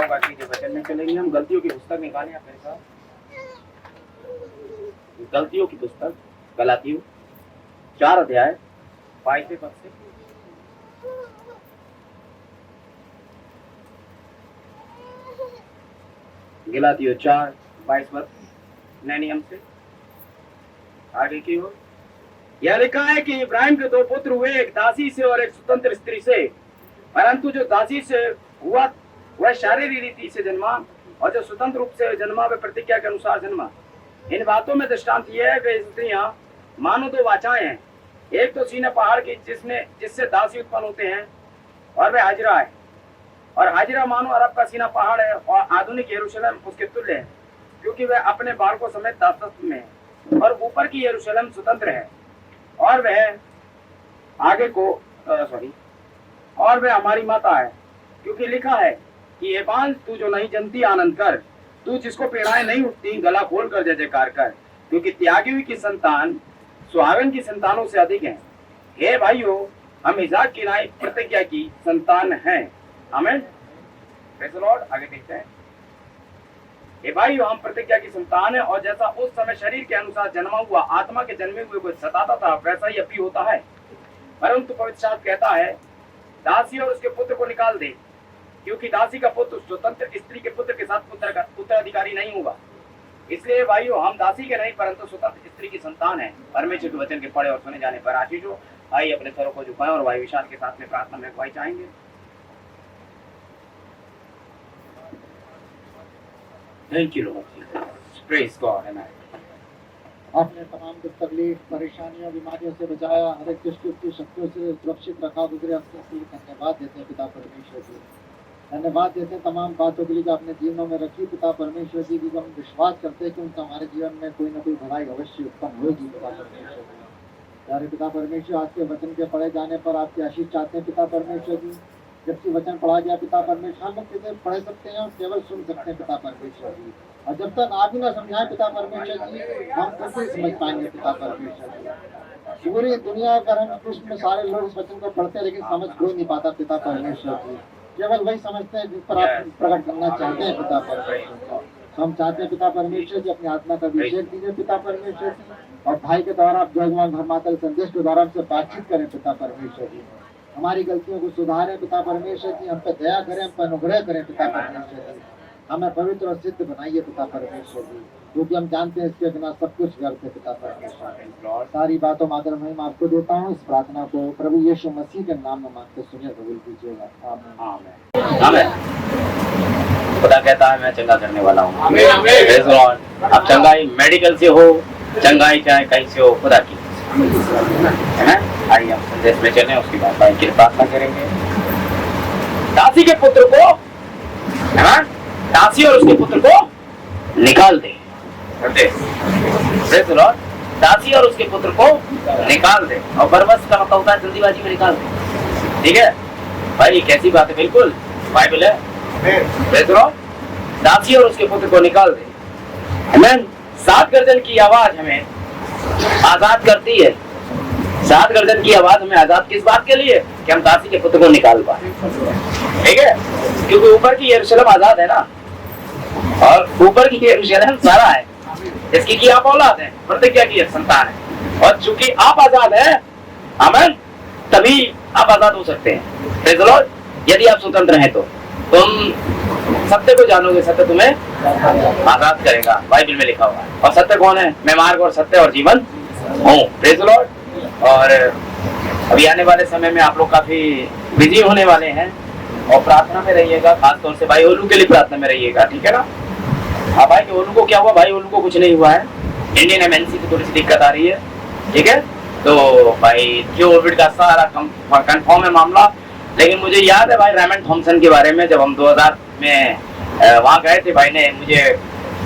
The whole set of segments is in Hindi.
वचन में चलेंगे हम। गलतियों की पुस्तक निकालें अपने साथ, गलतियों की पुस्तक गलातियों 4 अध्याय 22 पद से। गलातियों 4:22 पद नए नियम से आगे की ओर यह लिखा है कि इब्राहिम के 2 पुत्र हुए, एक दासी से और एक स्वतंत्र स्त्री से। परंतु जो दासी से हुआ वह शारीरिक रीति से जन्मा, और जो स्वतंत्र रूप से जन्मा वह प्रतिज्ञा के अनुसार जन्मा। इन बातों में दृष्टांत यह है वे स्त्रियां मानो 2 वाचाएं हैं। एक तो सीना पहाड़ की जिससे दासी उत्पन्न होते हैं, और वह हाजिरा है। और हाजिरा मानो अरब का सीना पहाड़ है, और आधुनिक यरूशलेम उसके तुल्य है, क्योंकि वह अपने बालकों समेत दासत्व में है। और ऊपर की यरूशलेम स्वतंत्र है, और वह आगे को और वह हमारी माता है, क्योंकि लिखा है कि ये बांझ तू जो नहीं जनती आनंद कर, तू जिसको पीड़ाएं नहीं उठती गला खोल कर जय जयकार कर, क्योंकि त्यागी हुई की संतान सुहागन की संतानों से अधिक है। हे भाइयों, हम इसहाक की नाई प्रतिज्ञा की संतान हैं। आमीन, प्रेज़ द लॉर्ड। आगे देखते हैं। हे भाइयों, हम प्रतिज्ञा की संतान है, और जैसा उस समय शरीर के अनुसार जन्मा हुआ आत्मा के जन्मे हुए को सताता था, वैसा ही अब भी होता है। परंतु पवित्र शास्त्र कहता है, दासी और उसके पुत्र को निकाल दे, क्योंकि दासी का पुत्र स्वतंत्र स्त्री के पुत्र के साथ उत्तराधिकारी नहीं होगा। इसलिए भाइयों, हम दासी के नहीं परंतु स्वतंत्र स्त्री की संतान है। परमेश्वर के वचन के पढ़े और सुने जाने पर आशीष हो। आइए अपने सरों को झुकाएं और भाई विशाल के साथ में प्रार्थना में अगुवाई चाहेंगे। Thank you Lord, praise God. आमीन। आपने तमाम दुख तकलीफ परेशानियों बीमारियों से बचाया, हर एक दुष्ट की शक्तियों से सुरक्षित रखा। गुजरे हफ्ते के लिए धन्यवाद देते हैं पिता परमेश्वर जी। धन्यवाद देते हैं तमाम बातों के लिए जो आपने जीवनों में रखी पिता परमेश्वर जी की। हम विश्वास करते हैं कि उनका हमारे जीवन में कोई ना कोई भलाई अवश्य उत्पन्न होगी पिता परमेश्वर जी। प्यारे पिता परमेश्वर, आज के वचन के पढ़े जाने पर आपकी आशीष चाहते हैं पिता परमेश्वर जी। जबकि वचन पढ़ा गया पिता परमेश्वर, हम लोग कैसे पढ़ सकते हैं और केवल सुन सकते हैं पिता परमेश्वर जी। और जब तक आप ही ना समझाएं पिता परमेश्वर जी, हम कैसे समझ पाएंगे पिता परमेश्वर जी। पूरी दुनिया अगर हम विश्व में सारे लोग इस वचन को पढ़ते हैं, लेकिन समझ कोई नहीं पाता पिता परमेश्वर जी। केवल वही समझते हैं जिस पर आप प्रकट करना चाहते हैं पिता परमेश्वर जी। हम चाहते हैं पिता परमेश्वर जी अपनी आत्मा का अभिषेक दीजिए पिता परमेश्वर जी, और भाई के द्वारा आप जगवान धर्माता के संदेश के द्वारा हमसे बातचीत करें पिता परमेश्वर जी। हमारी गलतियों को सुधारें पिता परमेश्वर जी, हम पे दया करें, हम पर अनुग्रह करें पिता परमेश्वर जी। हमें पवित्र और सिद्ध बनाइए पिता परमेश्वर जी, क्योंकि हम जानते हैं इसके बिना सब कुछ व्यर्थ है पिता परमेश्वर जी। सारी बातों मात्र महिमा आपको देता हूँ। इस प्रार्थना को प्रभु यीशु मसीह के नाम में मांगते सुनिए, कबूल कीजिएगा। आमीन। खुदा कहता है मैं चंगा करने वाला हूँ। Praise Lord. अब चंगाई मेडिकल से हो, चंगाई चाहे कहीं से हो, खुदा की है। आइए हम संदेश में चलें, उसके बाद भाई की प्रार्थना करेंगे। दासी के पुत्र को, है ना, दासी और उसके पुत्र को निकाल दे। Praise Lord. दासी और उसके पुत्र को निकाल दे, और बरबस का मतलब होता है जल्दीबाजी में निकाल दे। ठीक है भाई, कैसी बात है, बिल्कुल बाइबल है। Praise Lord. दासी और उसके पुत्र को निकाल दे। आमीन। 7 गर्जन की आवाज हमें आजाद करती है। 7 गर्जन की आवाज हमें आजाद किस बात के लिए? कि हम दासी के पुत्र को निकाल पाए। ठीक है, क्योंकि ऊपर की यरूशलेम आजाद है ना, और ऊपर की यरूशलेम सारा है, इसकी की आप औलाद है, प्रतिज्ञा की संतान है। और चूंकि आप आजाद है, आमीन, तभी आप आजाद हो सकते हैं। Praise the Lord. यदि आप स्वतंत्र हैं तो तुम सत्य को जानोगे, सत्य तुम्हें आजाद करेगा, बाइबल में लिखा हुआ है। और सत्य कौन है? मैं मार्ग और सत्य और जीवन हूँ। Praise the Lord. और अभी आने वाले समय में आप लोग काफी बिजी होने वाले हैं, और प्रार्थना में रहिएगा, खासतौर से भाई ओलू के लिए प्रार्थना में रहिएगा। ठीक है ना? हाँ भाई, ओलू को क्या हुआ? भाई ओलू को कुछ नहीं हुआ है, इंडियन एमएनसी की थोड़ी सी दिक्कत आ रही है। ठीक है, तो भाई कोविड का सारा कंफर्म है मामला। लेकिन मुझे याद है भाई रेमंड थॉमसन के बारे में, जब हम 2000 में वहाँ गए थे, भाई ने मुझे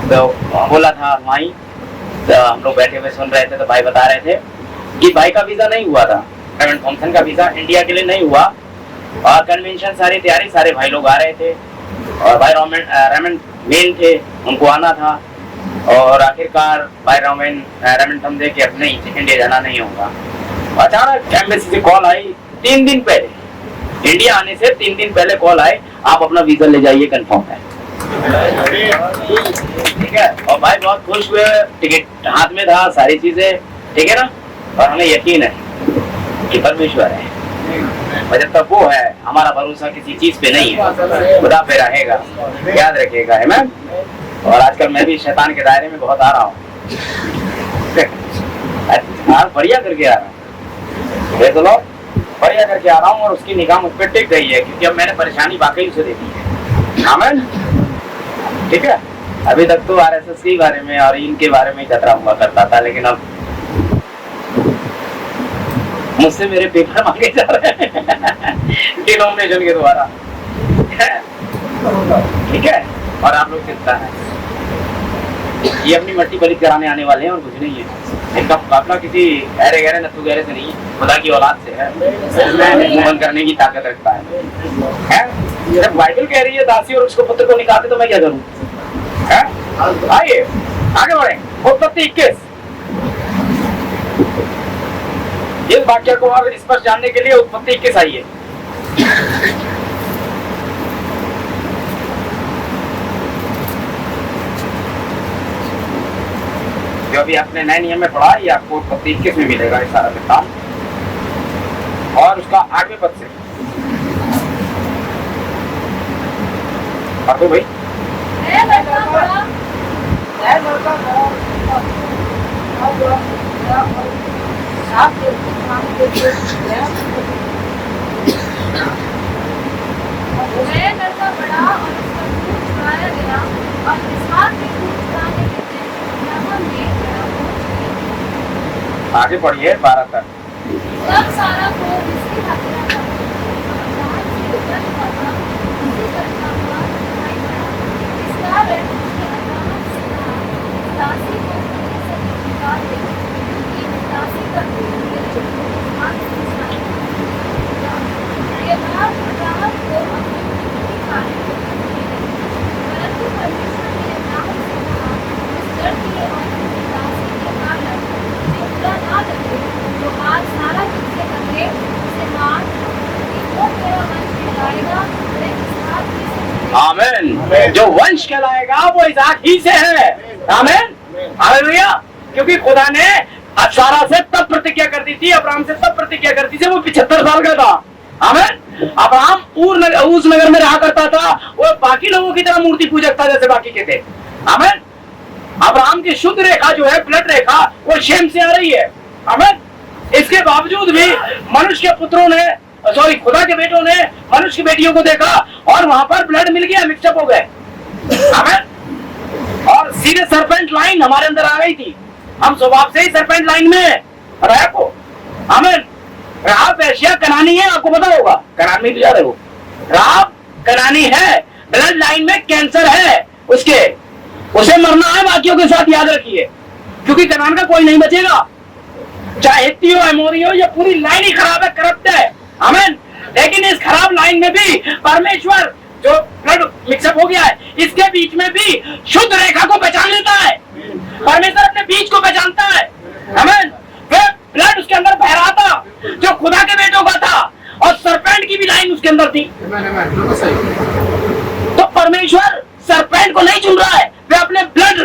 तो बोला था वहीं, तो हम लोग बैठे हुए सुन रहे थे, तो भाई बता रहे थे कि भाई का वीजा नहीं हुआ था, रेमंड थॉमसन का वीजा इंडिया के लिए नहीं हुआ, और कन्वेंशन सारी तैयारी, सारे भाई लोग आ रहे थे, और भाई रेमंड मेन थे, उनको आना था, और आखिरकार भाई रेमंड समझे कि अपने इंडिया जाना नहीं होगा। अचानक एम्बेसी से कॉल आई 3 दिन पहले, इंडिया आने से 3 दिन पहले कॉल आए, आप अपना वीजा ले जाइए, कंफर्म है। ठीक है, और भाई बहुत खुश हुए, टिकट हाथ में था, सारी चीजें, ठीक है ना। और हमें यकीन है कि परमेश्वर है, और जब तक वो है हमारा भरोसा किसी चीज पे नहीं है, खुदा पे रहेगा, याद रखिएगा, है मैम। और आजकल मैं भी शैतान के दायरे में बहुत आ रहा हूँ, बढ़िया करके आ रहा हूँ, देख लो, बढ़िया करके आ रहा हूँ, और उसकी निगाह मुझ पर टिक गई है, क्योंकि अब मैंने परेशानी वाकई उसे देखी है। आमीन, ठीक है। अभी तक तो आरएसएस के बारे में और इनके बारे में खतरा हुआ करता था, लेकिन अब मुझसे मेरे पेपर मांगे जा रहे हैं डिनोमिनेशन के द्वारा, ठीक है। और आप लोग चिंता है, ये अपनी मट्टी बलिद कराने आने वाले हैं और कुछ नहीं है। इनका मुकाबला किसी गहरे गहरे नत्थु गहरे से नहीं है, खुदा की औलाद से है, मुंह बंद करने की ताकत रखता है। जब बाइबल कह रही है दासी और उसको पुत्र को निकाले, तो मैं क्या करूं? आइए आगे बढ़े। उत्पत्ति 21, इस वाक्य को और स्पष्ट जानने के लिए उत्पत्ति 21 आइए। जो अभी आपने नए नियम में पढ़ा, ये आपको उत्पत्ति 21 में मिलेगा ये सारा वृत्तांत, और उसका 8वें पद से पढ़ो भाई। आगे पढ़िए 12 तक। तब सारा को उसकी हत्या कर इसका रट उसके अचानक से कहा, दासी को अपने से निकाल दे, क्योंकि दासी का ये बात अब्राहम को अपनी के कारण परंतु परमेश्वर ने अब्राहम से कहा, उस लड़की और उसकी दासी के कारण मुझे बुरा ना लगे, जो आज सारा तुझसे कहे उसे मार, कि वो तेरा वंश कहलाएगा, वह इसहाक ही से है। आमीन। जो वंश कहलाएगा वो इसहाक ही से है। आमीन, हालेलुया। क्योंकि खुदा ने सारा से तब प्रतिज्ञा कर दी थी, अब्राहम से तब प्रतिज्ञा कर दी थी, वो 75 साल का था। आमीन। अब्राहम उस नगर में रहा करता था, वो बाकी लोगों की तरह मूर्ति पूजक था जैसे बाकी के थे। आमीन। अब्राहम की शुद्ध रेखा जो है, ब्लड रेखा, वो शेम से आ रही है। आमीन। इसके बावजूद भी मनुष्य के पुत्रों ने, सॉरी खुदा के बेटों ने मनुष्य की बेटियों को देखा, और वहां पर ब्लड मिल गया, मिक्सअप हो गए। आमीन। और सीधे सरपेंट लाइन हमारे अंदर आ गई थी, हम स्वभाव से ही सरपेंट लाइन में रहा को। आमीन। राब वेश्या कनानी है, आपको पता होगा, कनान में तो जा रहे हो, राब कनानी है, ब्लड लाइन में कैंसर है उसके, उसे मरना है बाकियों के साथ, याद रखिए, क्योंकि कनान का कोई नहीं बचेगा, चाहे हित्ती हो, एमोरी हो, या पूरी लाइन ही खराब है, करप्ट है। आमीन। लेकिन इस खराब लाइन में भी परमेश्वर, जो ब्लड मिक्सअप हो गया है, इसके बीच में भी शुद्ध रेखा को पहचान लेता है। परमेश्वर अपने बीच को पहचानता है। आमीन। फिर ब्लड उसके अंदर बह रहा था जो खुदा के बेटों का था, और सरपेंट की भी लाइन उसके अंदर थी। तो परमेश्वर सरपेंट को नहीं चुन रहा है, वह अपने ब्लड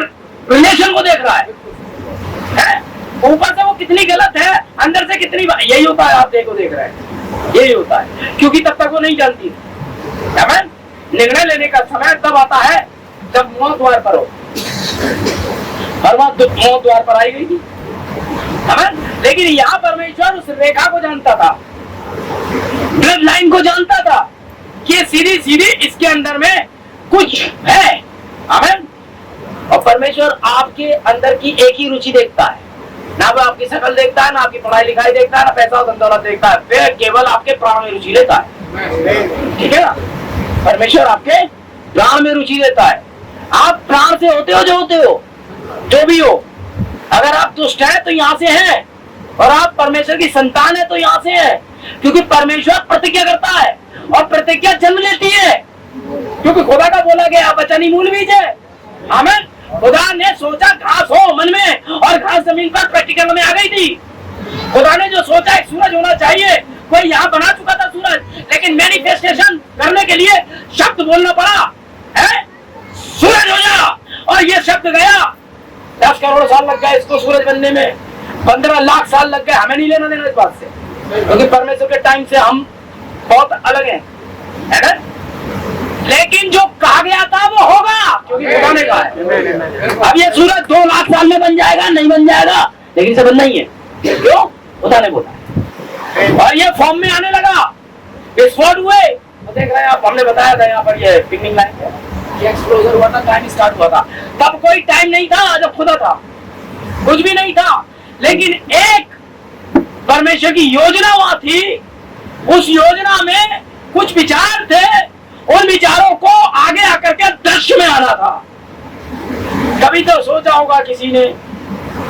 रिलेशन को देख रहा है? ऊपर से वो कितनी गलत है, अंदर से कितनी, यही होता है, आप देख रहे हैं, यही होता है, क्योंकि तब तक वो नहीं जानती। आमीन। निर्णय लेने का समय तब आता है जब मौत द्वार पर हो, हर बात मौत द्वार पर आई गई थी। आमीन। लेकिन यहाँ परमेश्वर उस रेखा को जानता था, ब्लड लाइन को जानता था, कि सीधी सीधी इसके अंदर में कुछ है। आमीन। और परमेश्वर आपके अंदर की एक ही रुचि देखता है, ना वो आपकी शकल देखता है, ना आपकी पढ़ाई लिखाई देखता है, ना पैसा और दौलत देखता है, वह केवल आपके प्राण में रुचि लेता है। ठीक है ना? परमेश्वर आपके प्राण में रुचि लेता है। आप प्राण से होते हो जो होते हो, जो भी हो, अगर आप दुष्ट हैं तो यहाँ से हैं, और आप परमेश्वर की संतान है तो यहाँ से है, क्योंकि परमेश्वर प्रतिज्ञा करता है, और प्रतिज्ञा जन्म लेती है, क्योंकि खुदा का बोला गया वचन ही मूल बीज है। आमीन। खुदा ने सोचा घास हो मन में, और घास जमीन पर प्रैक्टिकल में आ गई थी। खुदा ने जो सोचा एक सूरज होना चाहिए, कोई यहाँ बना चुका था सूरज, लेकिन मैनिफेस्टेशन करने के लिए शब्द बोलना पड़ा है, सूरज हो जा, और ये शब्द गया। 10 करोड़ साल लग गए इसको सूरज बनने में, 15 लाख साल लग गए। हमें नहीं लेना देना इस बात से, क्योंकि परमेश्वर के टाइम से हम बहुत अलग हैं, है ना? लेकिन जो कहा गया था वो होगा, क्योंकि खुदा ने कहा है। अब ये सूरज 2 लाख साल में बन जाएगा, नहीं बन जाएगा, लेकिन इसे बनना ही है। क्यों? खुदा ने बोला। और ये फॉर्म में आने लगा, विस्फोट हुए। तो देख रहे हैं आप, हमने बताया था यहाँ पर ये पिकनिक लाइन है, ये एक्सप्लोजर हुआ था, टाइम स्टार्ट हुआ था। तब कोई टाइम नहीं था जब खुदा था, कुछ भी नहीं था, लेकिन एक परमेश्वर की योजना वहां थी। उस योजना में कुछ विचार थे, उन विचारों को आगे आकर के दृश्य में आना था। कभी तो सोचा होगा किसी ने,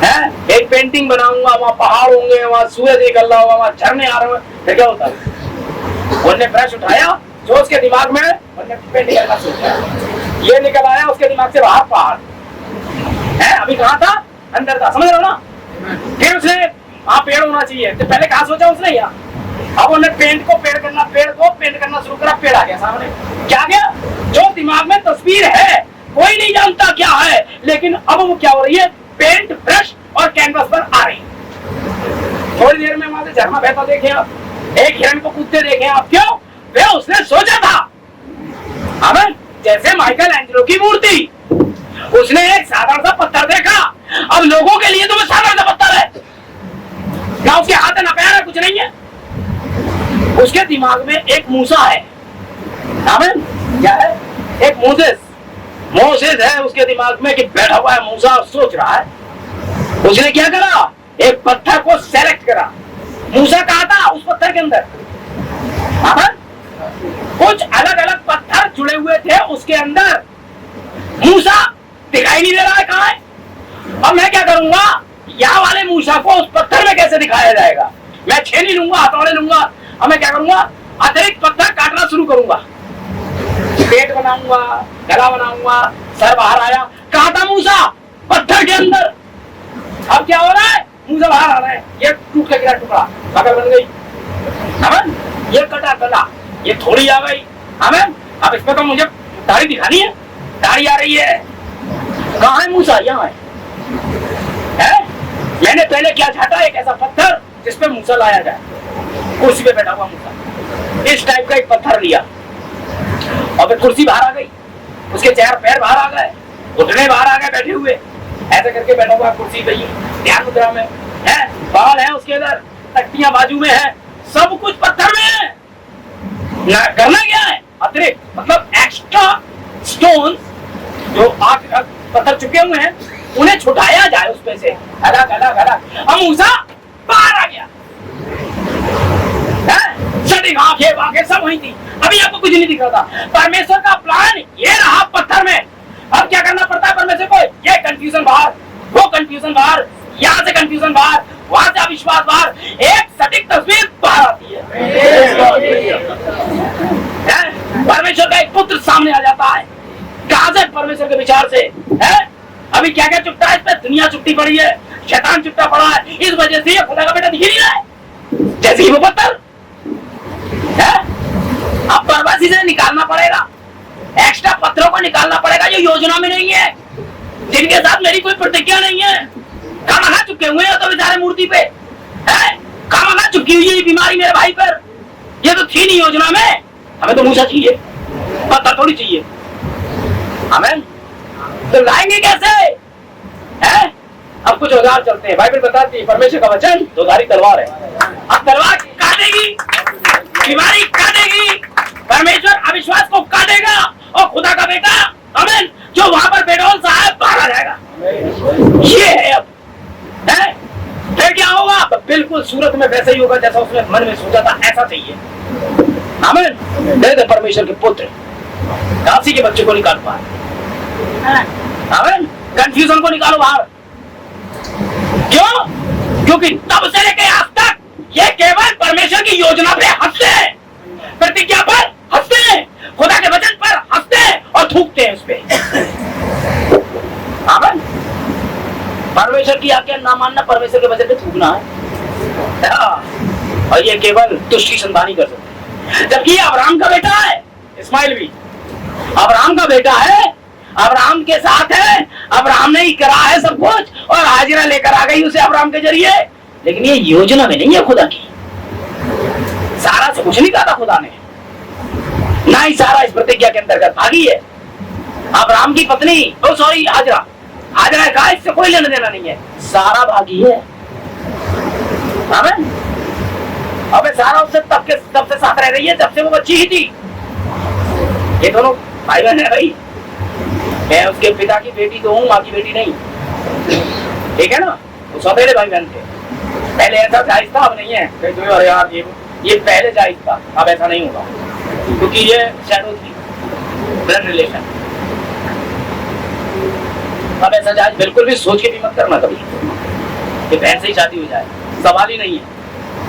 है एक पेंटिंग बनाऊंगा, वहां पहाड़ होंगे, वहां सूरज निकल रहा होगा, वहां झरने आ रहे होंगे, फिर क्या होता है? उन्होंने ब्रश उठाया, जो उसके दिमाग में, उन्होंने पेंटिंग करना सोचा, ये निकल आया उसके दिमाग से बाहर पहाड़ है। अभी कहाँ था? अंदर था, समझ रहे हो ना? फिर उसने वहां पेड़ होना चाहिए, तो पहले कहा सोचा उसने यार। अब उन्होंने पेड़ को पेंट करना शुरू करा, पेड़ आ गया सामने। क्या गया? जो दिमाग में तस्वीर है, कोई नहीं जानता क्या है, लेकिन अब वो क्या हो रही है? पेंट, ब्रश और कैनवस पर आ रही। थोड़ी देर में वहां से झरना बहता देखे आप, एक हिरण को कूदते देखे आप। क्यों? वे उसने सोचा था। अब जैसे माइकल एंजेलो की मूर्ति, उसने एक साधारण सा पत्थर देखा, अब लोगों के लिए तो वो साधारण सा पत्थर है, ना उसके हाथ है ना पैर है, कुछ नहीं है। उसके दिमाग में एक मूसा है, क्या है? एक मोसेस है उसके दिमाग में, कि बैठा हुआ है मूसा और सोच रहा है। उसने क्या करा? एक पत्थर को सेलेक्ट करा। मूसा कहा था उस पत्थर के अंदर, कुछ अलग अलग पत्थर जुड़े हुए थे उसके अंदर। मूसा दिखाई नहीं दे रहा है, कहाँ है? अब मैं क्या करूंगा? यहाँ वाले मूसा को उस पत्थर में कैसे दिखाया जाएगा? मैं छेनी लूंगा, हथौड़े लूंगा, अब मैं क्या करूंगा? अतिरिक्त पत्थर काटना शुरू करूंगा, पेट बनाऊंगा, गला बनाऊंगा, सर बाहर आया। कहा था मूसा? पत्थर के अंदर। अब क्या हो रहा है? मूसा बाहर आ रहा है, ये टूट के गिरा टुकड़ा, पकड़ बन गई। ये कटा गला, ये थोड़ी आ गई। अब इसमें तो मुझे दाढ़ी दिखानी है, दाढ़ी आ रही है। कहाँ है मूसा? यहाँ है। मैंने पहले क्या चाहता? एक ऐसा पत्थर जिसपे मूसा लाया जाए। कुर्सी पे बैठा हुआ मूसा, इस टाइप का एक पत्थर लिया, और फिर कुर्सी बाहर आ गई, उसके चार पैर बाहर आ गए, घुटने बाहर आ गए, बैठे हुए ऐसे करके बैठा हुआ कुर्सी पे, ध्यान मुद्रा में है, बाल है उसके अंदर, तख्तियां बाजू में है, सब कुछ पत्थर में है। करना क्या है? अतिरिक्त, मतलब एक्स्ट्रा स्टोन जो पत्थर चुके हुए हैं, उन्हें छुटाया जाए उसमें से, अलग अलग अलग। अब मूसा बाहर आ गया, आंखें वाखें सब वही थी। अभी आपको कुछ नहीं दिख रहा था। परमेश्वर का प्लान ये रहा पत्थर में। अब क्या करना पड़ता है परमेश्वर को? ये कंफ्यूजन बाहर, वो कंफ्यूजन बाहर, यहाँ से कंफ्यूजन बाहर, वहां से अविश्वास बाहर, एक सटीक तस्वीर बाहर आती है। परमेश्वर का एक पुत्र सामने आ जाता है। कहां से? परमेश्वर के विचार से है। अभी क्या क्या चुपता है? इस पे दुनिया चुपटी पड़ी है, शैतान चुपटा पड़ा है, इस वजह से ये खुदा का बेटा दिख ही नहीं रहा है, जैसे ही वो पत्थर है। अब परवासी से निकालना पड़ेगा, एक्स्ट्रा पत्थरों को निकालना पड़ेगा जो योजना में नहीं है, जिनके साथ मेरी कोई प्रतिज्ञा नहीं है। खाना चुपके हुए हो तो बेचारे मूर्ति पे है, खाना चुपकी हुई है बीमारी मेरे भाई पर, ये तो थी नहीं योजना में। हमें तो मूसा चाहिए, पत्थर थोड़ी चाहिए हमें, तो लाएंगे कैसे है? अब कुछ औजार चलते हैं। बाइबल बताती है परमेश्वर का वचन दोधारी तलवार है। अब तलवार काटेगी, बीमारी काटेगी, परमेश्वर अविश्वास को काटेगा, और खुदा का बेटा आमीन जो वहां पर बेडौल सा है बाहर आ जाएगा। ये है अब है। फिर क्या होगा? बिल्कुल सूरत में वैसे ही होगा जैसा उसने मन में सोचा था, ऐसा चाहिए। आमीन। दे परमेश्वर के पुत्र काशी के बच्चे को निकाल पाए, आमीन। कंफ्यूजन को निकालो बाहर। क्यों? क्योंकि तब से लेकर आज तक ये केवल परमेश्वर की योजना पे हंसते हैं, प्रतिज्ञा पर हंसते हैं, खुदा के वचन पर हंसते हैं और थूकते हैं उस पे। आमीन। परमेश्वर की आज्ञा ना मानना परमेश्वर के वचन पे थूकना है। और ये केवल तुष्टि संतानी कर सकते हैं। जबकि अब्राहम का बेटा है इस्माइल भी, अब्राहम का बेटा है, अब्राहम के साथ है, अब्राहम ने ही करा है सब कुछ, और हाजिरा लेकर आ गई उसे अब्राहम के जरिए। लेकिन ये योजना में नहीं है खुदा की। सारा से कुछ नहीं कहा था खुदा ने, ना ही सारा इस प्रतिज्ञा के अंतर्गत भागी है। अब्राहम की पत्नी, ओ सॉरी हाजरा, हाजरा कहा इससे कोई लेना देना नहीं है, सारा भागी है। आमीन। अबे सारा उससे तब से साथ रह रही है जब से वो बच्ची ही थी। ये दोनों भाई बहन है भाई। मैं उसके पिता की बेटी तो हूँ, माँ की बेटी नहीं, ठीक है ना। वो सौतेले भाई बहन थे। पहले ऐसा जायज था, अब नहीं है। अरे यार ये पहले जायज था, अब ऐसा नहीं होगा, क्योंकि ये शैडो थी, ब्लड रिलेशन। अब ऐसा जायज बिल्कुल भी सोच के भी मत करना कभी कि बहन से ही शादी हो जाए, सवाल ही नहीं है।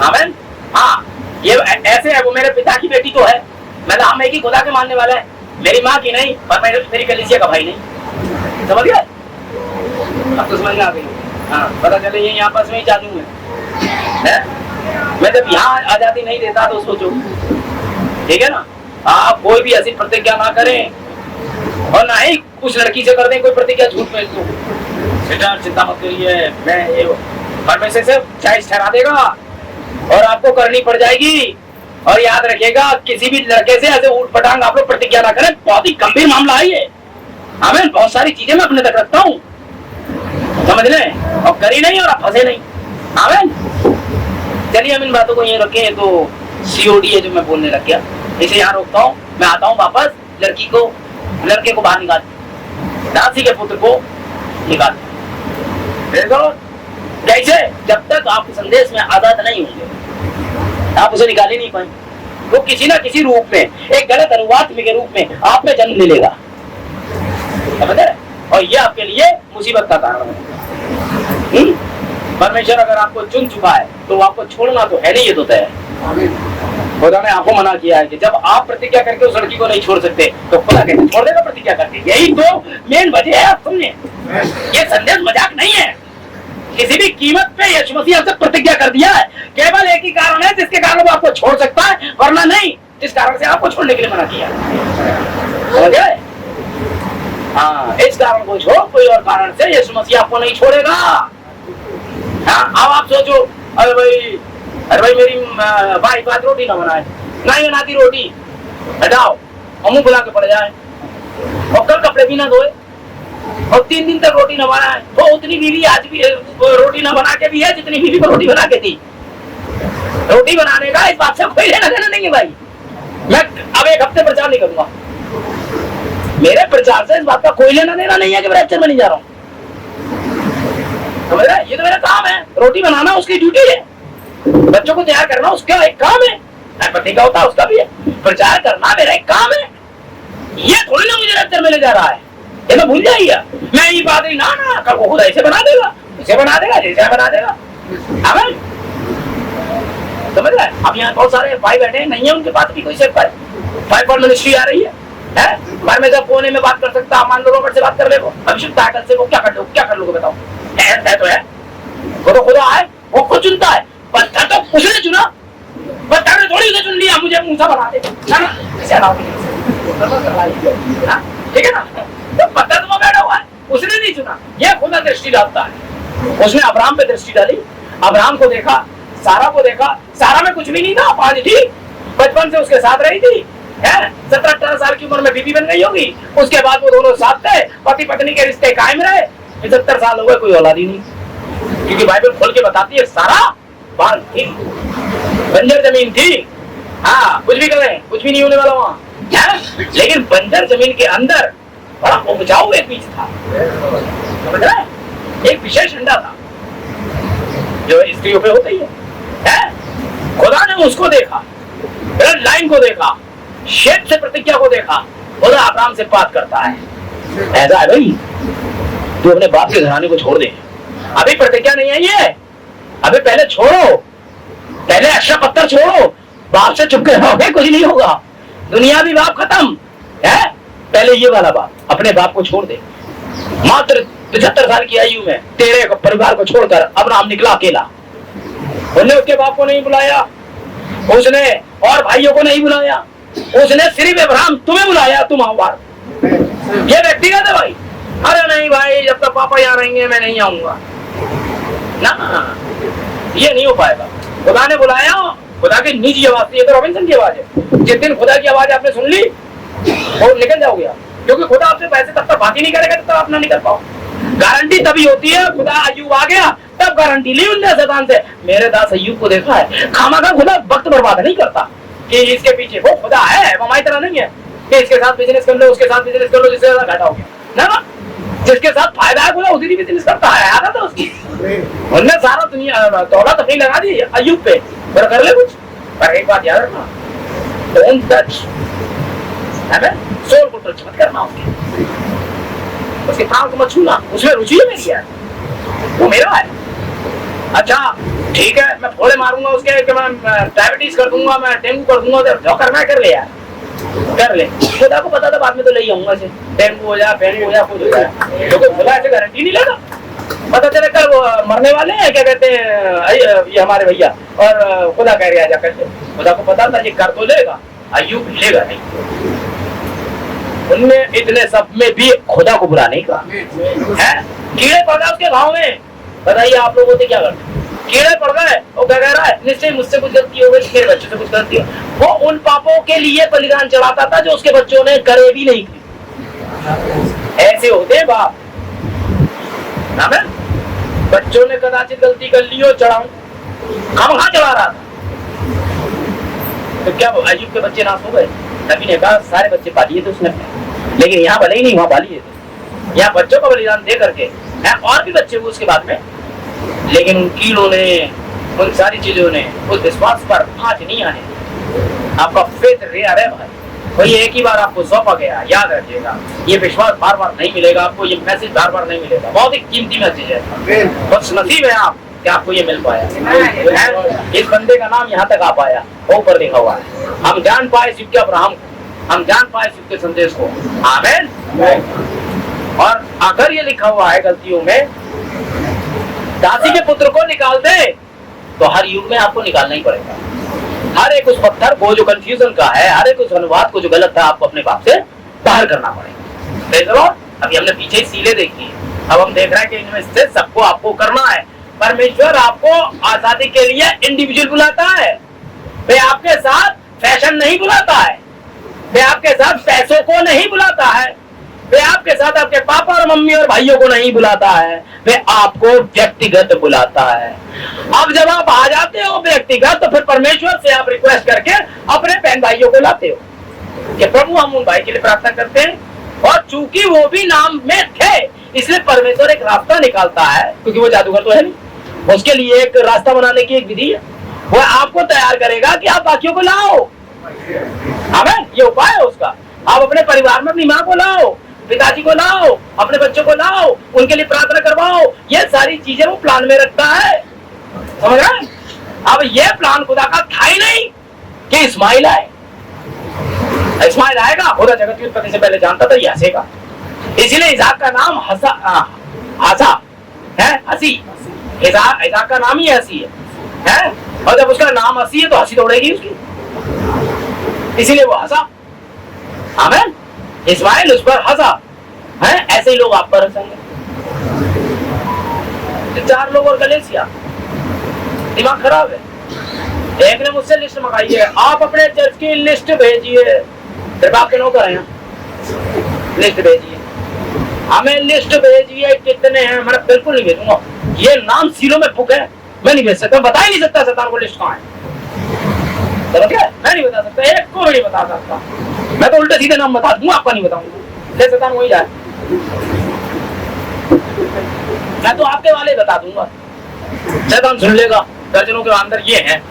आमीन। हाँ, ये ऐसे है, वो मेरे पिता की बेटी तो है, मतलब हम एक ही खुदा के मानने वाले हैं, मेरी माँ की नहीं, पर मेरी कलीसिया का भाई नहीं। समझ गए? अब तो समझ में आ गई। हाँ, पता चले ये यहाँ पास में ही जादू है। मैं जब यहाँ आजादी नहीं देता तो सोचो, ठीक है ना। आप कोई भी ऐसी प्रतिज्ञा ना करें, और ना ही उस लड़की से कर दें कोई प्रतिज्ञा झूठ में। तो बेटा चिंता मत करिए, मैं ये परमेश्वर से जायज ठहरा देगा और आपको करनी पड़ जाएगी। और याद रखिएगा, किसी भी लड़के से ऐसे ऊट पटांग आप लोग प्रतिज्ञा ना करें, बहुत ही गंभीर मामला है ये। आमीन। बहुत सारी चीजें मैं अपने तक रखता हूँ, समझ लें, और करी नहीं और आप फंसे नहीं। आमीन। चलिए हम इन बातों को यहीं रखें। तो COD है जो मैं बोलने लग गया, इसे यहाँ रोकता हूँ। मैं आता हूँ वापस। लड़के को बाहर निकाल, दासी के पुत्र को निकाल। कैसे? जब तक आप संदेश में आजाद नहीं होंगे, आप उसे निकाल ही नहीं पाएंगे। वो किसी ना किसी रूप में, एक गलत अनुवाद के रूप में आप में जन्म ले लेगा, समझ रहे? और ये आपके लिए मुसीबत का कारण है। परमेश्वर अगर आपको चुन चुका है तो आपको छोड़ना तो है नहीं, ये तो तय है। खुदा ने आपको मना किया है कि जब आप प्रतिज्ञा करके उस लड़की को नहीं छोड़ सकते तो खुदा कहते छोड़ देगा प्रतिज्ञा करके। यही तो मेन वजह है। आप सुनिए, ये संदेश मजाक नहीं है। किसी भी कीमत पे यीशु मसीह आपसे प्रतिज्ञा कर दिया है। केवल एक ही कारण है जिसके कारण वो आपको छोड़ सकता है, वरना नहीं, जिस कारण से आपको छोड़ने के लिए मना किया। समझ गए? हाँ, इस कारण को छोड़, कोई और कारण से यीशु मसीह आपको नहीं छोड़ेगा। हाँ, अब आप सोचो, अरे भाई मेरी भाई बात रोटी ना बनाए, नहीं बनाती रोटी, हटाओ, मुंह बुला के पड़ जाए, और कल कपड़े भी ना धोए, और 3 दिन तक रोटी न बनाए, तो उतनी बीवी आज भी रोटी न बना के भी है जितनी बीवी को रोटी बना के थी। रोटी बनाने का इस बात से कोई लेना देना नहीं है भाई। मैं अब 1 हफ्ते प्रचार नहीं करूंगा, मेरे प्रचार से इस बात का कोई लेना देना नहीं है कि मैं रैप्चर में नहीं जा रहा हूँ। समझ रहे? ये तो मेरा काम है। रोटी बनाना उसकी ड्यूटी है, बच्चों को तैयार करना उसका एक काम है, पति का होता है उसका भी है। प्रचार करना मेरा एक काम है। ये थोड़ी ना मुझे रैप्चर में ले जा रहा है, ये तो भूल जाइए। मैं ये बात नहीं, ना कल को खुदा ऐसे बना देगा, इसे बना देगा, जैसे बना देगा। आमीन। समझ रहे? अब यहाँ बहुत सारे भाई बैठे नहीं है, उनके पास भी कोई सिर्फ 5 मिनिस्ट्री आ रही है। भाई मैं जब कोने में बात कर सकता, मान लो रोबर्ट से बात कर ले, वो अभिषेक टाइटल से वो क्या कर लोगे बताओ? है तो है, वो तो खुदा है, वो खुद चुनता है। पत्थर तो उसने चुना, पत्थर ने थोड़ी उसे चुन लिया मुझे मूसा बना दे, ठीक है ना? तो पत्थर तो बैठा हुआ है, उसने नहीं चुना, ये खुदा दृष्टि डालता है। उसने अब्राहम पे दृष्टि डाली, अब्राहम को देखा, सारा को देखा। सारा में कुछ भी नहीं था, 5 थी, बचपन से उसके साथ रही थी, 17-18 साल की उम्र में बीबी बन गई होगी। उसके बाद वो दोनों साथ थे, पति पत्नी के रिश्ते कायम रहे। 75 साल हो गए, कोई औलाद ही नहीं, क्योंकि बाइबल खोल के बताती है सारा बाल थी, बंजर जमीन थी। हाँ, कुछ भी करें, कुछ भी नहीं होने वाला वहाँ, लेकिन बंजर जमीन के अंदर बड़ा उपजाऊ एक बीज था, समझ रहे? एक विशेष अंडा था जो स्त्रियों पे होता ही है। खुदा ने उसको देखा, ब्लड लाइन को देखा, शेत से प्रतिज्ञा को देखा। खुदा अब्राहम से बात करता है, ऐसा है भाई, तू अपने बाप के घराने को छोड़ दे। अभी प्रतिज्ञा नहीं है ये, अभी पहले छोड़ो, पहले अक्षर पत्थर छोड़ो, बाप से चुप के रहोगे कुछ नहीं होगा। दुनिया भी बाप खत्म है, पहले ये वाला बाप, अपने बाप को छोड़ दे। मात्र 75 साल की आयु में तेरे परिवार को छोड़कर अब्राहम निकला अकेला। उन्होंने उसके बाप को नहीं बुलाया, उसने और भाइयों को नहीं बुलाया, उसने सिर्फ इब्राहिम तुम्हें बुलाया, तुम आओ बाहर। ये व्यक्तिगत है भाई। अरे नहीं भाई, जब तक पापा यहाँ रहेंगे मैं नहीं आऊंगा ना, ये नहीं हो पाएगा। खुदा ने बुलाया, खुदा की निजी आवाज थी, ये तो रॉबिन्सन की आवाज है। जिस दिन खुदा की आवाज आपने सुन ली और निकल जाओगे आप, क्योंकि खुदा आपसे पैसे तब तक बात ही नहीं करेगा जब तक आप ना निकल पाओ। गारंटी तभी होती है, खुदा अय्यूब आ गया तब गारंटी ली उनने शैतान से। मेरे दास अय्यूब को देखा है, खामखा खुदा वक्त बर्बाद नहीं करता कि इसके पीछे वो खुदा है, हमारी तरह नहीं है कि इसके साथ बिजनेस कर लो, उसके साथ बिजनेस कर लो, जिससे ज्यादा घाटा हो गया ना। जिसके साथ फायदा है खुदा उसी बिजनेस करता है, आदत है उसकी। उनने सारा दुनिया दौलत अपनी लगा दी अय्यूब पे, पर कर ले कुछ। पर एक बात याद रखना, डोंट टच, सोल को टच मत करना, उसके काम को मत छूना, उसमें रुचि है मेरी यार, वो मेरा है। अच्छा ठीक है, मैं फोड़े मारूंगा उसके कि मैं डायबिटीज कर दूंगा, मैं डेंगू कर दूंगा, जो करना है कर ले यार, कर ले। खुदा को पता था बाद में तो ले ही आऊंगा इसे, डेंगू हो जाए, डेंगू हो जाए, कुछ हो जाए, क्योंकि खुदा ऐसे गारंटी नहीं लेगा। पता चले कल वो मरने वाले हैं, क्या कहते हैं ये हमारे भैया, और खुदा कह रहे आजा कर ले। खुदा को पता था ये कर तो लेगा, अय्यूब लेगा नहीं। उनने इतने सब में भी खुदा को बुरा नहीं कहा है। कीड़े पड़ गए उसके गांव में, बताइए आप लोग होते क्या करते? कीड़े पड़ गए, वो क्या कह रहा है, निश्चय मुझसे कुछ गलती हो गई, मेरे बच्चों से कुछ गलती हो। वो उन पापों के लिए बलिदान चढ़ाता था जो उसके बच्चों ने करे भी नहीं की। ऐसे होते बाप, बच्चों ने कदाचित गलती कर ली हो, चढ़ाऊं, खामखा चढ़ा रहा था, तो क्या अय्यूब के बच्चे नाश हो गए? नबी ने कहा सारे बच्चे पालिए थे उसने, लेकिन यहाँ भले ही नहीं, वहां पालिए थे। यहाँ बच्चों का बलिदान दे करके और भी बच्चे हुए उसके बाद में, लेकिन उन कीड़ों ने, उन सारी चीजों ने उस विश्वास पर आँच नहीं आने। आपका फेथ रेयर है भाई, वही एक ही बार आपको सौंपा गया, याद रखिएगा। ये विश्वास बार बार नहीं मिलेगा आपको, ये मैसेज बार बार नहीं मिलेगा, बहुत ही कीमती मैसेज है। बस नसीब है आप कि आपको ये मिल पाया, इस बंदे का नाम यहाँ तक आ पाया, वो ऊपर लिखा हुआ है। हम जान पाए शिव के अब्राहम को, हम जान पाए शिव के संदेश को, आमीन। और अगर ये लिखा हुआ है गलतियों में, दासी के पुत्र को निकाल दे, तो हर युग में आपको निकालना ही पड़ेगा। हर एक उस पत्थर को जो कंफ्यूजन का है, हर एक उस अनुवाद को जो गलत था, आपको अपने बाप से बाहर करना पड़ेगा। अभी हमने पीछे ही सीले देखी, अब हम देख रहे हैं कि इनमें से सबको आपको करना है। परमेश्वर आपको आजादी के लिए इंडिविजुअल बुलाता है, वे आपके साथ फैशन नहीं बुलाता है, वे आपके साथ पैसों को नहीं बुलाता है, वे आपके साथ आपके पापा और मम्मी और भाइयों को नहीं बुलाता है, वे आपको व्यक्तिगत बुलाता है। अब जब आप आ जाते हो व्यक्तिगत, तो फिर परमेश्वर से आप रिक्वेस्ट करके अपने बहन भाइयों को लाते हो कि प्रभु हम उन भाई के लिए प्रार्थना करते हैं, और चूंकि वो भी नाम में थे इसलिए परमेश्वर एक रास्ता निकालता है, क्योंकि वो जादूगर तो है नहीं, उसके लिए एक रास्ता बनाने की एक विधि है। वो आपको तैयार करेगा कि आप बाकियों को लाओ, आमीन। ये उपाय है उसका। आप अपने परिवार में अपनी माँ को लाओ, पिताजी को लाओ, अपने बच्चों को लाओ, उनके लिए प्रार्थना करवाओ, ये सारी चीजें वो प्लान में रखता है, समझ रहे? अब ये प्लान खुदा का था ही नहीं कि इस्माइल आए। इस्माइल आएगा, खुदा जगत की उत्पत्ति से पहले जानता था ये हंसेगा, इसलिए इसाक का नाम हंसा है, हंसी। इसाक का नाम ही हंसी है, और जब उसका नाम हंसी है तो हंसी दौड़ेगी उसकी, इसीलिए वो हंसा, आमीन। इस्माइल उस पर हंसा है, ऐसे ही लोग आप पर हंसेंगे। 4 लोग और गलेसिया, दिमाग खराब है। एक ने मुझसे लिस्ट मंगाई है, आप अपने चर्च की लिस्ट भेजिए, सिर्फ आपके नौकर हैं, लिस्ट भेजिए, हमें लिस्ट भेजिए कितने हैं। मैं बिल्कुल नहीं भेजूंगा, ये नाम सीलों में बुक है, मैं नहीं भेज सकता, बता ही नहीं सकता शैतान को लिस्ट कहाँ है, समझ गए? मैं नहीं बता सकता, एक को भी नहीं बता सकता, मैं तो उल्टे सीधे नाम बता दूंगा, आपका नहीं बताऊंगा, ले शैतान वही जाए, मैं तो आपके वाले बता दूंगा, शैतान सुन लेगा। दर्जनों के अंदर ये है,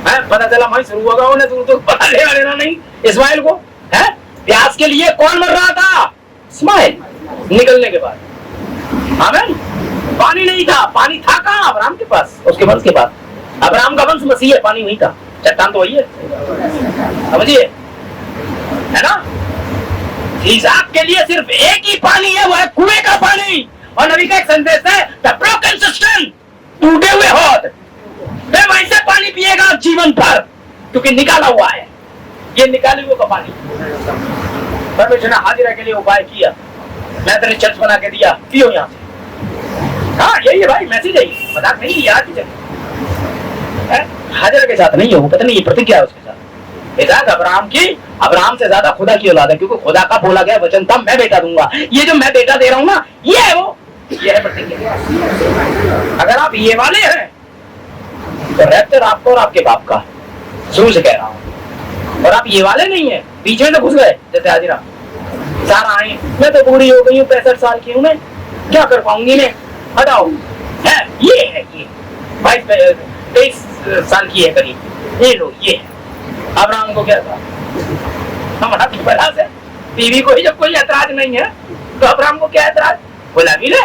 पता चला वहीं शुरू होगा, उन्हें तो पता लेना नहीं। इस्माइल को है, प्यास के लिए कौन मर रहा था? इस्माइल निकलने के बाद, आमीन। पानी नहीं था, पानी था कहाँ? अब्राहम के पास, उसके वंश के पास। अब्राहम का वंश मसीह है, पानी नहीं था, चट्टान तो वही है, समझिए, है ना? इसाक के लिए सिर्फ एक ही पानी है, वो है कुएं का पानी। और नबी का एक संदेश है, द ब्रोकन सिस्टम, टूटे हुए हाथ, वे वहीं से पानी पिएगा जीवन भर, क्योंकि निकाला हुआ है, ये निकाली हुई का पानी। परमेश्वर ने हाजिरा के लिए उपाय किया, मैं तेरे चर्च बना के दिया, क्यों यहाँ से? हाँ यही है भाई, मैसेज है, मजाक नहीं है आज। हाजिरा के साथ नहीं है वो, पता नहीं ये प्रतिज्ञा है उसके साथ। इजाक अब्राहम की, अब्राहम से ज्यादा खुदा की औलाद है, क्योंकि खुदा का बोला गया वचन था मैं बेटा दूंगा। ये जो मैं बेटा दे रहा हूँ ना, ये है वो, ये है प्रतिज्ञा। अगर आप ये वाले हैं तो रैप्चर आपको और आपके बाप का, शुरू से कह रहा हूँ। और आप ये वाले नहीं है, बीच में तो घुस गए जैसे हाजिरा। सारा आई, मैं तो बूढ़ी हो गई हूँ, 65 साल की हूँ, मैं क्या कर पाऊंगी, मैं हटाओ है, ये है, ये 22-23 साल की है करीब, ये लो, ये है। अब्राहम को क्या था, हमारा बड़ा से बीवी को ही जब कोई ऐतराज नहीं है तो अब्राहम को क्या ऐतराज, बोला मिले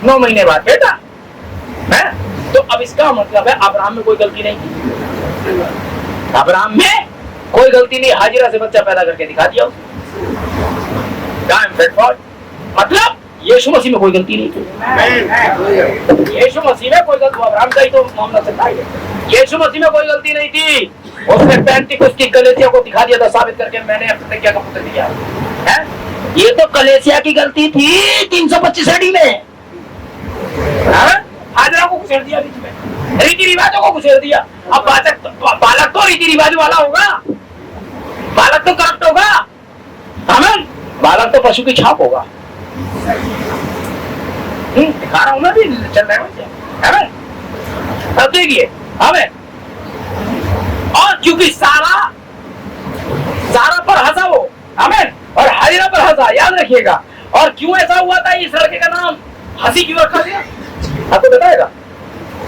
9 महीने बाद बेटा है। तो अब इसका मतलब है अब्राहम में कोई गलती नहीं की, अब्राहम में कोई गलती नहीं, हाजिरा से बच्चा पैदा करके दिखा दिया उसने। मतलब यीशु मसीह में कोई गलती नहीं थी, यीशु मसीह में कोई गलती, अब्राहम का ही तो मामला चलता है, यीशु मसीह में कोई गलती नहीं थी। उसने 35 की कलीसिया को दिखा दिया था, साबित करके मैंने प्रतिज्ञा का पुत्र दिया है। ये तो कलीसिया की गलती थी 325 AD में, हाजिरा को घुसेड़ दिया बीच में, रीति रिवाजों को घुसेड़ दिया। अब बालक तो रीति रिवाज वाला होगा, बालक तो करप्ट होगा, आमीन, बालक तो पशु की छाप होगा। दिखा रहा हूं मैं भी, चल रहा है। अब देखिए हमें, और क्योंकि सारा पर हंसा वो, आमीन, और हाजिरा पर हंसा, याद रखिएगा। और क्यों ऐसा हुआ था, इस लड़के का नाम हंसी क्यों रखा गया, आपको बताएगा,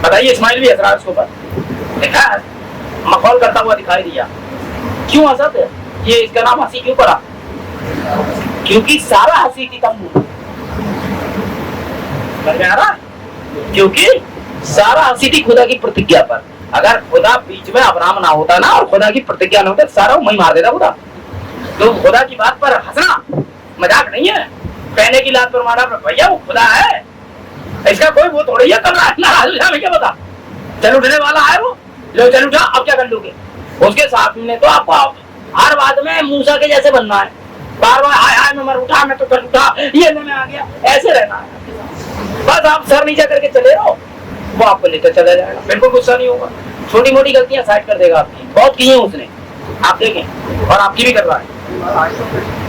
बताइए। इस्माइल भी हंस उसके ऊपर, देखा मखौल करता हुआ दिखाई दिया। क्यों हंसा थे, ये इसका नाम हंसी क्यों पड़ा, क्योंकि सारा हंसी थी तंबू, क्योंकि सारा हंसी थी खुदा की प्रतिज्ञा पर। अगर खुदा बीच में अब्राहम ना होता ना, और खुदा की प्रतिज्ञा ना होता, सारा वही मार देता खुदा। तो खुदा की बात पर हंसना मजाक नहीं है, कहने की लात पर मारा, भैया वो खुदा है, इसका कोई वो थोड़ी है कर रहा है ना, क्या पता, चल उठने वाला है वो, लो चल उठा, अब क्या कर लोगे। उसके साथ में तो आपको हर बात में मूसा के जैसे बनना है, बार बार हाय हाय मैं मर उठा, मैं तो कर उठा, ये मैं आ गया, ऐसे रहना है। बस आप सर नीचे करके चले रहो, वो आपको लेकर चला जाएगा, बिल्कुल गुस्सा नहीं होगा। छोटी मोटी गलतियां साइड कर देगा आपकी, बहुत की है उसने, आप देखें, और आपकी भी कर रहा है।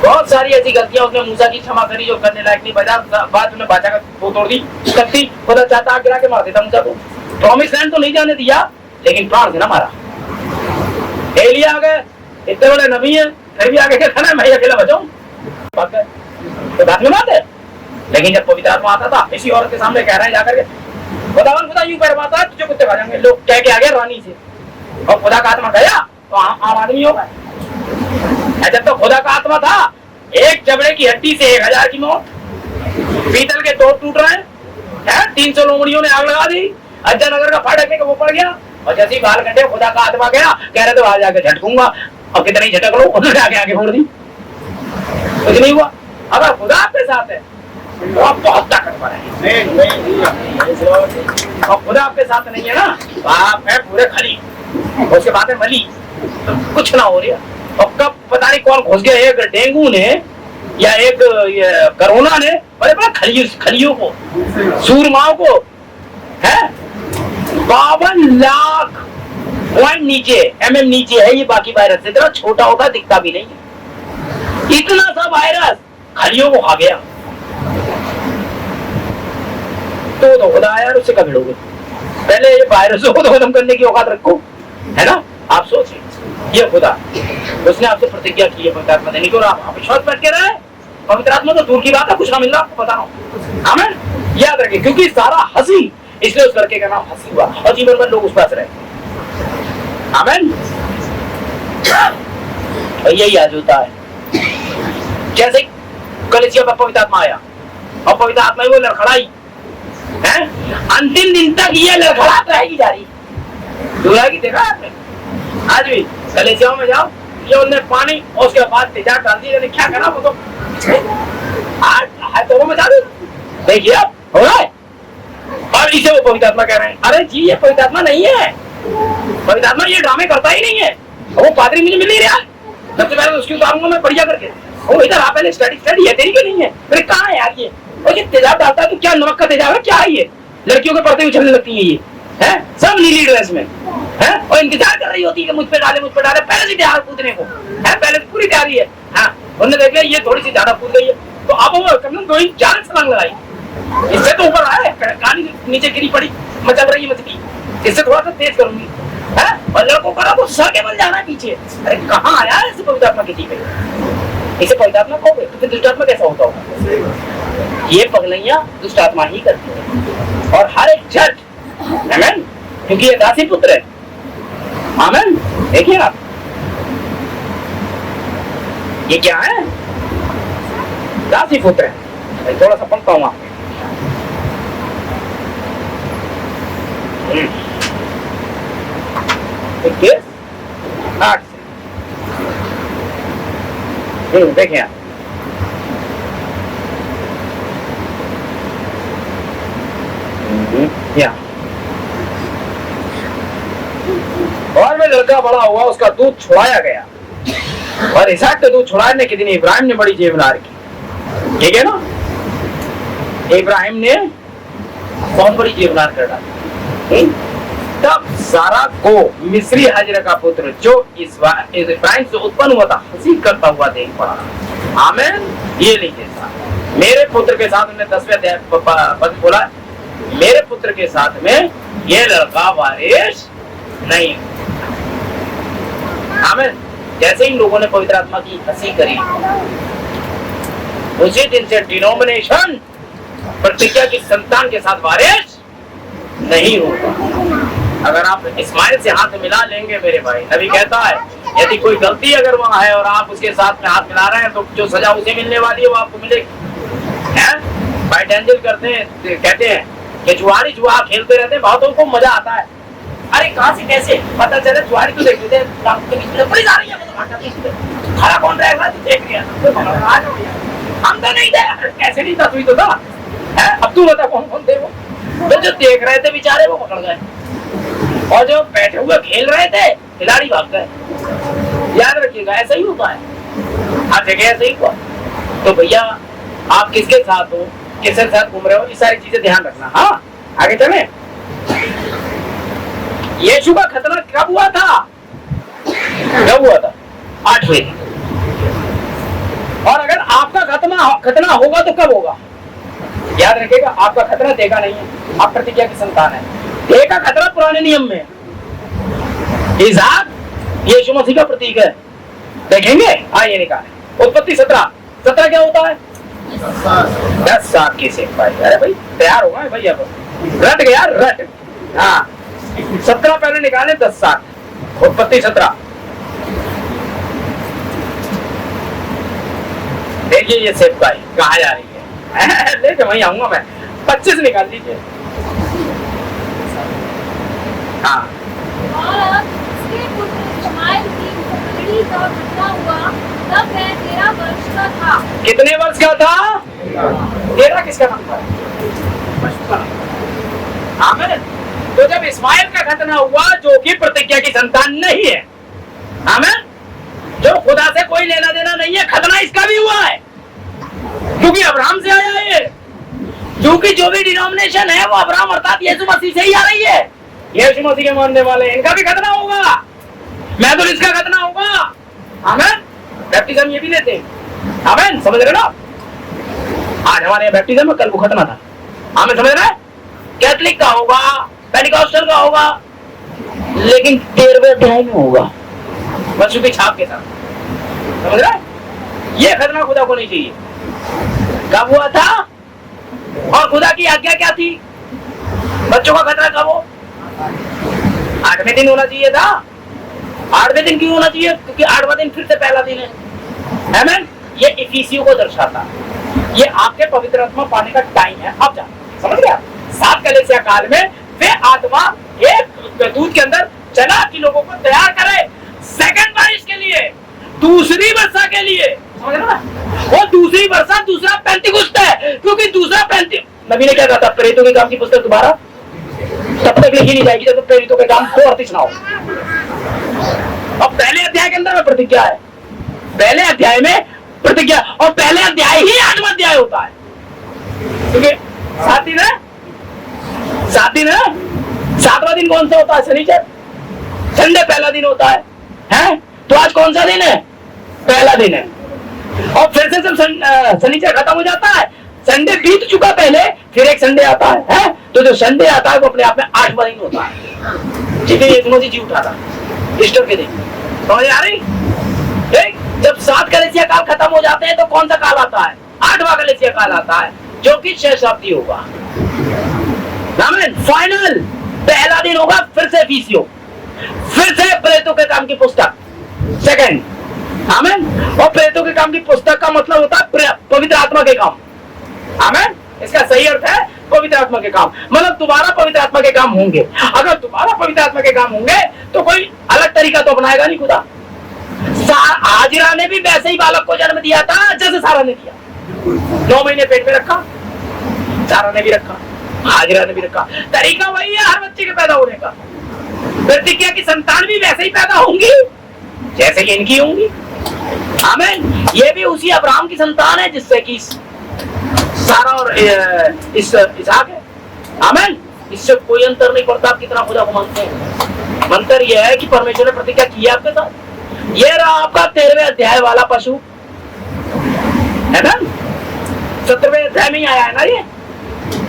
बहुत सारी ऐसी गलतियां उसने मूसा की क्षमा करी जो करने लायक नहीं, बाद उन्हें बाचा का वो तोड़ दी, कत्ती खुदा चाहता गिरा के मार देता मूसा को। प्रॉमिस लैंड तो नहीं जाने दिया, लेकिन प्राण से ना मारा। एलिया आ गए, इतने बड़े नबी है, फिर भी आगे क्या खाना है, मैं अकेला बचाऊं, तो बात में बात है। लेकिन जब पवित्र आत्मा आता था, इसी औरत के सामने कह रहे हैं जाकर के, खुदा यूं करवाता है तुझे कुत्ते खा जाएंगे, लोग कह के आ गए रानी से, और खुदा का आत्मा गया तो आम आदमी होगा। जब तो खुदा का आत्मा था, एक चमड़े की हड्डी से 1000 की मौत, पीतल के तोड़ टूट रहे हैं, 300 लोमड़ियों ने आग लगा दी, अज्जा नगर का फाटक लेकर वो पड़ गया, और जैसे ही बाल कटे खुदा का आत्मा गया, कह रहे तो आ जाके झटकूंगा, और कितनी झटक लो, उन्होंने आगे फोड़ दी, कुछ नहीं हुआ। अगर खुदा आपके साथ है तो आप बहुत ताकत पर है, और खुदा आपके साथ नहीं है ना, तो आप है पूरे खली, उसके बाद में मली, तो कुछ ना हो रहा। और कब पता नहीं कौन घुस गया, एक डेंगू ने या एक कोरोना ने बड़े बड़े खलियों को, सूरमाओं को, है 52 लाख पॉइंट नीचे mm नीचे है ये बाकी वायरस से, इतना छोटा होता दिखता भी नहीं है, इतना सा वायरस खलियों को खा गया। तो खुदा यार उससे कब भिड़ोगे, पहले ये वायरसों को तो खत्म करने की औकात रखो, है ना। आप सोचिए, ये खुदा उसने आपसे प्रतिज्ञा की है पवित्र आत्मा देने की, और आप विश्वास बैठ के रहे, पवित्र आत्मा तो दूर की बात है, कुछ ना मिल रहा आपको बता रहा हूँ, आमीन। याद रखिए, क्योंकि सारा हंसी, इसलिए उस लड़के का नाम हंसी हुआ, और जीवन भर लोग उस पास रहे, आमीन। यही आज होता है, जैसे कलीसिया पर पवित्र आत्मा आया, और पवित्र आत्मा वो लड़खड़ाई है, अंतिम दिन तक ये लड़खड़ाहट रहेगी जारी, दूल्हा की देखा आपने। आज भी कलीसियाओं में जाओ, ये उन्हें पानी और उसके बाद तेजाब डाल दिया, क्या करा वो तो आज तो मचा दो, देखिए आप हो रहा है। और इसे वो पवित्र आत्मा कह रहे हैं, अरे जी ये पवित्र आत्मा नहीं है, पवित्र आत्मा ये ड्रामे करता ही नहीं है, वो पादरी मुझे मिल नहीं रहा, सबसे पहले उसकी उतारूंगा मैं बढ़िया करके। वो इधर आ पहले स्टडी है तेरी के नहीं है, अरे कहाँ है यार ये? और ये तेजाब डालता है तो क्या नमक का तेजाब है क्या है ये? लड़कियों के पर्दे उछलने लगती है ये, है सब नीली ड्रेस में, है और इंतजार कर रही होती है कि मुझ पे डाले पहले से तैयार कूदने को, है पहले से पूरी तैयारी है। हाँ उन्होंने देख लिया ये थोड़ी सी ज्यादा कूद गई है, तो अब वो कम दो ही 4 छलांग लगाई, इससे तो ऊपर आया कहानी नीचे गिरी पड़ी, मचल रही है मछली, इससे थोड़ा सा तेज करूंगी, है और लड़कों का तो सर के बल जाना है पीछे। अरे कहाँ आया है इसे पवित्र आत्मा किसी पे? इसे पवित्र आत्मा कहोगे तो फिर दुष्ट आत्मा कैसा होता होगा? ये पगलैया दुष्ट आत्मा ही करती है, और हर एक जज, आमेन, क्योंकि ये दासी पुत्र है, आमेन। देखिए आप ये क्या है? दासी पुत्र है। थोड़ा सा पढ़ता हूँ आपको, देखिए आप और में लड़का बड़ा हुआ, उसका दूध छुड़ाया गया, और इसहाक का दूध छुड़ाने के दिन इब्राहिम ने बड़ी जेवनार की, ठीक है ना? इब्राहिम ने बहुत बड़ी जेवनार कर डाली। तब सारा को मिस्री हाजिरा का पुत्र जो इब्राहिम से उत्पन्न हुआ था हंसी करता हुआ देख पड़ा। आमीन। ये लीजिए साहब, मेरे पुत्र के साथ में 10वें पद बोला, मेरे पुत्र के साथ में ये लड़का वारिस नहीं। आमीन। जैसे इन लोगों ने पवित्र आत्मा की हंसी करी, उसी दिन से डिनोमिनेशन प्रतिज्ञा की संतान के साथ वारिस नहीं होगा। अगर आप इस्माइल से हाथ मिला लेंगे मेरे भाई, नबी कहता है यदि कोई गलती अगर वहां है और आप उसके साथ में हाथ मिला रहे हैं तो जो सजा उसे मिलने वाली है वो आपको मिलेगी। हैं? भाई डेंजल करते हैं, कहते हैं कि जुआरी जुआ खेलते रहते हैं, बहुतों को मजा आता है। अरे कहां से कैसे पता चले? जुआरी तो देख लेते खड़ा कौन रहेगा देख लिया, हम तो नहीं थे, कैसे नहीं था, तू ही तो था। अब तू बता कौन कौन थे? वो जो देख रहे थे बेचारे वो पकड़ गए, और जो बैठे हुए खेल रहे थे खिलाड़ी भाग गए। याद रखिएगा ऐसा ही होता है, हर जगह ऐसा ही हुआ। तो भैया आप किसके साथ हो, किसके साथ घूम रहे हो, ये सारी चीजें ध्यान रखना। हाँ आगे चले। यीशु का खतना कब हुआ था? कब हुआ था? 8वें दिन। और अगर आपका खतना होगा तो कब होगा? याद रखिएगा, आपका खतना देखा नहीं है, आप प्रतिज्ञा की संतान है। देखा खतरा पुराने नियम में, इसहाक यीशु मसीह का प्रतीक है। देखेंगे आइए निकाले उत्पत्ति 17 क्या होता है? 10 साल की सेक भाई। अरे भाई तैयार होगा भाई, अब रट गया रट। हाँ 17 पहले निकाले, 10 साल। उत्पत्ति 17 देखिए ये सेब भाई कहाँ जा रही है? लेके वहीं आऊंगा मैं। 25 निकाल लीजिए। हाँ और उसके पुत्र इश्माएल की पगड़ी का खतना हुआ, तब वह 13 वर्ष का था। कितने वर्ष का था? 13 किसका नाम था? आमीन। तो जब इस्माइल का खतना हुआ जो कि प्रतिज्ञा की संतान नहीं है, आमीन, जो खुदा से कोई लेना देना नहीं है, खतना इसका भी हुआ है क्योंकि अब्राहम से आया है। क्योंकि जो भी डिनोमिनेशन है वो अब्राहम अर्थात यीशु मसीह से ही आ रही है। यीशु मसीह के मानने वाले इनका भी खतना होगा, मैं तो इसका खतना होगा। आमीन। बैप्टिज्म ये भी लेते हैं। आमीन, समझ रहे ना? आज हमारे यहाँ बैप्टिज्म में, कल वो खतना था। आमीन, समझ रहे? कैथलिक का होगा, पेंटिकॉस्टल का होगा, लेकिन 13वें अध्याय में होगा बच्चों की छाप के साथ। समझ रहे? ये खतना खुदा को नहीं चाहिए। कब हुआ था और खुदा की आज्ञा क्या थी? बच्चों का खतना कब हो? 8वें दिन होना चाहिए था। 8वें दिन क्यों होना चाहिए? क्योंकि 8वां दिन फिर से पहला दिन है। आमीन। ये इफिसियों को दर्शाता, ये आपके पवित्र आत्मा पाने का टाइम है। अब जा समझ गया? 7 कलीसिया काल में वे आत्मा एक दूध के अंदर चला कि लोगों को तैयार करे सेकंड बारिश के लिए, दूसरी वर्षा के लिए। समझ रहे ना? वो दूसरी वर्षा दूसरा पेंटिकुस्ट है, क्योंकि दूसरा नबी ने क्या कहा था? प्रेरितों के काम की पुस्तक दोबारा तब तक लिखी नहीं जाएगी जब तक प्रेरितों के काम को अर्थ ना हो। और पहले अध्याय के अंदर में प्रतिज्ञा है, पहले अध्याय में प्रतिज्ञा, और पहले अध्याय ही 8वां अध्याय होता है, क्योंकि 7 दिन है, 7 दिन है। 7वां दिन कौन सा होता है? शनिचर, संडे पहला दिन होता है, हैं? तो आज कौन सा दिन है? पहला दिन है। और फिर से जब शनिचर खत्म हो जाता है, संडे बीत चुका पहले, फिर एक संडे आता है? तो जो संडे आता है वो अपने आप में 8वां दिन होता है, ठीक है? यीशु मसीह जी उठा था ईस्टर के दिन, समझ आ रही? ठीक? जब 7 कलीसिया काल खत्म हो जाते हैं तो कौन सा काल आता है? 8वां कलीसिया काल आता है, जो कि सहस्राब्दी होगा। फाइनल पहला दिन होगा, फिर से एफिसियों, फिर से प्रेरितों के काम की पुस्तक सेकंड, आमेन। और प्रेरितों के काम की पुस्तक का मतलब होता है पवित्र आत्मा के काम, आमेन। इसका सही अर्थ है पवित्र आत्मा के काम, मतलब दोबारा पवित्र आत्मा के काम होंगे। अगर दोबारा पवित्र आत्मा के काम होंगे तो कोई अलग तरीका तो अपनाएगा नहीं खुदा। हाजिरा ने भी वैसे ही बालक को जन्म दिया था जैसे सारा ने दिया, 9 महीने पेट में रखा, सारा ने भी रखा, हाजिरा ने भी रखा। तरीका वही है हर बच्चे के पैदा होने का। प्रतिज्ञा की संतान भी वैसे ही पैदा होंगी जैसे कि इनकी होंगी, आमीन। ये भी उसी अब्राहम की संतान है जिससे कि सारा और इसहाक है, आमीन। इससे कोई अंतर नहीं पड़ता आप कितना खुदा को मानते हैं। अंतर यह है कि परमेश्वर ने प्रतिज्ञा की है आपके साथ। ये रहा आपका 13वें अध्याय वाला पशु, है ना? 17वें अध्याय में ही आया है ना ये।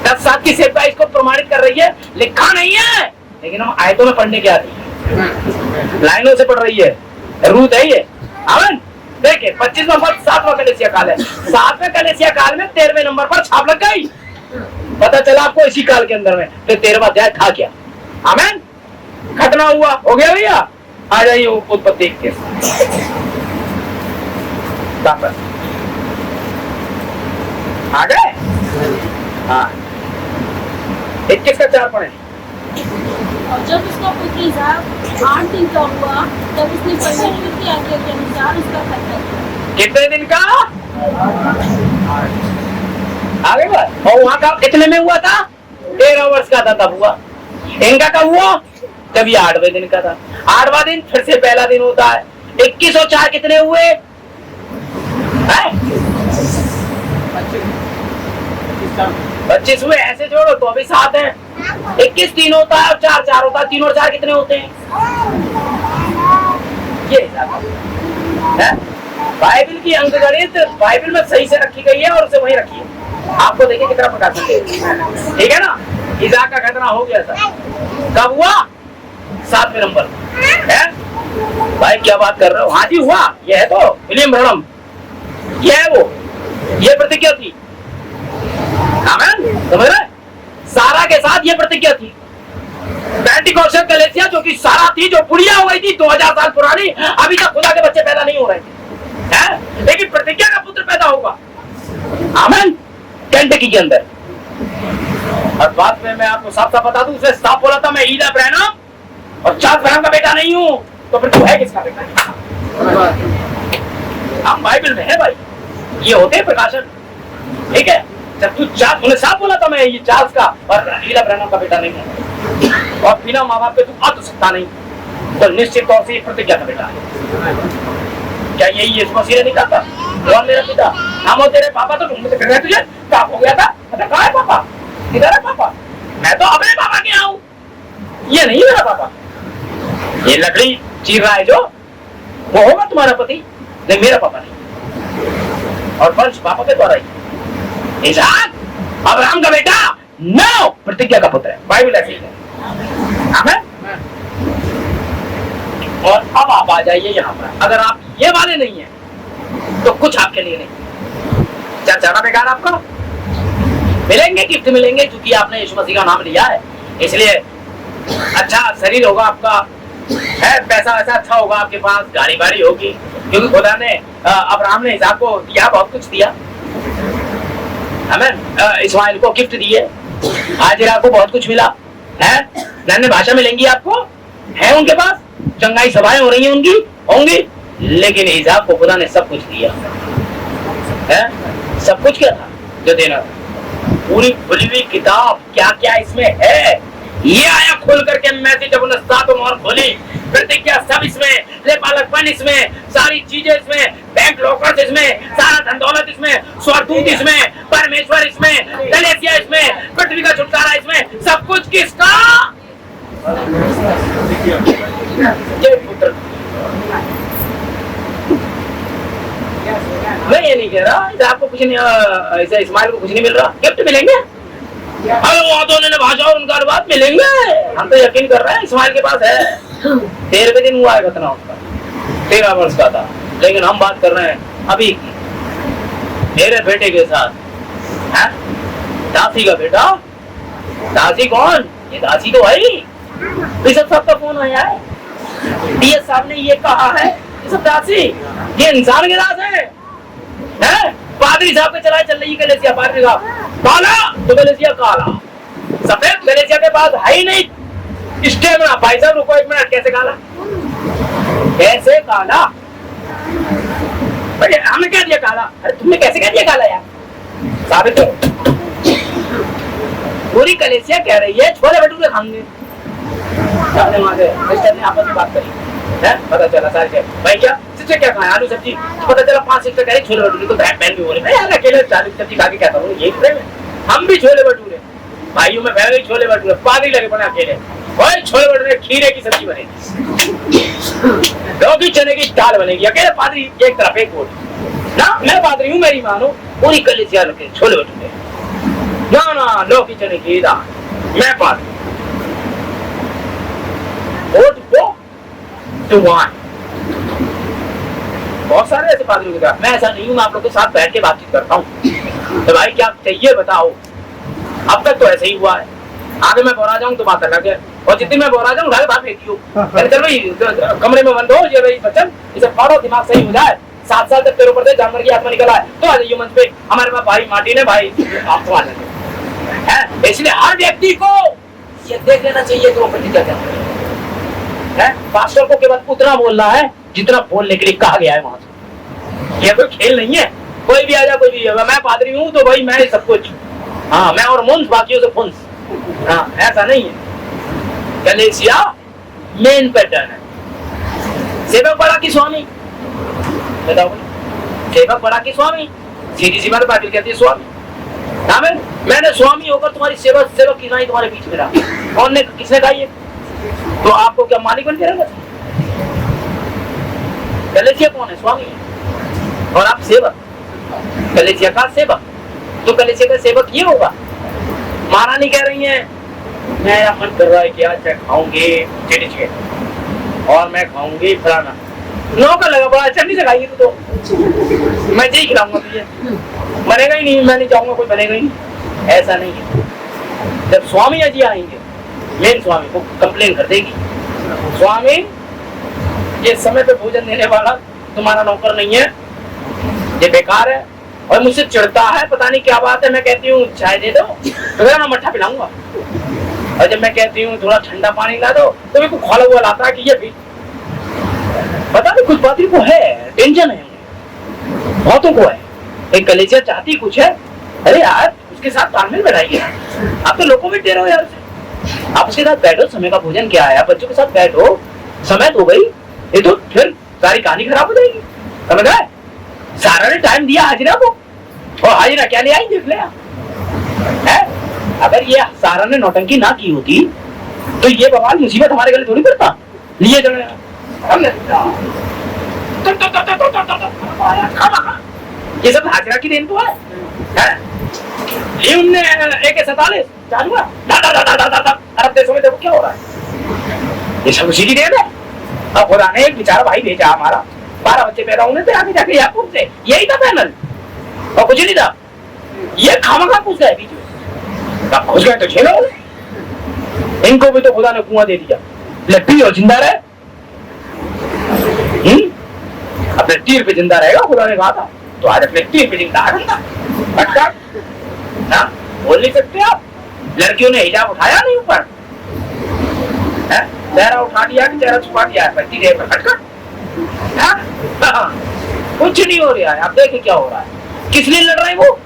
10-7 की सेवका इसको प्रमाणित कर रही है, लिखा नहीं है लेकिन हम आयतों में पढ़ने के आ रही है, लाइनों से पढ़ रही है, रूत है ये, आमीन। देखिए 25 नंबर 7वां कलीसिया काल है, 7वें कलीसिया काल में 13वें नंबर पर छाप लग गई। पता चला आपको इसी काल के अंदर में फिर 13वां अध्याय था क्या, आमीन। खतना हुआ, हो गया भैया। आ जाइए उत्पत्ति के आ गए, हाँ। 21 का 4 पढ़े। और जब उसका पुत्र इसहाक 8 दिन का हुआ तब उसने परमेश्वर की आज्ञा के अनुसार उसका खतना किया। कितने दिन का? आगे बात। और वहां का कितने में हुआ था? 13 वर्ष का था तब हुआ। इनका कब हुआ? जब ये 8वें दिन का था। 8वां दिन फिर से पहला दिन होता है। 21 और 4 कितने हुए? 25 हुए, ऐसे जोड़ो तो अभी 7 है। 21 3 होता है और 4 4 होता है। 3 और 4 कितने होते हैं? ये है बाइबल की अंकगणित, बाइबल में सही से रखी गई है और उसे वहीं रखी है। आपको देखिए कितना प्रकाश है, ठीक है ना? इसहाक का खतना हो गया था, कब हुआ? 7वें नंबर है। भाई क्या बात कर रहे हो? हाँ जी हुआ। यह है तो विलियम ब्रैनम, यह है वो, ये प्रतिज्ञा थी, आमीन। समझ रहे? सारा के साथ ये प्रतिज्ञा थी। पेंटिकोस्टल कलीसिया जो कि सारा थी, जो बुढ़िया हो गई थी 2000 साल पुरानी, अभी तक खुदा के बच्चे पैदा नहीं हो रहे थे, हैं? लेकिन प्रतिज्ञा का पुत्र पैदा होगा, आमीन, केंटकी के अंदर। और बात में मैं आपको साफ साफ बता दूं, उसने साफ बोला था मैं ईदा ब्रैनम और चार्ल्स ब्रैनम का बेटा नहीं हूं, तो फिर तू है किसका बेटा? हम बाइबल में है भाई, ये होते हैं प्रकाशन, ठीक है? जब तू चार्ल्स, उन्हें साफ बोला था मैं ये चार्ल्स का और ईदा ब्रैनम का बेटा नहीं हूं, और बिना माँ बाप पे तू आ तो सकता नहीं, तो निश्चित तौर से प्रतिज्ञा का बेटा है। क्या यही यीशु मसीह ने नहीं कहा था, कौन मेरा पिता, हम और तेरे पापा तो ढूंढते फिर रहे तुझे, क्या हो गया था? कहाँ है पापा? किधर है पापा? मैं तो अपने पापा के यहाँ हूँ, ये नहीं मेरा पापा। ये लकड़ी चीर रहा है जो, वो होगा तुम्हारा पति, नहीं मेरा पापा नहीं। और वंश पापा के द्वारा ही। इसहाक अब्राहम का बेटा, नो, प्रतिज्ञा का पुत्र है, बाइबल ऐसी है, आमीन। और अब आप आ जाइए यहाँ पर, अगर आप ये वाले नहीं हैं तो कुछ आपके लिए नहीं। क्या ज्यादा बेकार आपका? मिलेंगे, गिफ्ट मिलेंगे, क्योंकि आपने यीशु मसीह का नाम लिया है, इसलिए अच्छा शरीर होगा आपका, है पैसा वैसा अच्छा होगा आपके पास, गाड़ी बाड़ी होगी, क्योंकि खुदा ने अब्राहम ने इसहाक को दिया, बहुत कुछ दिया, आमीन। इस्माइल को गिफ्ट दिए, हाजिरा को बहुत कुछ मिला है, नन्हे भाषा मिलेंगी आपको, है उनके पास, चंगाई सभाएं हो रही हैं उनकी, होंगी, लेकिन इसहाक को खुदा ने सब कुछ दिया है। सब कुछ क्या था जो देना था? पूरी खुली हुई किताब, क्या क्या इसमें है ये आया खोल करके। मैं जब उन्हें 7 मोहर खोली प्रतिज्ञा सब इसमें, लेपालकपन इसमें, सारी चीजें इसमें, बैंक लॉकर्स इसमें, सारा धन दौलत इसमें, स्वरदूत इसमें, परमेश्वर इसमें, कलीसिया इसमें, पृथ्वी का छुटकारा इसमें, सब कुछ किसका? ये पुत्र। मैं ये नहीं कह रहा आपको कुछ नहीं, ऐसा इस्माइल को कुछ नहीं मिल रहा, गिफ्ट मिलेंगे। अरे वो तो उन्होंने भाषा और उनका अनुवाद मिलेंगे, हम तो यकीन कर रहे हैं इस्माइल के पास है। 13वें दिन हुआ है खतना उसका, 13 वर्ष का था, लेकिन हम बात कर रहे हैं अभी की, मेरे बेटे के साथ है? दासी का बेटा। दासी कौन? ये दासी तो भाई बिशप साहब का फोन आया है, डीएस साहब ने ये कहा है, ये सब दासी, ये इंसान के दास है? पादरी साहब के चलाए चल रही कलेसिया, पादरी साहब काला तो कलेसिया काला, सफेद कलेसिया के पास है ही नहीं स्टेमिना। भाई साहब रुको एक मिनट, कैसे काला? कैसे काला? हमने क्या दिया काला? अरे तुमने कैसे कह दिया काला यार? साबित करो। पूरी कलेसिया कह रही है छोले भटूरे खाएंगे, सिस्टर ने आपस में बात करी है, पता चला सारे भाई क्या सिस्टर क्या खाए? आलू सब्जी। पता चला 5 सिस्टर कह रही छोले भटूरे, तो बहन भी बोले मैं यार अकेले आलू सब्जी खा के क्या करूँ, यही प्रेम है। हम भी छोले भटूरे, भाइयों में बहन छोले भटूरे, पादरी लगे पड़े अकेले, और छोले भटूरे खीरे की सब्जी बनेगी, लौकी चने की दाल बनेगी, अकेले पादरी एक तरफ एक बोल ना, मैं पादरी हूँ मेरी मानो, पूरी कलेसिया रखे छोले भटूरे, ना ना लौकी चने की दाल, मैं पादरी। वोट को तो वहां बहुत सारे ऐसे पादरियों के साथ, मैं ऐसा नहीं हूँ, मैं आप लोग के साथ बैठ के बातचीत करता हूँ, तो भाई क्या चाहिए बताओ। अब तक तो ऐसे ही हुआ है, आगे मैं बोरा जाऊँ तो बात अलग है, और जितनी मैं बोरा जाऊँ घर बात फेंकी चल भाई कमरे में बंद हो, ये भाई बच्चन इसे पढ़ो, दिमाग सही हो जाए, 7 साल तक तेरे ऊपर से जानवर की आत्मा निकला है, तो आ जाइए मंच पे, हमारे पास भाई मार्टिन है, भाई आपको आ जाएंगे। इसलिए हर व्यक्ति को ये देख लेना चाहिए कि वो प्रतिज्ञा क्या है। पास्टर को केवल उतना बोलना है जितना बोलने के लिए कहा गया है वहां से, ये कोई खेल नहीं है, कोई भी आ जाए कोई भी, मैं पादरी हूँ तो भाई मैं सब कुछ, हाँ मैं और मुंस बाकियों से फुंस, हाँ ऐसा नहीं है। कलेसिया मेन पैटर्न है, सेवक बड़ा की स्वामी, बताओ सेवक बड़ा की स्वामी, सीधी सी बात बाइबल कहती है स्वामी, मैंने स्वामी होकर तुम्हारी सेवक की नहीं तुम्हारे बीच में रहा, कौन ने किसने कहा ये? तो आपको क्या मालिक बन के रहना चाहिए? कलेसिया कौन है? स्वामी है, और आप सेवक, कलेसिया का सेवक, तो कलेसिया का सेवक ये होगा। महारानी कह रही है मेरा मन कर रहा है कि आज मैं खाऊंगी चिकन और मैं खाऊंगी फलाना, नौकर लगा बड़ा चटनी से खाइए तो मैं यही खिलाऊंगा, तुझे बनेगा ही नहीं, मैं नहीं चाहूंगा कोई बनेगा ही नहीं, ऐसा नहीं है। जब स्वामी जी आएंगे, मेन स्वामी को कंप्लेन कर देगी, स्वामी ये समय पे भोजन देने वाला तुम्हारा नौकर नहीं है, ये बेकार है और मुझसे चिढ़ता है, पता नहीं क्या बात है। मैं कहती हूँ चाय दे दो तो मैं मट्ठा पिलाऊंगा, और जब मैं कहती हूँ थोड़ा ठंडा पानी ला दो तो मेरे को खोला हुआ लाता है कि ये भी, पता नहीं कुछ पादरी को है टेंशन है, बहुतों को है, एक कलेसिया चाहती कुछ है। अरे यार उसके साथ तालमेल बैठाइए, आप तो लोगों में दे रहे हो यार, आप उसके साथ बैठो, समय का भोजन क्या है, आप बच्चों के साथ बैठो, समय तो गई, ये तो फिर सारी कहानी खराब हो जाएगी, समझ आए? सारा ने टाइम दिया हाजिरा को, और हाजिरा क्या ले आई देख ले है? अगर ये सारा ने नौटंकी ना की होती तो ये बवाल मुसीबत हमारे गले थोड़ी पड़ता, लिए ये सब हाजिरा की देन तो है? ये उनने AK-47 चालू है, अरब देशों में देखो क्या हो रहा है, ये सब उसी की देन है। अब खुदा ने एक बेचारा भाई भेजा हमारा, 12 बच्चे पैदा होने थे, आगे जाके याकूब से यही था पैनल, और कुछ नहीं था, ये खामखा घुस गए बीच में, अब घुस गए तो झेलो, इनको भी तो खुदा ने कुआं दे दिया, लट्टी और जिंदा रहे, अपने तीर पे जिंदा रहेगा खुदा ने कहा था, तो आज अपने तीर पे जिंदा है, ना बोल नहीं सकते आप। लड़कियों ने हिजाब उठाया नहीं ऊपर, चेहरा उठा दिया कि चेहरा छुपा दिया है, पर खटखट कुछ नहीं हो रहा है। आप देखें क्या हो रहा है, किस लिए लड़ रहे हैं वो?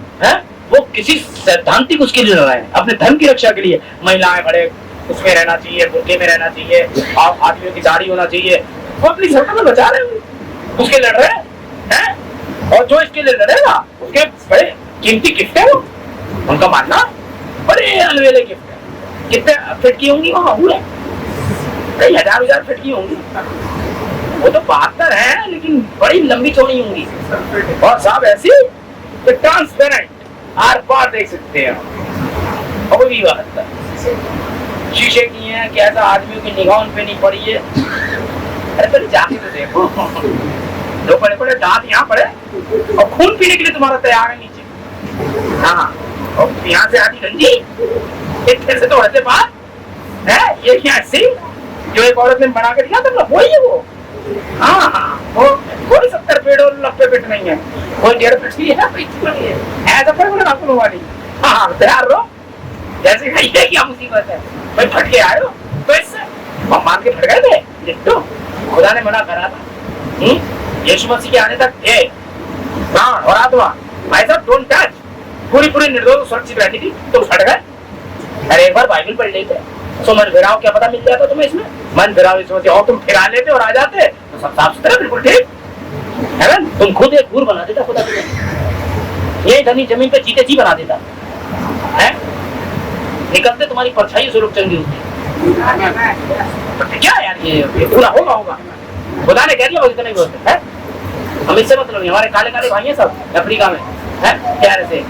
वो किसी सैद्धांतिक उसके लिए लड़ रहे हैं, अपने धर्म की रक्षा के लिए। महिलाएं बड़े उसमें रहना चाहिए, बुर्के में रहना चाहिए, आप आदमियों की दाढ़ी होना चाहिए। वो अपनी सरकार में बचा रहे हैं, उसके लड़ रहे हैं, और जो इसके लिए लड़ेगा उसके बड़े कीमती गिफ्ट है वो, उनका मानना बड़े अलवेले गिफ्ट है। कितने फिट की होंगी वहाँ हुए, कई हजार फिट की होंगी, वो तो 72 है लेकिन बड़ी लंबी चौड़ी होंगी, और साहब ऐसी तो ट्रांसपेरेंट आर पार देख सकते हैं, और वो भी बात है शीशे की है कि ऐसा आदमियों की निगाह उन पे नहीं पड़ी है। अरे पहले जाके तो देखो, दो बड़े बड़े दांत यहाँ पड़े और खून पीने के लिए तुम्हारा तैयार है नीचे। हाँ, और यहाँ से आधी गंजी इतने से तो हड़ते बात है, ये क्या ऐसी जो एक औरत ने बना के दिया था वही है वो। हाँ हाँ, वो कोई 70 फीट और 90 फीट नहीं है, कोई 1.5 फीट की है, ऐसा कोई बड़ा नाखून वाली। हाँ तैयार रहो, जैसे कही है क्या मुसीबत है भाई, फट के आए हो तो इससे हम मान के फट गए थे, देखो खुदा ने मना करा था यीशु मसीह के आने तक थे प्राण और आत्मा भाई साहब डोंट टच, पूरी निर्दोष सुरक्षित रहती थी, तो फट गए। अरे एक बार बाइबल पढ़ लेते तो मन फिराओ, क्या पता मिल जाता तुम्हें इसमें, मन फिराओ इसमें और तुम फिरा लेते और आ जाते तो सब साफ सुथरा बिल्कुल ठीक है ना। तुम खुद एक घूर बना देता खुदा, यही धनी जमीन पे जीते जी बना देता है, निकलते तुम्हारी परछाई स्वरूप चंगी होती। क्या यार ये पूरा होगा, खुदा ने कह दिया वो इतना ही बहुत है। हम इससे मतलब नहीं, हमारे काले काले भाई हैं सब अफ्रीका में है, प्यारे से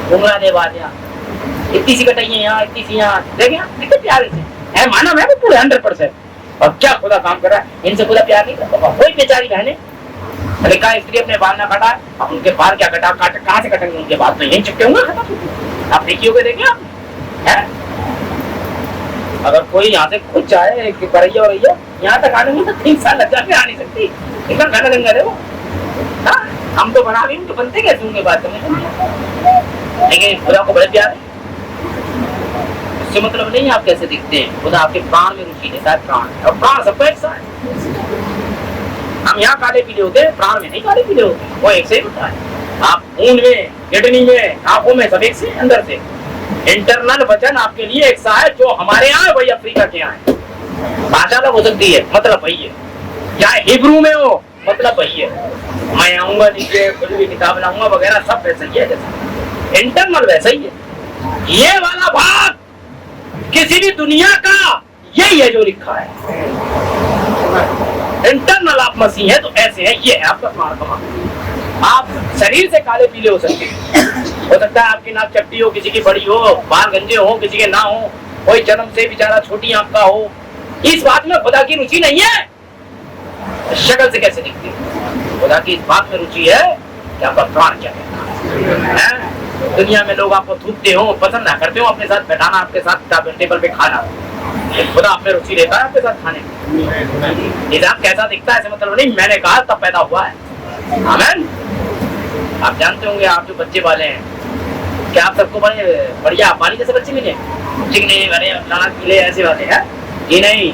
घुमरा दे बात, यहाँ इतनी सी कटाई है, यहाँ इतनी सी, यहाँ देखे कितने प्यारे से है, माना मैं पूरे 100%। और क्या खुदा काम कर रहा है, इनसे खुदा प्यार नहीं करता। कोई बेचारी बहने अरे कहा स्त्री अपने बाल ना काटा, अब उनके बाल क्या कटा, कहाँ से कटेंगे उनके बाल, तो यही चिपके होंगे खत्म। आप देखिए होगे, देखे आप है? अगर कोई यहाँ से खुद जाए बरैया और यहाँ तक आने में तो 3 साल लग जाते, आ नहीं सकती, इतना घना जंगल है वो। हाँ हम तो बना भी तो बनते कैसे होंगे बात करने, लेकिन खुदा को बड़े प्यार है। इससे मतलब नहीं आप कैसे दिखते हैं, खुदा आपके प्राण में रुचि लेता है, प्राण, और प्राण सबका एक सा है। हम यहाँ काले पीले होते हैं, प्राण में नहीं काले पीले होते, वो एक से ही होता है। आप खून में, किडनी में, आंखों में सब एक से, अंदर से। इंटरनल वचन आपके लिए एक सा है, जो हमारे यहाँ है वही अफ्रीका के यहाँ है। भाषा अलग हो सकती है, मतलब वही है, चाहे हिब्रू में हो मतलब वही है। मैं आऊंगा नीचे खुद भी किताब लाऊंगा वगैरह सब वैसा ही है, जैसा इंटरनल वैसा ही है। ये वाला भाग किसी भी दुनिया का यही है जो लिखा है। इंटरनल आप मसीह है तो ऐसे है, ये है आपका प्राण का मार्ग। आप शरीर से काले पीले हो सकते हैं, हो सकता है आपकी नाक चपटी हो, किसी की बड़ी हो, बाल गंजे हो, किसी के ना हो, कोई जन्म से बेचारा छोटी आंख का हो। इस बात में खुदा की रुचि नहीं है, शक्ल से कैसे दिखती है। खुदा की इस बात में रुचि है कि आपका प्राण क्या है। दुनिया में लोग आपको थूकते हो, पसंद ना करते हो, अपने साथ बैठाना, आपके साथ टेबल पे खाना, खुदा आप में रुचि लेता है आपके साथ खाने में। निजाम कैसा दिखता है ऐसे मतलब नहीं, मैंने कहा तब पैदा हुआ है। आमीन। आप जानते होंगे, आप जो बच्चे वाले हैं, क्या आप सबको बड़े बढ़िया पानी जैसे बच्चे मिले, चिकने वाले, लाना पीले ऐसे वाले हैं कि नहीं?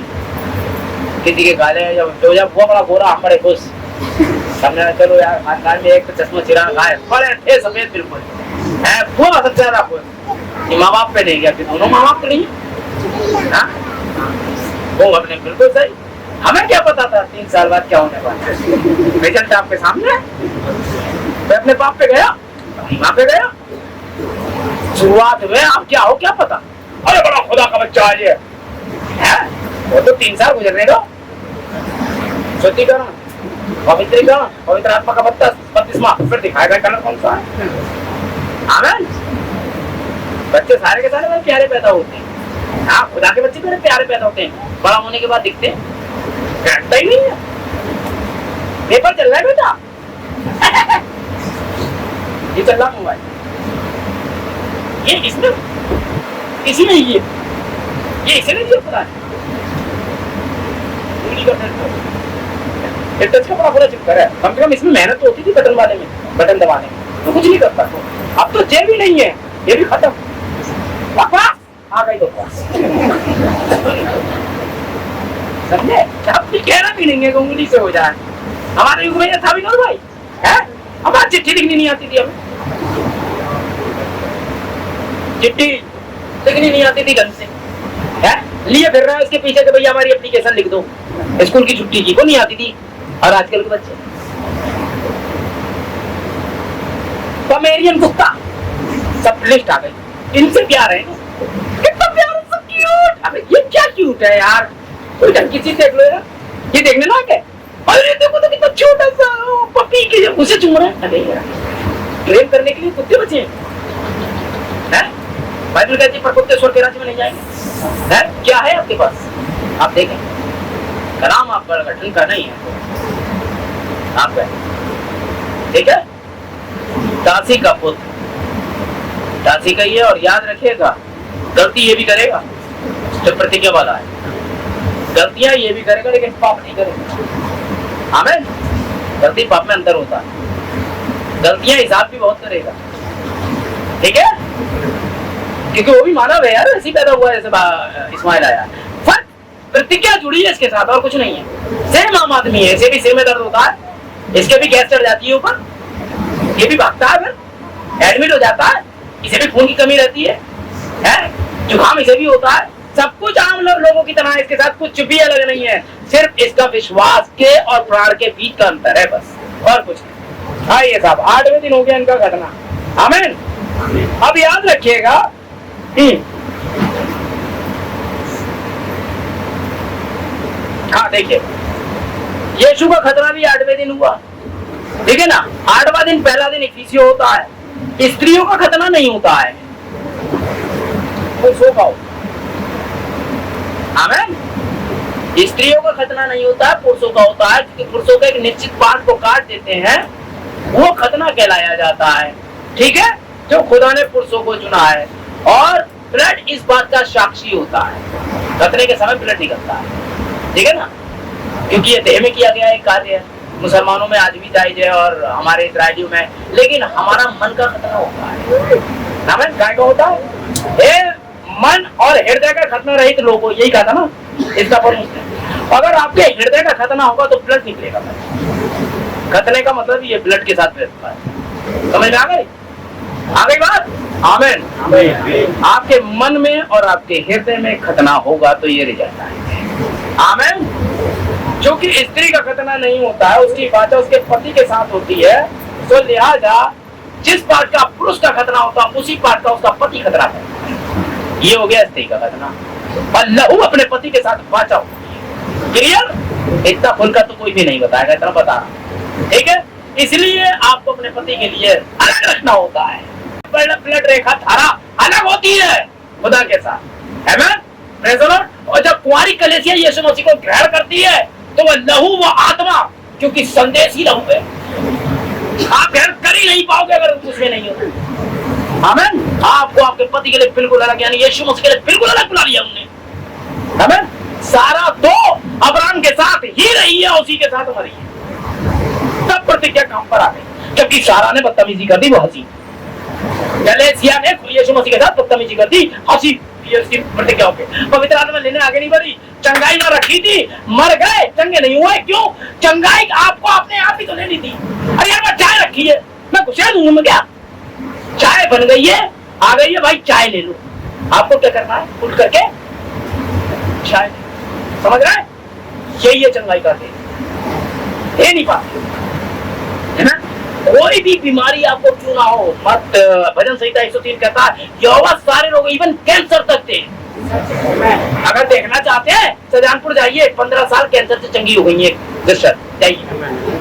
किसी के गाले जब वो बड़ा गोरा, हम बड़े खुश, हमने चलो यार खानदान में एक तो चश्मा चिरा खाए, बड़े थे सफेद बिल्कुल है, पूरा सबसे ज्यादा खुश। माँ बाप पे नहीं गया, दोनों माँ बाप पे नहीं, वो अपने बिल्कुल सही। हमें क्या पता था 3 साल बाद क्या होने वाला, रिजल्ट आपके सामने। मैं अपने बाप पे गया, माँ पे गया, शुरुआत में आप क्या हो क्या पता। अरे बड़ा खुदा का बच्चा आज है, वो तो 3 साल गुजरने दो। शुद्धिकरण, पवित्रीकरण, पवित्र आत्मा का बपतिस्मा, फिर दिखाएगा कलर कौन सा है। आमीन। बच्चे सारे के सारे बड़े प्यारे पैदा होते हैं। हाँ खुदा के बच्चे बड़े प्यारे पैदा होते हैं, बड़ा होने के बाद दिखते हैं घटता ही नहीं है। पेपर चल रहा है बेटा ये चल रहा मोबाइल, ये इसमें इसी में ये इसने दिया खुदा ने। टच का बड़ा चक्कर है, कम से कम इसमें मेहनत तो होती थी बटन वाले में, बटन दबाने में, तो कुछ नहीं करता। अब तो जेल भी नहीं है, ये भी खत्म, आ गई समझे। अब भी कहना भी नहीं है उंगली से हो जाए। हमारे युग में ये था भी ना भाई, है हमारी चिट्ठी लिखनी नहीं आती थी, हमें चिट्ठी लिखनी नहीं आती थी ढंग से, है लिए फिर रहा है उसके पीछे कि भैया हमारी एप्लीकेशन लिख दो, स्कूल की छुट्टी की को नहीं आती थी। और आजकल के बच्चे पमेरियन कुत्ता सब लिस्ट आ गई, इनसे प्यार है, कितना प्यार है, सब क्यूट। अबे ये क्या क्यूट है यार, कोई ढंग की चीज देख लो यार, ये देखने ना क्या, अरे देखो तो कितना छोटा सा पपी के उसे चूम रहा है। अरे यार प्रेम करने के लिए कुत्ते बचे हैं, बाइबल कहती है पर कुत्ते स्वर्ग के राज्य में नहीं जाएंगे। है क्या है आपके पास, आप देखें, कलाम आपका गठन का नहीं है आपका, ठीक है, दासी का पुत्र, दासी का ये, और याद रखिएगा गलती ये भी करेगा जो प्रतिज्ञा वाला है, गलतियां ये भी करेगा लेकिन पाप नहीं करेगा। आमीन। गलती पाप में अंतर होता है, गलतियां हिसाब भी बहुत करेगा, ठीक है, क्योंकि वो भी मानव है यार, ऐसी पैदा हुआ है जैसे इस्माइल आया। फर्क प्रतिज्ञा जुड़ी है इसके साथ और कुछ नहीं है। सेम आम आदमी है, इसे भी सिर में दर्द होता है, इसके भी गैस चढ़ जाती है ऊपर, ये भी भागता है, फिर एडमिट हो जाता है, इसे भी खून की कमी रहती है, जुकाम इसे भी होता है, सब कुछ आम लोगों की तरह, इसके साथ कुछ भी अलग नहीं है, सिर्फ इसका विश्वास के और प्राण के बीच का अंतर है बस, और कुछ नहीं। हाँ ये साहब 8वें दिन हो गया इनका घटना। आमीन। अब याद रखिएगा, हाँ देखिए यीशु का खतना भी 8वें दिन हुआ, ठीक है ना। 8वां दिन पहला दिन इफिसियों होता है, स्त्रियों का खतना नहीं होता है, पुरुषों का होता है। आमीन। स्त्रियों का खतना नहीं होता है, पुरुषों का होता है, क्योंकि पुरुषों का एक निश्चित पार्ट को काट देते हैं, वो खतना कहलाया जाता है, ठीक है, जो खुदा ने पुरुषों को चुना है। और ब्लड इस बात का साक्षी होता है, खतने के समय ब्लड निकलता है, ठीक है ना, क्योंकि ये देह में किया गया एक कार्य है, मुसलमानों में आज भी जायज है और हमारे इजराइलियों में, लेकिन हमारा मन का खतना होता है। आमीन। काय का होता है, मन और हृदय का खतना रहित लोगों, यही कहा था ना इसका पर। अगर आपके हृदय का खतना होगा तो ब्लड निकलेगा, खतने का मतलब ये ब्लड के साथ रहता है। समझ में आ गई बात। आमीन। आपके मन में और आपके हृदय में खतना होगा तो ये रिजल्ट आएगा। आमीन। जो कि स्त्री का खतना नहीं होता है, उसकी बात उसके पति के साथ होती है, तो लिहाजा जिस पार्ट का पुरुष का खतना होता है उसी पार्ट का उसका पति खतना करता है। ये हो गया स्त्री का खतना। और लहू अपने पति के साथ बचाओ, क्लियर। इतना खुलकर तो कोई भी नहीं बताएगा, इतना बता रहा, ठीक है। इसलिए आपको अपने पति के लिए अलग रखना होता है, ब्लड रेखा धारा अलग होती है खुदा के साथ। आमीन। Praise the Lord. और जब कुंवारी कलीसिया यीशु मसीह को ग्रहण करती है तो वह लहू व आत्मा, क्योंकि संदेश ही लहू है, आप ग्रहण कर ही नहीं पाओगे अगर उसमें नहीं हो। आमीन। आपको आपके पति के लिए बिल्कुल अलग, यानी यीशु मसीह के लिए बिल्कुल अलग बुला लिया उन्होंने। आमीन। सारा तो अब्राहम के साथ ही रही है, उसी के साथ मरी है, तब प्रतिज्ञा काम पर आ गई, जबकि सारा ने बदतमीजी कर दी, वो हंसी। गलेसिया ने यीशु मसीह के साथ बदतमीजी कर दी, हंसी प्रतिज्ञा हो गई। पवित्र आत्मा लेने आगे नहीं बढ़ी, चंगाई ना रखी थी, मर गए, चंगे नहीं हुए। क्यों? चंगाई आपको अपने आप ही तो लेनी थी। अरे यार मैं चाय रखी है, मैं घुसा दूंगा मैं, क्या चाय बन गई है, आ गई है भाई, चाय ले लो। आपको क्या करना है? उठ करके चाय, समझ रहे हैं? यही है चंगाई का दे, नहीं पाते, है ना। कोई भी बीमारी आपको क्यों ना हो, मत, भजन संहिता 103 कहता है यहोवा सारे रोग, इवन कैंसर तक थे। अगर देखना चाहते हैं सजानपुर जाइए, 15 साल कैंसर से चंगी हो गई है सिस्टर, जाइए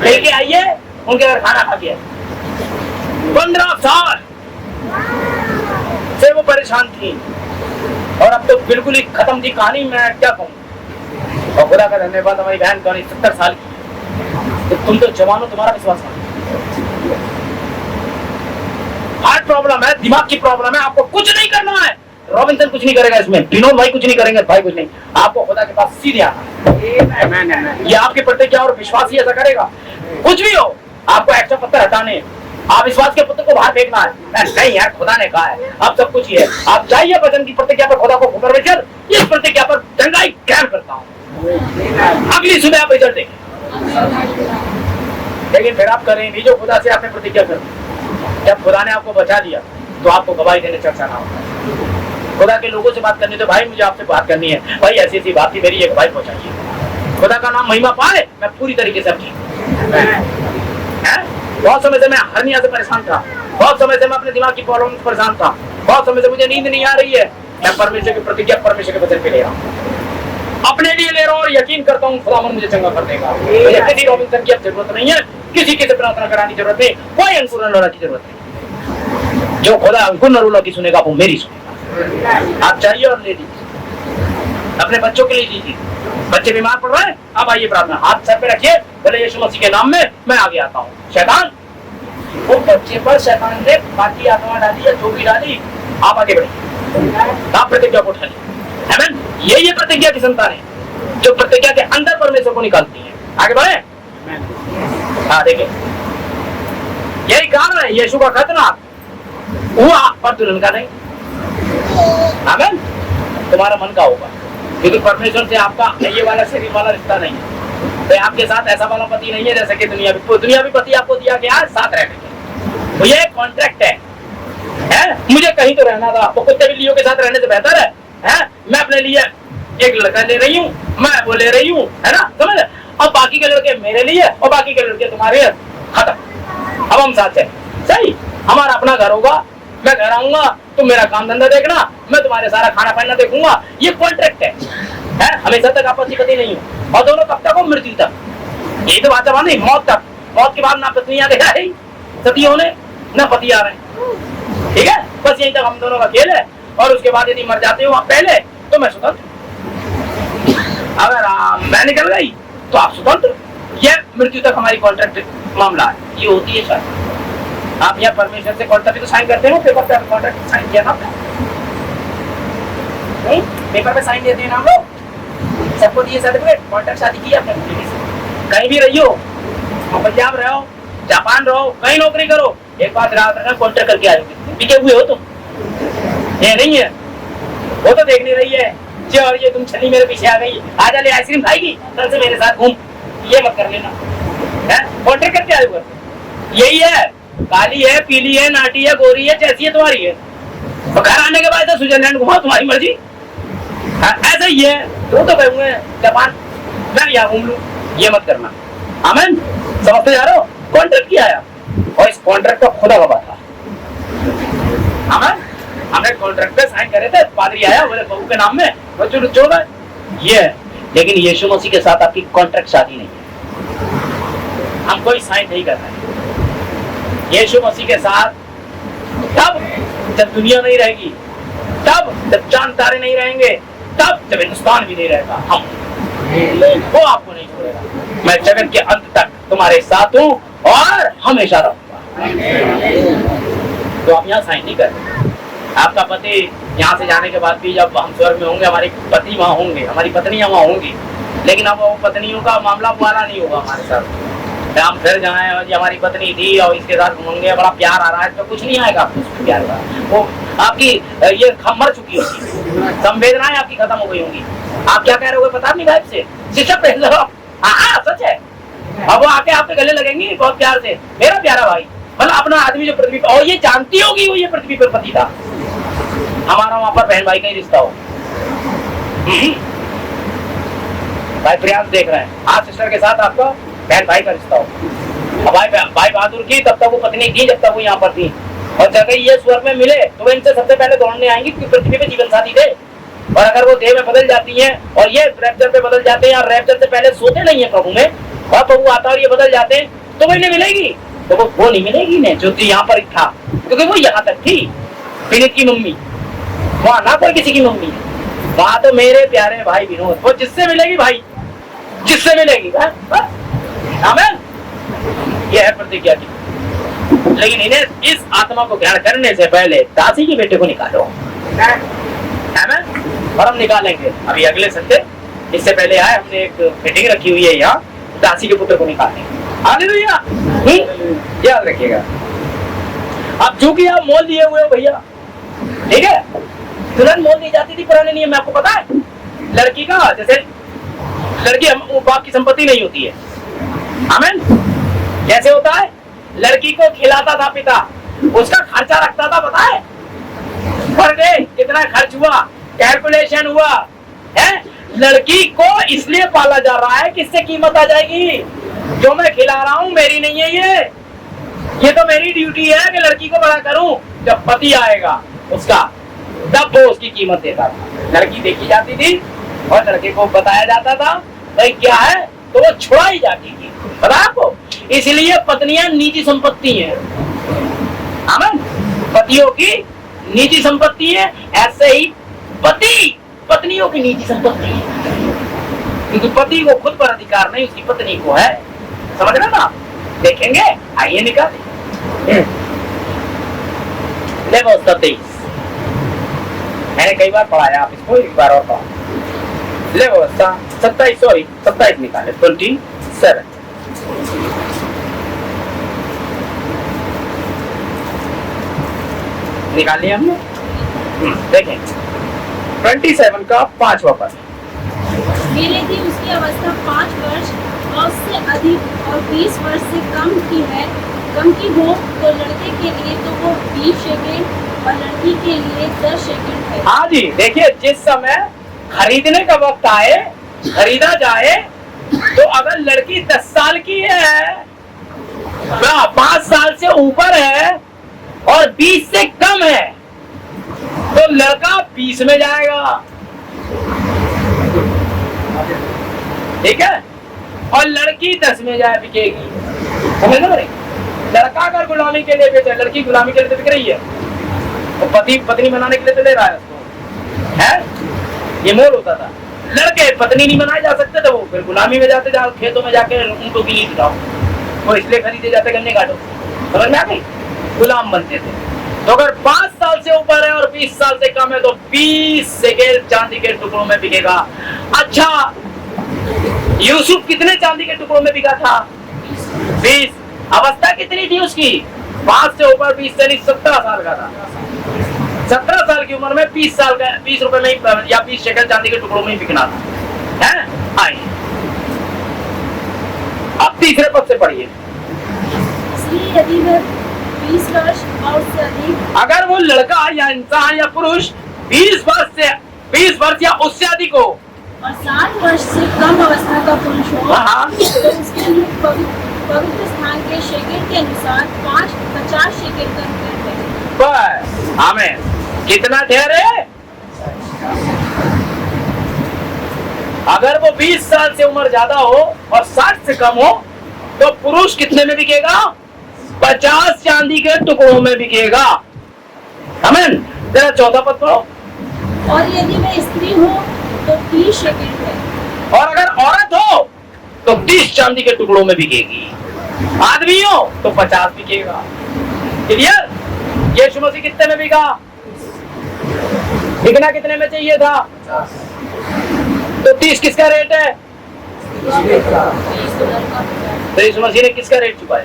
लेके आइए, उनके घर खाना खा के 15 साल से वो परेशान थी और अब तो बिल्कुल ही खत्म थी कहानी। मैं क्या कहूँ, और खुदा का धन्यवाद, हमारी बहन कहानी 70 साल की, तो तुम तो जवान हो, तुम्हारा विश्वास नहीं। हार्ट प्रॉब्लम है, दिमाग की प्रॉब्लम है, आपको कुछ नहीं करना है। रॉबिन्सन कुछ नहीं करेगा इसमें, विनोद भाई कुछ नहीं करेंगे, भाई कुछ नहीं, आपको खुदा के पास सीधे आना है। ये आपके प्रति क्या और विश्वास ही ऐसा करेगा। कुछ भी हो, आपको एक्स्ट्रा पत्थर हटाने, आप विश्वास के पत्थर को बाहर फेंकना है। नहीं यार, खुदा ने कहा है, अब सब कुछ ही है। आप जाइए वचन की प्रतिज्ञा पर, खुदा को परमेश्वर इस प्रतिज्ञा पर चंगाई ग्रहण करता हूँ, अगली सुबह आप रिजल्ट देंगे। लेकिन फिर आप करें नहीं जो खुदा से आपने प्रतिज्ञा कर दी। जब खुदा ने आपको बचा लिया तो आपको गवाही देने चर्चा ना होता। खुदा के लोगों से बात करनी तो भाई मुझे आपसे बात करनी है, भाई ऐसी ऐसी बात थी मेरी, एक भाई पहुंचाइए। खुदा का नाम महिमा पाए, मैं पूरी तरीके से ठीक। बहुत समय से मैं हर्निया से परेशान था, बहुत समय से मैं अपने दिमाग की प्रॉब्लम से परेशान था, बहुत समय से मुझे नींद नहीं आ रही है। मैं परमेश्वर की प्रतिज्ञा परमेश्वर के वचन पे ले रहा हूँ, अपने लिए ले रहा हूँ और यकीन करता हूँ खुदा मुझे चंगा कर देगा। मुझे किसी रॉबिन्सन की अब जरूरत नहीं है, किसी की प्रार्थना कराने की जरूरत नहीं, कोई अंकुर नरोला की जरूरत नहीं। जो खुदा अंकुर नरोला की सुनेगा वो मेरी सुनेगा। आप चाहिए और ले लीजिए, अपने बच्चों के लिए लीजिए। बच्चे बीमार पड़ रहे हैं, अब आइए प्रार्थना, हाथ सर पे रखिए, बोले यीशु मसीह के नाम में मैं आगे आता हूँ। शैतान, वो बच्चे पर शैतान ने बाकी आत्मा डाली या जो भी डाली, आप आगे बढ़िए, आप प्रतिज्ञा को उठा लीजिए। आमीन। ये प्रतिज्ञा की संतान है जो प्रतिज्ञा के अंदर परमेश्वर को निकालती है। आगे बढ़े। हाँ देखिए, यही कारण है यीशु का खतना हुआ पर दुल्हन का नहीं। आमीन। तुम्हारा मन का होगा, क्योंकि परमेश्वर से आपका ये वाला शरीर वाला रिश्ता नहीं है। तो आपके साथ ऐसा वाला पति नहीं है जैसे कि दुनियावी पति आपको दिया गया है साथ रहने के। तो ये कॉन्ट्रैक्ट है? मुझे कहीं तो रहना था, वो कुत्ते बिल्लियों के साथ रहने से बेहतर है? मैं अपने लिए एक लड़का ले रही हूँ, मैं वो ले रही हूँ, है ना, समझ? अब बाकी के लड़के मेरे लिए और बाकी के लड़के तुम्हारे, खत्म। अब हम साथ हैं, सही। हमारा अपना घर होगा, मैं घर आऊंगा, तुम मेरा काम धंधा देखना, मैं तुम्हारे सारा खाना पीना देखूंगा। ये कॉन्ट्रैक्ट है? हमेशा तक आप पति नहीं हो, और दोनों कब तक हो? मृत्यु तक। यही तो बात है नहीं, मौत तक। मौत के बाद ना पत्नी आ गया है सती होने, ना पति आ रहे हैं, ठीक है? बस यही तक हम दोनों का खेल है। और उसके बाद यदि मर जाते हो आप पहले तो मैं स्वतंत्र, अगर मैं निकल गई तो आप स्वतंत्र। ये मृत्यु तक हमारी कॉन्ट्रैक्ट मामला है, ये होती है शायद। आप यहाँ परमेश्वर से कॉन्ट्रैक्ट तो साइन करते हो, पेपर पे कॉन्ट्रैक्ट साइन किया ना आपने? नहीं, पेपर पे साइन देते हैं ना हम लोग, सबको दिए सर्टिफिकेट, कॉन्ट्रैक्ट शादी की आपने। कहीं भी रही हो, पंजाब रहो, जापान रहो, कहीं नौकरी करो, एक बात याद रखना, कॉन्ट्रैक्ट करके आयोगे। बिके हुए हो तुम, ये नहीं है। वो तो देख नहीं रही है जी, और ये तुम छली मेरे पीछे आ गई, आजा ले आइसक्रीम खाएगी, कल से मेरे साथ घूम, ये मत कर लेना है। कॉन्ट्रैक्ट करके आयोगे, यही है। काली है, पीली है, नाटी है, गोरी है, जैसी है तुम्हारी है। और घर आने के बाद स्विट्जरलैंड घुमाओ, तुम्हारी मर्जी। ऐसा ही है, तो कहूंगे जापान, मैं यहाँ घूम लूं, ये मत करना। आमीन। समझते जा रहे हो? कॉन्ट्रैक्ट किया है, और इस कॉन्ट्रैक्ट का खुदा का था। आमीन। हमने कॉन्ट्रैक्ट पे साइन करे थे, पादरी आया बोले बहू के नाम में, बच्चों छोड़ गए, ये है। लेकिन यीशु मसीह के साथ आपकी कॉन्ट्रैक्ट शादी नहीं है, हम कोई साइन नहीं कर रहे। यीशु मसीह के साथ तब जब दुनिया नहीं रहेगी, तब जब चांद तारे नहीं रहेंगे, तब जब हिंदुस्तान भी नहीं रहेगा, हम वो आपको नहीं छोड़ेगा। मैं जगत के अंत तक तुम्हारे साथ हूँ और हमेशा रहूंगा। तो आप यहाँ साइन नहीं कर रहे। आपका पति यहाँ से जाने के बाद भी जब हम स्वर्ग में होंगे, हमारी पति वहाँ होंगे, हमारी पत्नियां वहाँ होंगी, लेकिन अब वो पत्नियों का मामला वाला नहीं होगा हमारे साथ। हम फिर जाए और हमारी पत्नी थी और इसके साथ घूमेंगे, बड़ा प्यार आ रहा है, तो कुछ नहीं आएगा आपको प्यार का। वो आपकी ये मर चुकी होगी, संवेदनाएं आपकी खत्म हो गई होंगी। आप क्या कह रहे हो पता नहीं भाई से, शिक्षक पहन लो। हाँ सच है। अब वो आके आपके गले लगेंगी बहुत प्यार से, मेरा प्यारा भाई, मतलब अपना आदमी जो पृथ्वी पर, और ये जानती होगी वो ये पृथ्वी पर पति था। हमारा वहां पर बहन भाई का ही रिश्ता हो। भाई प्रियांश देख रहे हैं, आप सिस्टर के साथ आपका बहन भाई का रिश्ता हो। भाई बहादुर की तब तक वो पत्नी थी जब तक वो यहाँ पर थी, और जब ये स्वर्ग में मिले तो वो इनसे सबसे पहले दौड़ने आएंगी, क्योंकि पृथ्वी पे जीवन साथी थे। और अगर वो देह में बदल जाती हैं और ये रैप्चर पे बदल जाते हैं, और रैप्चर से पहले सोते नहीं है प्रभु में, और प्रभु आता और ये बदल जाते हैं, तो वो इन्हें मिलेगी। तो वो नहीं मिलेगी इन्हें जो यहाँ पर था, क्योंकि वो यहाँ तक थी। विनीत की मम्मी वहाँ ना कोई किसी की मम्मी है, वहाँ तो मेरे प्यारे भाई विनोद, वो जिससे मिलेगी भाई, जिससे मिलेगी। आमीन। ये है प्रतिज्ञा की। लेकिन इन्हें इस आत्मा को ग्रहण करने से पहले दासी के बेटे को निकालो। आमीन। और हम निकालेंगे अभी अगले संडे। इससे पहले आए हमने एक मीटिंग रखी हुई है यहाँ, दासी के पुत्र को निकालेंगे। हालेलुया। याद रखिएगा। अब चूंकि आप मोल दिए हुए हो भैया, ठीक है, दुल्हन मोल दी जाती थी पुराने नियम में, आपको पता है। लड़की का जैसे लड़की बाप की संपत्ति नहीं होती है। आमीन। कैसे होता है? लड़की को खिलाता था पिता, उसका खर्चा रखता था, पता है पर डे कितना कितना खर्च हुआ, कैलकुलेशन हुआ है। लड़की को इसलिए पाला जा रहा है कि इससे कीमत आ जाएगी। जो मैं खिला रहा हूं मेरी नहीं है ये तो मेरी ड्यूटी है कि लड़की को बड़ा करूं। जब पति आएगा उसका, तब वो उसकी कीमत देता था। लड़की देखी जाती थी और लड़के को बताया जाता था भाई क्या है, तो वो छुड़ाई जाती थी। पता आपको, इसलिए पत्नियां निजी संपत्ति है। आमीन। पतियों की निजी संपत्ति है, ऐसे ही पति पत्नियों की निजी संपत्ति है, क्योंकि पति को खुद पर अधिकार नहीं, उसकी पत्नी को है। समझ रहे ना? देखेंगे, आइए निकालें। देखो 27 मैंने कई बार पढ़ाया, आप इसको एक बार और पढ़ा। ले व्यवस्था 27 निकाले 27 निकाल लिया हमने। देखें 27 का 5वां पद। मेरे थी उसकी अवस्था 5 वर्ष और उससे अधिक और 20 वर्ष से कम की हो तो लड़के के लिए तो वो 20 शेकेल और लड़की के लिए 10 शेकेल है। हाँ जी, देखिए जिस समय खरीदने का वक्त आए, खरीदा जाए, तो अगर लड़की 10 साल की है, 5 साल से ऊपर है और 20 से कम है, तो लड़का 20 में जाएगा, ठीक है, और लड़की 10 में जाए बिकेगी। समझ ना? लड़का अगर गुलामी के लिए बेचा, लड़की गुलामी के लिए तो बिक रही है, तो पति पत्नी बनाने के लिए तो ले रहा है उसको, है? ये मोल होता था। लड़के पत्नी नहीं बनाए जा सकते थे, वो फिर गुलामी में जाते, जाओ खेतों में जाके उनको गिनी दिखाओ, वो इसलिए खरीदे जाते गन्ने काटो। समझ में आ गई? गुलाम बनते थे। तो अगर 5 साल से ऊपर है और 20 साल से कम है तो 20 शेकेल चांदी के टुकड़ों में बिकेगा। अच्छा, यूसुफ कितने चांदी के टुकड़ों में बिका था? 20। अवस्था कितनी थी उसकी? 5 से ऊपर 20 से नहीं, 17 साल का था। 17 साल की उम्र में 20 साल का 20 रुपए में ही या 20 शेकेल चांदी के टुकड़ों में ही बिकना था, है? आइए अब तीसरे पद से पढ़िए। इसलिए यदि वह 20 वर्ष और उससे अधिक, अगर वो लड़का या इंसान या पुरुष 20 वर्ष या उससे अधिक हो और 60 वर्ष से कम अवस्था का पुरुष हो, हाँ। तो उसके लिए पवित्र स्थान के शेकेल के अनुसार 50 शेकेल का अंतर है। बस हमें कितना ठहरे? अगर वो 20 साल से उम्र ज्यादा हो और 60 से कम हो तो पुरुष कितने में बिकेगा? 50 चांदी के टुकड़ों में बिकेगा। आमीन। जरा 14 पद पढ़ो। और यदि वह स्त्री हो तो 30 शेकेल है, और अगर औरत हो तो 30 चांदी के टुकड़ों में बिकेगी। आदमी हो तो 50 बिकेगा। क्लियर? यीशु मसीह कितने में बिका? बिकना कितने में चाहिए था? तो 30 किसका रेट है? तो यीशु मसीह ने किसका रेट चुकाया?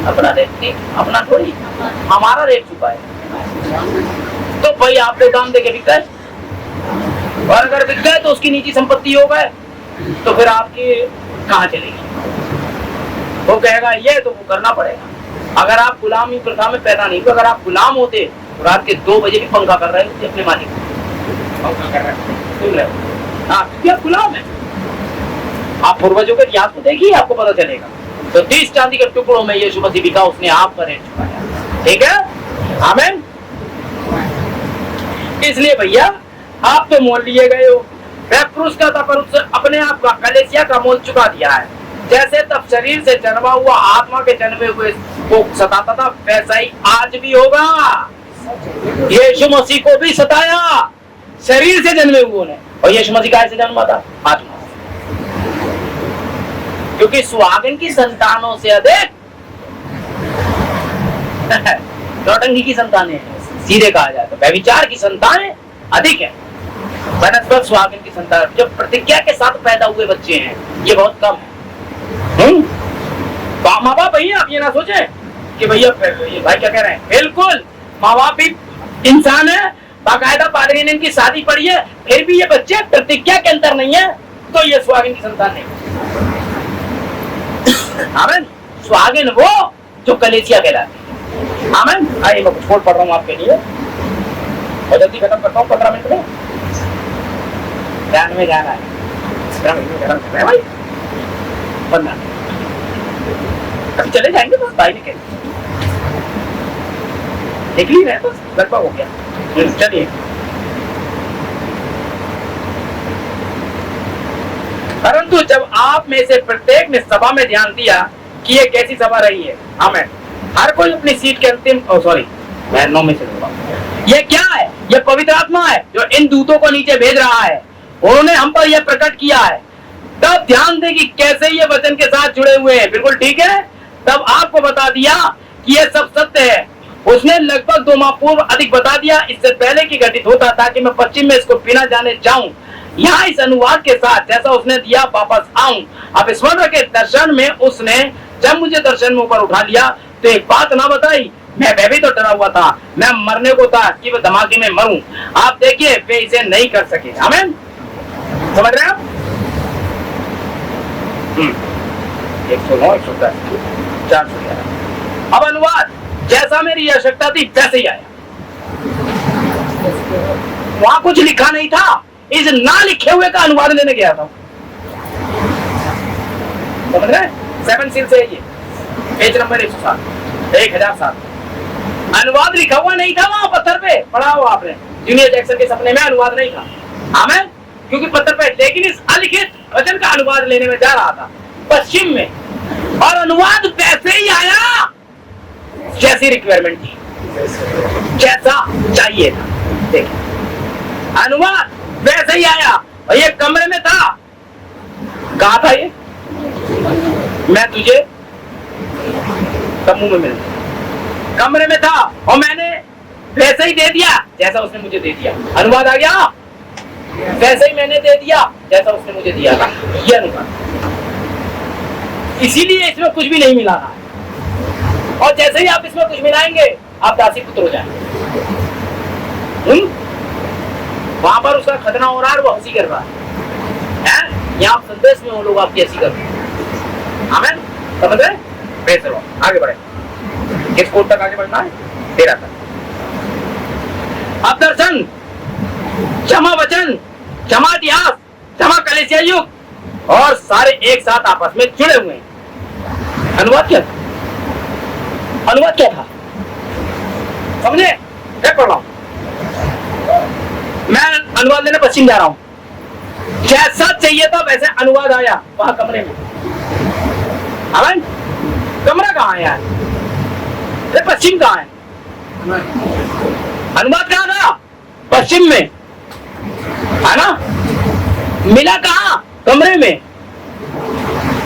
अपना रेट नहीं, अपना थोड़ी, हमारा रेट चुकाया। तो भाई आपको दाम देके बिक गए, और अगर बिक गए तो उसकी निजी संपत्ति हो गए, तो फिर आपकी कहाँ चलेगी? वो कहेगा ये, तो वो करना पड़ेगा। अगर आप गुलामी प्रथा में पैदा नहीं, तो अगर आप गुलाम होते तो रात के 2 बजे भी पंखा कर रहे होते अपने मालिक को, पंखा कर रहे हैं, सुन रहे हो? हाँ, क्योंकि आप गुलाम है। आप पूर्वजों के इतिहास को देखिए, आपको पता चलेगा। तो 30 चांदी के टुकड़ों में यीशु मसीह बिका, उसने आपका रेट चुकाया। ठीक है? आमीन। इसलिए भैया आप तो मोल लिए गए हो, वह पुरुष का था पर उसने अपने आप का कलीसिया का मोल चुका दिया है। जैसे तब शरीर से जन्मा हुआ आत्मा के जन्मे हुए को सताता था, वैसा ही आज भी होगा। यीशु मसीह को भी सताया शरीर से जन्मे हुए ने। और यीशु मसीह का ऐसे जन्मा था? आत्मा। क्योंकि सुहागिन की संतानों से अधिक नौटंकी की संतानें, सीधे कहा जाए तो व्यभिचार की संतानें अधिक है बनस्पत सुहागिन की संतान। जो प्रतिज्ञा के साथ पैदा हुए बच्चे हैं ये बहुत कम है। तो माँ बाप भैया आप ये ना सोचे कि भैया ये भाई क्या कह रहे हैं, बिल्कुल माँ बाप भी इंसान है, बाकायदा पादरी ने इनकी शादी पड़ी है, फिर भी ये बच्चे प्रतिज्ञा के अंतर नहीं है, तो ये सुहागिन की संतान नहीं। आमीन। सुहागिन वो जो कलीसिया कहलाती है। आमीन। आइए मैं कुछ और पढ़ रहा हूँ आपके लिए। और जल्दी खत्म करता हूँ 15 मिनट में। ध्यान में जाना है, 15 मिनट में खत्म करना है भाई। 15 अभी चले जाएंगे बस, भाई ने कह देख ली रहे, बस लगभग हो गया। चलिए, परंतु जब आप में से प्रत्येक ने सभा में ध्यान दिया कि ये कैसी सभा रही है, हमें हर कोई अपनी सीट के अंतिम मैं 9 में से लूंगा। ये क्या है? ये पवित्र आत्मा है जो इन दूतों को नीचे भेज रहा है। उन्होंने हम पर यह प्रकट किया है। तब ध्यान दें कि कैसे ये वचन के साथ जुड़े हुए हैं। बिल्कुल ठीक है। तब आपको बता दिया कि ये सब सत्य है। उसने लगभग 2 माह पूर्व अधिक बता दिया, इससे पहले कि घटित होता ताकि मैं पश्चिम में इसको बिना जाने जाऊं। यहाँ इस अनुवाद के साथ जैसा उसने दिया वापस आऊं। अब स्मरण रखें, दर्शन में उसने जब मुझे दर्शन में ऊपर उठा लिया तो एक बात ना बताई, मैं भी तो डरा हुआ था, मैं मरने को था कि वह धमाके में मरूं। आप देखिए वे इसे नहीं कर सके। आमीन, समझ रहे हैं आप? 109, 110, 411। अब अनुवाद जैसा मेरी आवश्यकता थी वैसे ही आया। वहां कुछ लिखा नहीं था, इस ना लिखे हुए का अनुवाद लेने गया था। समझ रहे हैं? 7 सील से ये पेज नंबर 1007। अनुवाद लिखा हुआ नहीं था वहां पत्थर पे, पढ़ा हुआ आपने जूनियर जैक्सन के सपने में अनुवाद नहीं था। आमीन, क्योंकि पत्थर पे, लेकिन इस अलिखित वचन का अनुवाद लेने में जा रहा था पश्चिम में, और अनुवाद वैसे ही आया जैसी रिक्वायरमेंट थी, जैसा चाहिए था। देखिए, अनुवाद वैसे ही आया और ये कमरे में था। कहा था ये, मैं तुझे तम्बू में मिलूंगा, कमरे में था और मैंने वैसे ही दे दिया जैसा उसने मुझे दे दिया। अनुवाद आ गया, वैसे ही मैंने दे दिया जैसा उसने मुझे दिया था। ये अनुवाद, इसीलिए इसमें कुछ भी नहीं मिला रहा है। और जैसे ही आप इसमें कुछ मिलाएंगे आप दासी पुत्र हो जाएंगे। वहां पर उसका खतना हो रहा है, वो हंसी कर रहा है। यहाँ संदेश में वो लोग आपकी हंसी कर रहे हैं। आमीन, समझ रहे? चलो आगे बढ़े। किस कोड तक आगे बढ़ना है? 13 तक। अब दर्शन, क्षमा वचन, क्षमा इतिहास, क्षमा कलीसिया युग और सारे एक साथ आपस में जुड़े हुए हैं। अनुवाद क्या था? अनुवाद क्या था? समझे? क्या पढ़ रहा हूं मैं? अनुवाद लेने पश्चिम जा रहा हूं। जैसा चाहिए था वैसे अनुवाद आया वहां कमरे में। आमीन, कमरा कहाँ है यार? पश्चिम कहाँ है? अनुवाद कहाँ था? पश्चिम में, है ना? मिला कहाँ? कमरे में।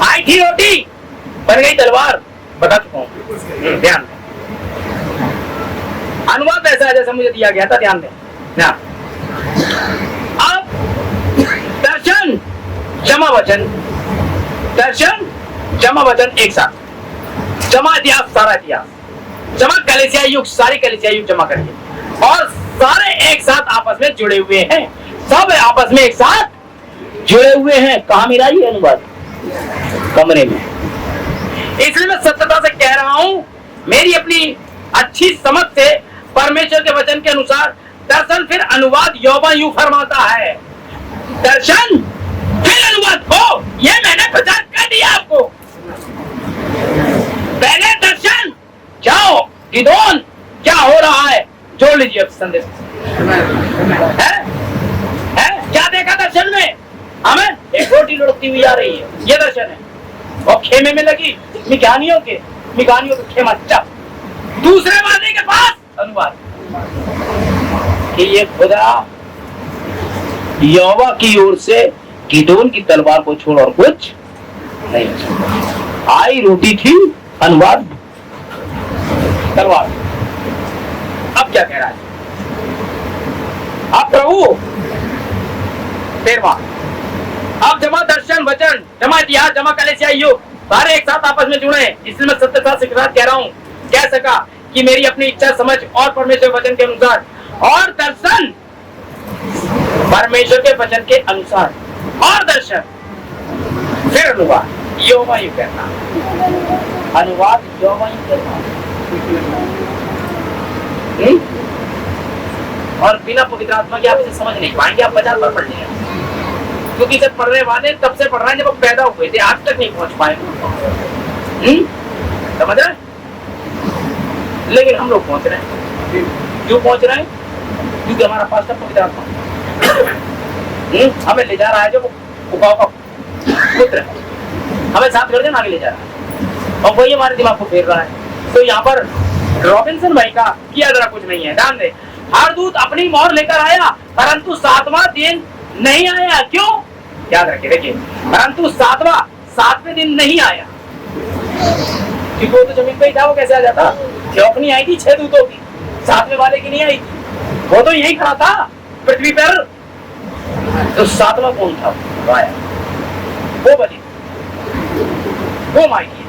आई थी रोटी, बन गई तलवार, बता चुका हूं। ध्यान दें, अनुवाद ऐसा है जैसा मुझे दिया गया था। ध्यान दें ना। अब दर्शन, क्षमा वचन, दर्शन, क्षमा वचन एक साथ, क्षमा इतिहास, सारा इतिहास, क्षमा कलीसिया युग, सारी कलीसिया युग जमा करिए, और सारे एक साथ आपस में जुड़े हुए हैं। सब आपस में एक साथ जुड़े हुए हैं। कहाँ मिला ये अनुवाद? कमरे में। इसलिए मैं सत्यता से कह रहा हूं, मेरी अपनी अच्छी समझ से परमेश्वर के वचन के अनुसार दर्शन फिर अनुवाद यहोवा यूं फरमाता है। दर्शन फिर अनुवाद हो, ये मैंने प्रचार कर दिया आपको। पहले दर्शन, जाओ गिदोन क्या हो रहा है, जोड़ लीजिए संदेश। है क्या देखा दर्शन में? हमें एक रोटी लुढ़कती हुई आ रही है, ये दर्शन है। और खेमे में लगी मिकानियों के खेमा चप। दूसरे वादे के पास अनुवाद कि ये खुदा यहोवा की ओर से गिदोन की तलवार को छोड़ और कुछ नहीं। आई रोटी थी, अनुवाद तलवार। अब क्या कह रहा है? अब प्रभु 13वां, अब जमा दर्शन, वचन, जमा इतिहास, जमा कलीसिया युग, सारे एक साथ आपस में जुड़े। इसलिए मैं सत्यता से कह रहा हूं, कह सका कि मेरी अपनी इच्छा, समझ और परमेश्वर वचन के अनुसार, और दर्शन परमेश्वर के वचन के अनुसार, और दर्शन फिर अनुवाद यहोवा यूं कहता, अनुवाद यहोवा यूं कहता। और बिना पवित्र आत्मा के आप इसे समझ नहीं पाएंगे। आप बाजार पर पढ़ने हैं, क्योंकि इसे पढ़ने वाले तब से पढ़ रहे हैं जब वो पैदा हुए थे, आज तक नहीं पहुंच पाए। समझ रहे? लेकिन हम लोग पहुंच रहे हैं। क्यों पहुंच रहे हैं? क्योंकि हमारा पास्टर पवित्र आत्मा हमें ले जा रहा है, जो उपाव का पुत्र है, हमें साथ कर देना आगे ले जा रहा है, और वही हमारे दिमाग को फेर रहा है। तो यहाँ पर रॉबिन्सन भाई का किया जरा कुछ नहीं है। ध्यान दे, हर दूत अपनी मोहर लेकर आया, परंतु 7वां दिन नहीं आया। क्यों? याद रखिए, देखिए, परंतु 7वें दिन नहीं आया, क्योंकि वो तो जमीन पे ही था। वो कैसे आ जाता? क्योंकि नहीं आई थी 6 दूतों की, 7वें वाले की नहीं आई थी। वो तो यही खड़ा था पृथ्वी पर। तो 7वां कौन था? वो आया, वो बलि, वो माइकी,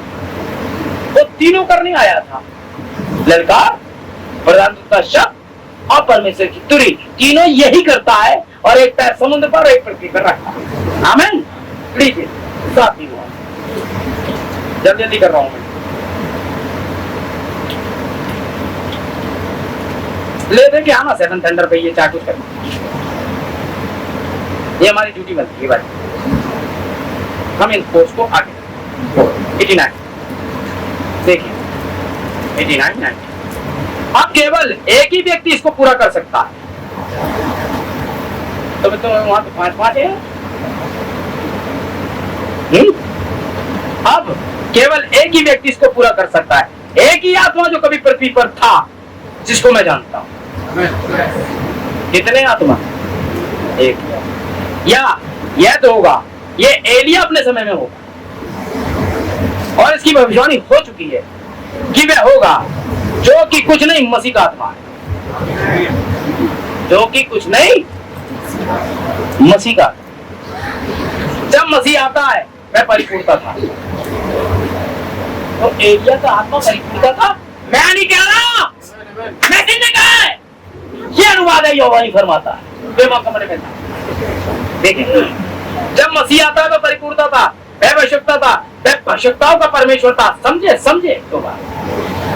वो तीनों करने आया था। ललकार, प्रधान दूत का शब्द और परमेश्वर की तुरी, तीनों यही करता है। और एक पैर समुद्र पर, एक पृथ्वी पर रखा। आमीन। लीजिए, 7 दिन हुआ। जल्दी कर रहा हूं मैं। ले दे के आना 7 थंडर पे, ये 4 कुछ करना, ये हमारी ड्यूटी बनती है भाई। हम इन कोर्स को आगे 89 देखिए, 89 90। अब केवल एक ही व्यक्ति इसको पूरा कर सकता है। तो वहां तो 5 है। अब केवल एक ही व्यक्ति इसको पूरा कर सकता है। एक ही आत्मा जो कभी पृथ्वी पर था, जिसको मैं जानता हूं। कितने आत्मा? एक। या यह तो होगा, ये एलिया अपने समय में होगा, और इसकी भविष्यवाणी हो चुकी है कि वह होगा, जो कि कुछ नहीं मसीह का आत्मा है, जो कि कुछ नहीं मसीह का। जब मसीह आता है वह परिपूर्णता था। तो एलिया का आत्मा परिपूर्णता था। मैं नहीं कह रहा, मैसेज ने कहा है, ये अनुवाद है, यहोवा ही फरमाता है। बेवा कमरे में था। देखिए, जब मसीह आता है तो परिपूर्णता था, वह आवश्यकता था, वह आवश्यकताओं का परमेश्वर था। समझे तो बात,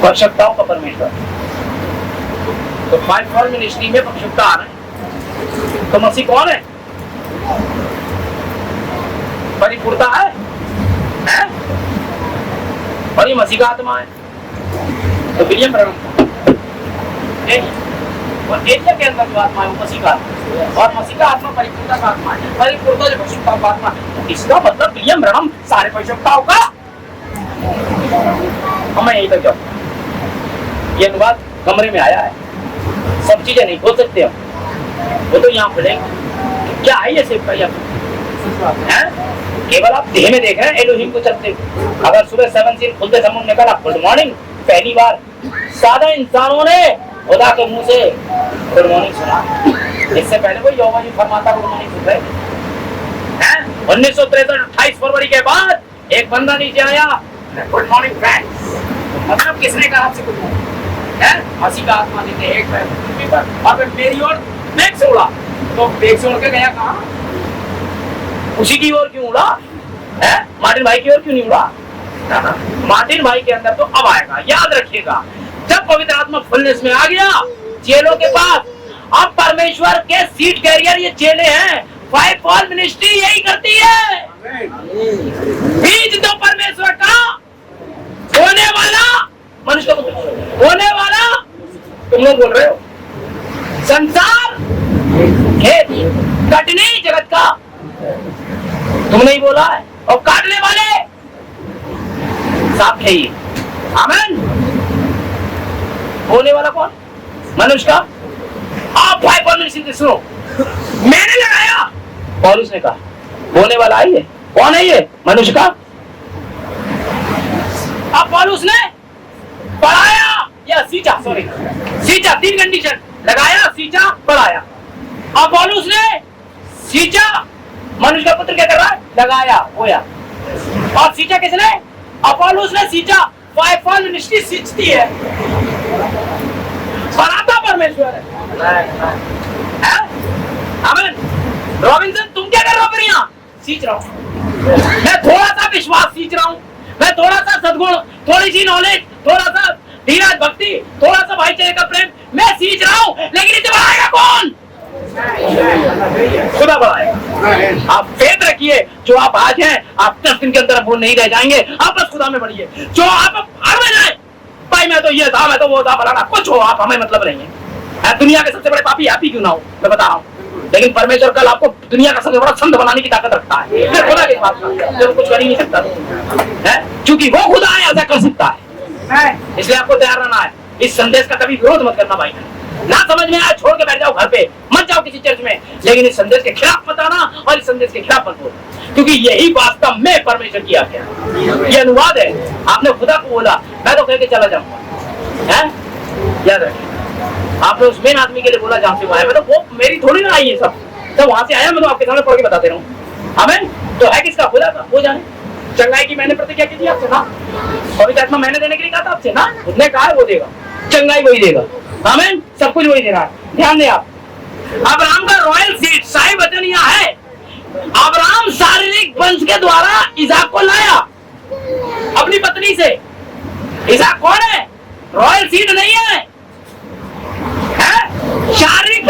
आवश्यकताओं का परमेश्वर। तो 5 फॉर्म मिनिस्ट्री में आवश्यकता आ रहा है। तो मसीह कौन है? परिपूर्णता है? और ये मसीह का आत्मा है। तो विलियम ब्रैनम और एलिया के अंदर जो आत्मा है वो मसीह का आत्मा, और मसीह का आत्मा परिपूर्णता का आत्मा है। परिपूर्णता जो परिशुद्धता का आत्मा है, इसका मतलब विलियम ब्रैनम सारे परिशुद्धताओं का। हमें यही तक जाओ, ये अनुवाद कमरे में आया है, सब चीजें नहीं खोल सकते हम, वो तो यहाँ खुलेंगे। क्या है ये सिर्फ है? केवल आप देह में देख रहे हैं एलोहिम को चलते। अगर सुबह 7 सील खुलते समय निकला गुड मॉर्निंग, पहली बार सादा इंसानों ने खुदा के मुंह से गुड मॉर्निंग सुना। इससे पहले वो यहोवा जी फरमाता गुड मॉर्निंग सुन रहे हैं। 1963 28 फरवरी के बाद एक बंदा नीचे आया, गुड मॉर्निंग फ्रेंड्स। मतलब किसने कहा आपसे गुड मॉर्निंग? है मसीह का आत्मा देते एक पृथ्वी पर, और मेरी ओर बैग से उड़ा। तो बैग से उड़ के गया कहाँ? उसी की ओर क्यों उड़ा? है मार्टिन भाई की ओर क्यों नहीं उड़ा? मार्टिन भाई के अंदर तो अब आएगा, याद रखिएगा। जब पवित्र आत्मा फुलनेस में आ गया चेलों के पास, अब परमेश्वर के सीट कैरियर ये चेले हैं। 5 फॉल मिनिस्ट्री यही करती है। बीज तो परमेश्वर का होने वाला, मनुष्य का होने वाला, तुम लोग बोल रहे हो। संसार खेत कटने जगत का, तुमने ही बोला है। और काटने वाले साफ है। आमीन। होने वाला कौन? मनुष्य का। आप भाई परमेश्वर सुनो, मैंने लगाया, पौलुस ने कहा होने वाला है ये। कौन है ये? मनुष्य का। अब पौलुस ने बढ़ाया या सींचा, सॉरी सींचा, 3 कंडीशन लगाया, सींचा, बढ़ाया। अब पौलुस ने सींचा, मनुष्य का पुत्र क्या कर रहा है? लगाया, होया। और सींचा किसने? अपोलोस ने सींचा। 5 फॉल मिनिस्ट्री सींचती है, बनाता परमेश्वर है। आमीन। रॉबिन्सन तुम क्या कर रहे हो फिर यहाँ? सींच रहा हूँ मैं, थोड़ा सा विश्वास सींच रहा हूँ मैं, थोड़ा सा सद्गुण, थोड़ी सी नॉलेज, थोड़ा सा धीरज, भक्ति, थोड़ा सा भाईचारे का प्रेम मैं सींच रहा हूँ। लेकिन इसे बढ़ाएगा कौन? जो आप आज हैं, आप 10 दिन के अंदर वो नहीं रह जाएंगे। आप बस खुदा में बढ़िए। जो आप भाड़ में जाए, भाई मैं तो ये था, मैं तो वो था, फलाना कुछ हो, आप हमें मतलब नहीं है। दुनिया के सबसे बड़े पापी आप ही क्यों ना हो, मैं बता रहा हूँ, लेकिन परमेश्वर कल आपको दुनिया का सबसे बड़ा संत बनाने की ताकत रखता है। फिर खुदा की बात जो कुछ कर ही नहीं सकता है, क्योंकि वो खुदा है, ऐसा कर सकता है। इसलिए आपको तैयार रहना है। इस संदेश का कभी विरोध मत करना भाई। ना समझ में आया छोड़ के बैठ जाओ घर पे, मत जाओ किसी चर्च में, लेकिन इस संदेश के खिलाफ मत आना और इस संदेश के खिलाफ मत बोलो, क्योंकि यही वास्तव में परमेश्वर की आज्ञा है। ये अनुवाद है। आपने खुदा को बोला, मैं तो कह के चला जाऊंगा, है याद रखिए। आपने उस मेन आदमी के लिए बोला जहां से वो आया, मैं तो वो मेरी थोड़ी ना आई है, सब वहां से आया। मैं तो आपके सामने पढ़ के बताते रहूं। हमें तो है किसका, खुदा का। वो जाने चंगाई की मैंने प्रतिज्ञा की थी आपसे ना, पवित्र आत्मा मैंने देने के लिए कहा था आपसे ना, उसने कहा है वो देगा, चंगाई वही देगा। आमीन, सब कुछ वही दे रहा है। ध्यान दें आप, अब्राहम का रॉयल सीड शाही वचन यह है, अब्राहम शारीरिक वंश के द्वारा इसहाक को लाया अपनी पत्नी से। इसहाक कौन है? रॉयल सीड नहीं है, शारीरिक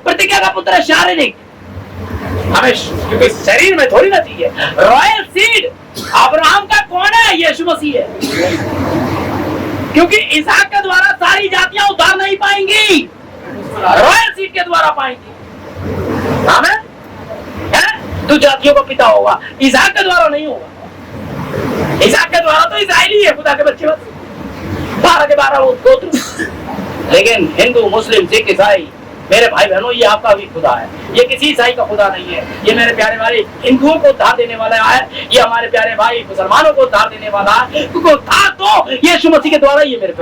प्रतिज्ञा का पुत्र है। शारीरिक हमें, क्योंकि शरीर में थोड़ी ना चाहिए। रॉयल सीड अब्राहम का कौन है? यीशु मसीह है, क्योंकि इसहाक के द्वारा सारी जातियां उद्धार नहीं पाएंगी, रॉयल सीड के द्वारा पाएंगी। हमें तो जातियों का पिता होगा, इसहाक के द्वारा नहीं होगा। इसहाक के द्वारा तो इस्राएली है, खुदा के बच्चे, बस 12 के 12 गोत्र। लेकिन हिंदू, मुस्लिम, सिख, ईसाई, मेरे भाई बहनों, ये आपका भी खुदा है। ये किसी ईसाई का खुदा नहीं है। ये मेरे प्यारे भाई हिंदुओं को उद्धार देने वाला है। ये हमारे प्यारे भाई मुसलमानों को उद्धार देने वाला है, क्योंकि उद्धार तो यीशु मसीह के द्वारा ये मेरे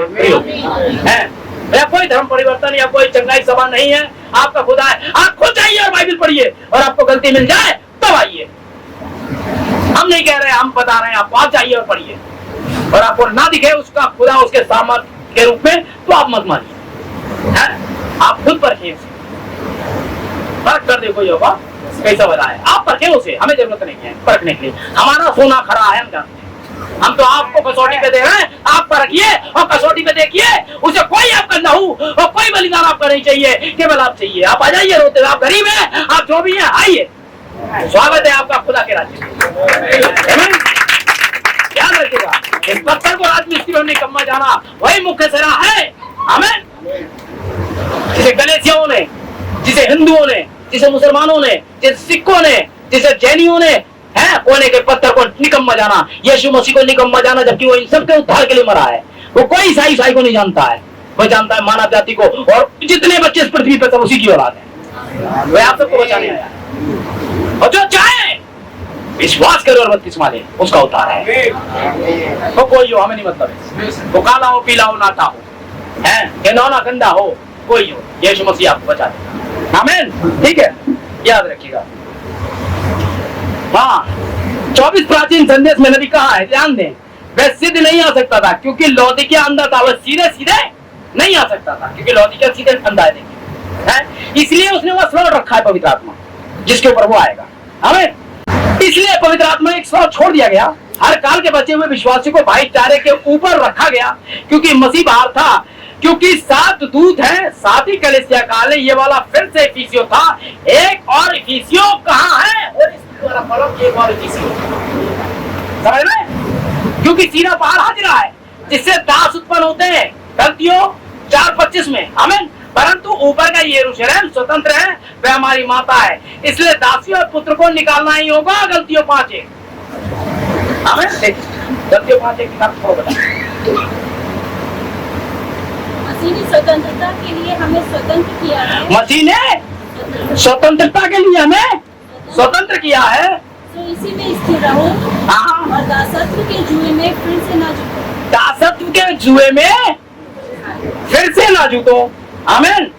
है। मेरा कोई धर्म परिवर्तन या कोई चंगाई सभा नहीं है, आपका खुदा है। आप खुद जाइए और बाइबल पढ़िए, और आपको गलती मिल जाए तब आइए। हम नहीं कह रहे, हम बता रहे हैं आपको, आप जाइए और पढ़िए, और आपको ना दिखे उसका खुदा उसके सामर्थ के रूप में, तो आप मत मानिए। आप खुद परखिए, परख कर देखो योगा कैसा बताए। आप परखे उसे, हमें जरूरत नहीं है परखने के लिए। हमारा सोना खरा है, हम जानते हैं। हम तो आपको कसौटी पे दे रहे हैं, आप परखिए और कसौटी पे देखिए। उसे कोई आपका लहू और कोई बलिदान आपका नहीं चाहिए, केवल आप चाहिए। आप आ जाइए, रोते आप गरीब हैं, आप जो भी हैं आइए, स्वागत है आपका खुदा के राज्य में। याद रखिएगा, इस पत्थर को राजमिस्त्री ने निकम्मा जाना, वही मुख्य सिरा है। हमें जिसे गलेसियों ने, जिसे हिंदुओं ने, जिसे मुसलमानों ने, जिसे सिखों ने, जिसे जैनियों ने है कोने के पत्थर को निकम्मा जाना, यीशु मसीह को निकम्मा जाना, जबकि वो इन सबके उद्धार के लिए मरा है। वो कोई ईसाई को नहीं जानता है, वो जानता है मानव जाति को, और जितने बच्चे इस पृथ्वी पर सब उसी की औलाद है। वह आप सबको बचाने आया, और जो चाहे विश्वास करे और बत्तीस माने, उसका उद्धार है। वो कोई हो, हमें नहीं मतलब है। वो काला हो, पीला हो, नाटा हो, है नौना गंदा हो, कोई हो, यीशु मसीह आपको बचा देगा। आमीन, ठीक है, याद रखिएगा। हाँ, 24 प्राचीन संदेश मैंने भी कहा है, ध्यान दें। वह सिद्ध नहीं आ सकता था क्योंकि लौदीकिया अंधा था, वह सीधे सीधे नहीं आ सकता था क्योंकि लौदीकिया सीधे अंधा है, इसलिए उसने वह स्लॉट रखा है पवित्र आत्मा, जिसके ऊपर वो आएगा। हमें इसलिए पवित्र आत्मा एक स्लॉट छोड़ दिया गया, हर काल के बचे हुए विश्वासियों को भाईचारे के ऊपर रखा गया, क्योंकि मसीह बाहर था, क्योंकि 7 दूत हैं, 7 ही कलीसिया काल है। ये वाला फिर से इफिसियो था, एक और इफिसियो कहाँ है? और इसके द्वारा फलक एक और इफिसियो, समझ में? क्योंकि सीना बाहर हाजिर है, जिससे दास उत्पन्न होते हैं, गलतियों 4:25 में। आमीन। परंतु ऊपर का यरूशलेम स्वतंत्र है, वह हमारी माता है, इसलिए दासी और पुत्र को निकालना ही होगा। गलतियों 5:1। आमीन। गलतियों 5:1 छोड़ो बेटा। मसीह ने स्वतंत्रता के लिए हमें स्वतंत्र किया है। मसीह ने स्वतंत्रता के लिए हमें स्वतंत्र किया है, तो इसी में स्थिर रहो और दासत्व के जुए में फिर से ना जूतो। दासत्व के जुए में फिर से ना जूतो। आमीन।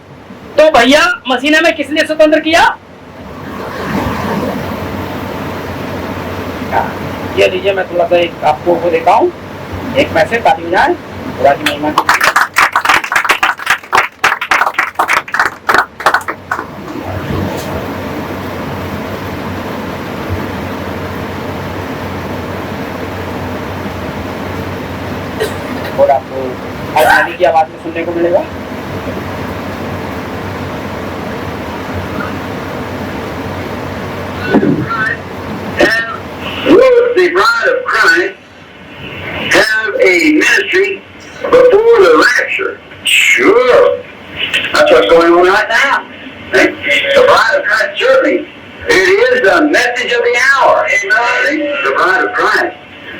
तो भैया मसीह ने हमें किस लिए स्वतंत्र किया? ये लीजिए, मैं थोड़ा सा एक आपको वो देता हूँ, एक मैसेज ताकि हो जाए खुदा की महिमा। और आपको आज नदी की आवाज में सुनने को मिलेगा। going on right now. The bride of Christ, certainly, it is the message of the hour. The bride of Christ,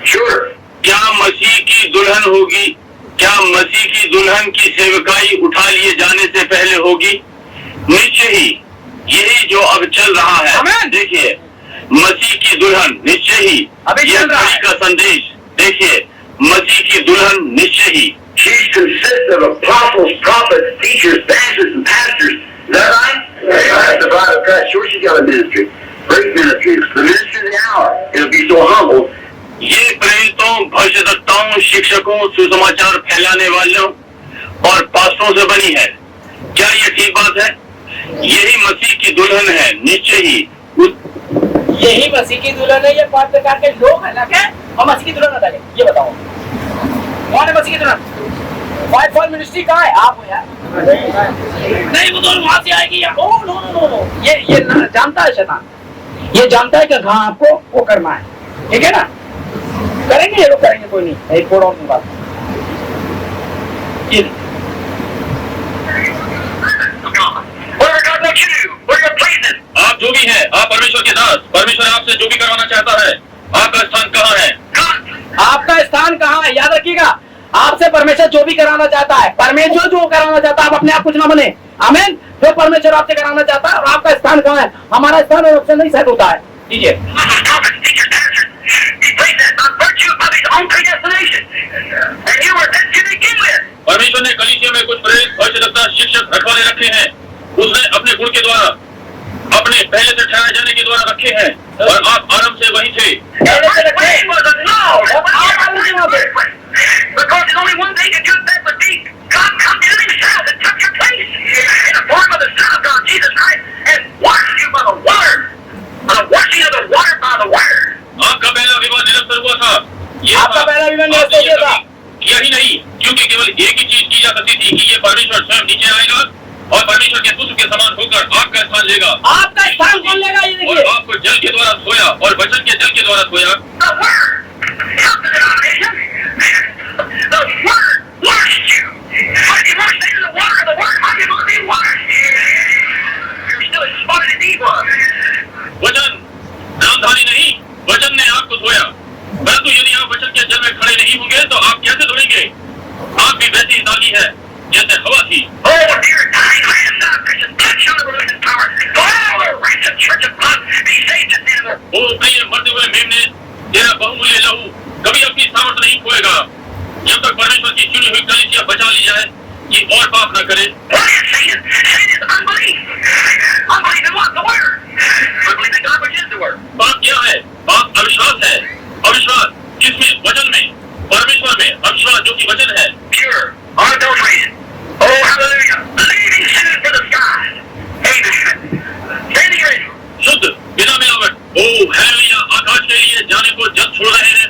sure. क्या मसीह की दुल्हन होगी? क्या मसीह की दुल्हन की सेवकाई उठा लिए जाने से पहले होगी? निश्चय ही यही जो अब चल रहा है। देखिए, मसीह की दुल्हन निश्चय ही यह घड़ी का संदेश। देखिए, मसीह की दुल्हन निश्चय ही She consists of apostles, prophets, teachers, evangelists, and pastors. Is that right? That's the bride of Christ. Sure, she's got a ministry. Great ministry. The ministry of the hour. It'll be so humble. ये प्रेरितों, भविष्यद्वक्ताओं, शिक्षकों, सुसमाचार फैलाने वालों और पास्टरों से बनी है। क्या ये ठीक बात है? यही मसीह की दुल्हन है। निश्चय ही यही मसीह की दुल्हन है। ये 5 प्रकार के लोग अलग है और मसीह की दुल्हन अलग है। ये बताओ कौन है मसीह की दुल्हन? फाइव फॉल मिनिस्ट्री कहाँ है? आप हो यार। नहीं, वो दोनों वहां से आएगी यार। ओ नो नो नो, ये जानता है शैतान। ये जानता है कि हाँ आपको वो करना है। ठीक है ना? करेंगे ये लोग, करेंगे, कोई नहीं। एक और बात आप जो भी है, आप परमेश्वर के दास। परमेश्वर आपसे जो भी करवाना चाहता है। आपका स्थान कहाँ है? आपका स्थान कहाँ है? याद रखिएगा, आपसे परमेश्वर जो भी कराना चाहता है, परमेश्वर जो कराना चाहता है, आप अपने आप कुछ ना बने। आमीन। जो परमेश्वर आपसे कराना चाहता है, और आपका स्थान कहाँ है? हमारा स्थान और ऑप्शन नहीं सेट होता है। दीजिए। परमेश्वर ने कलीसिया में कुछ प्रेरित, भविष्यद्वक्ता, शिक्षक, रखवाले रखे हैं। उसने अपने गुण के द्वारा, अपने पहले से ठहराए जाने के द्वारा रखे हैं, और आप आरंभ से वही थे। Because there's only one thing to do that would be God come to himself and took your place in the form of the Son of God, Jesus Christ, and washed you by the water, by the washing of the water by the word. आपका पहला विवाह निरस्तर हुआ था। आपका पहला विवाह निरस्तर हुआ था। यही नहीं, क्योंकि केवल एक ही चीज की जा सकती थी कि ये परमेश्वर स्वयं नीचे आएगा और परमेश्वर के पुत्र के समान होकर आपका स्थान लेगा। आपका स्थान कौन लेगा? ये देखिए। और आपको जल के द्वारा धोया और वचन के जल के द्वारा धोया। The word, not the denomination. The word washed you. How do you wash into the water of the word? How do you be washed? You're still as smart as he was. वचन नामधारी नहीं, वचन ने आपको धोया। परंतु यदि आप वचन के जल में खड़े नहीं होंगे तो आप कैसे धोएंगे? आप भी वैसी दागी है जैसे हवा थी। Oh, dear dying land, there's a touch on the religious power. Oh, the righteous church of God, be saved at the end of it. ओ प्रिय मरते हुए मेमने, तेरा बहुमूल्य लहू कभी अपनी सामर्थ नहीं खोएगा जब तक परमेश्वर की चुनी हुई कलीसिया बचा ली जाए कि और पाप न करे। What are you saying? Sin is unbelief. Unbelief in what? The word. Unbelief in God, which is the word. पाप क्या है? पाप अविश्वास है। अविश्वास किसमें? वचन में, परमेश्वर में। अविश्वास जो कि वचन है। Pure, unadulterated. Oh, hallelujah. Leaving sin for the sky. Amen. Standing ready. शुद्ध, बिना मिलावट। ओ हालेलुया, आकाश के लिए जाने को जल छोड़ रहे हैं।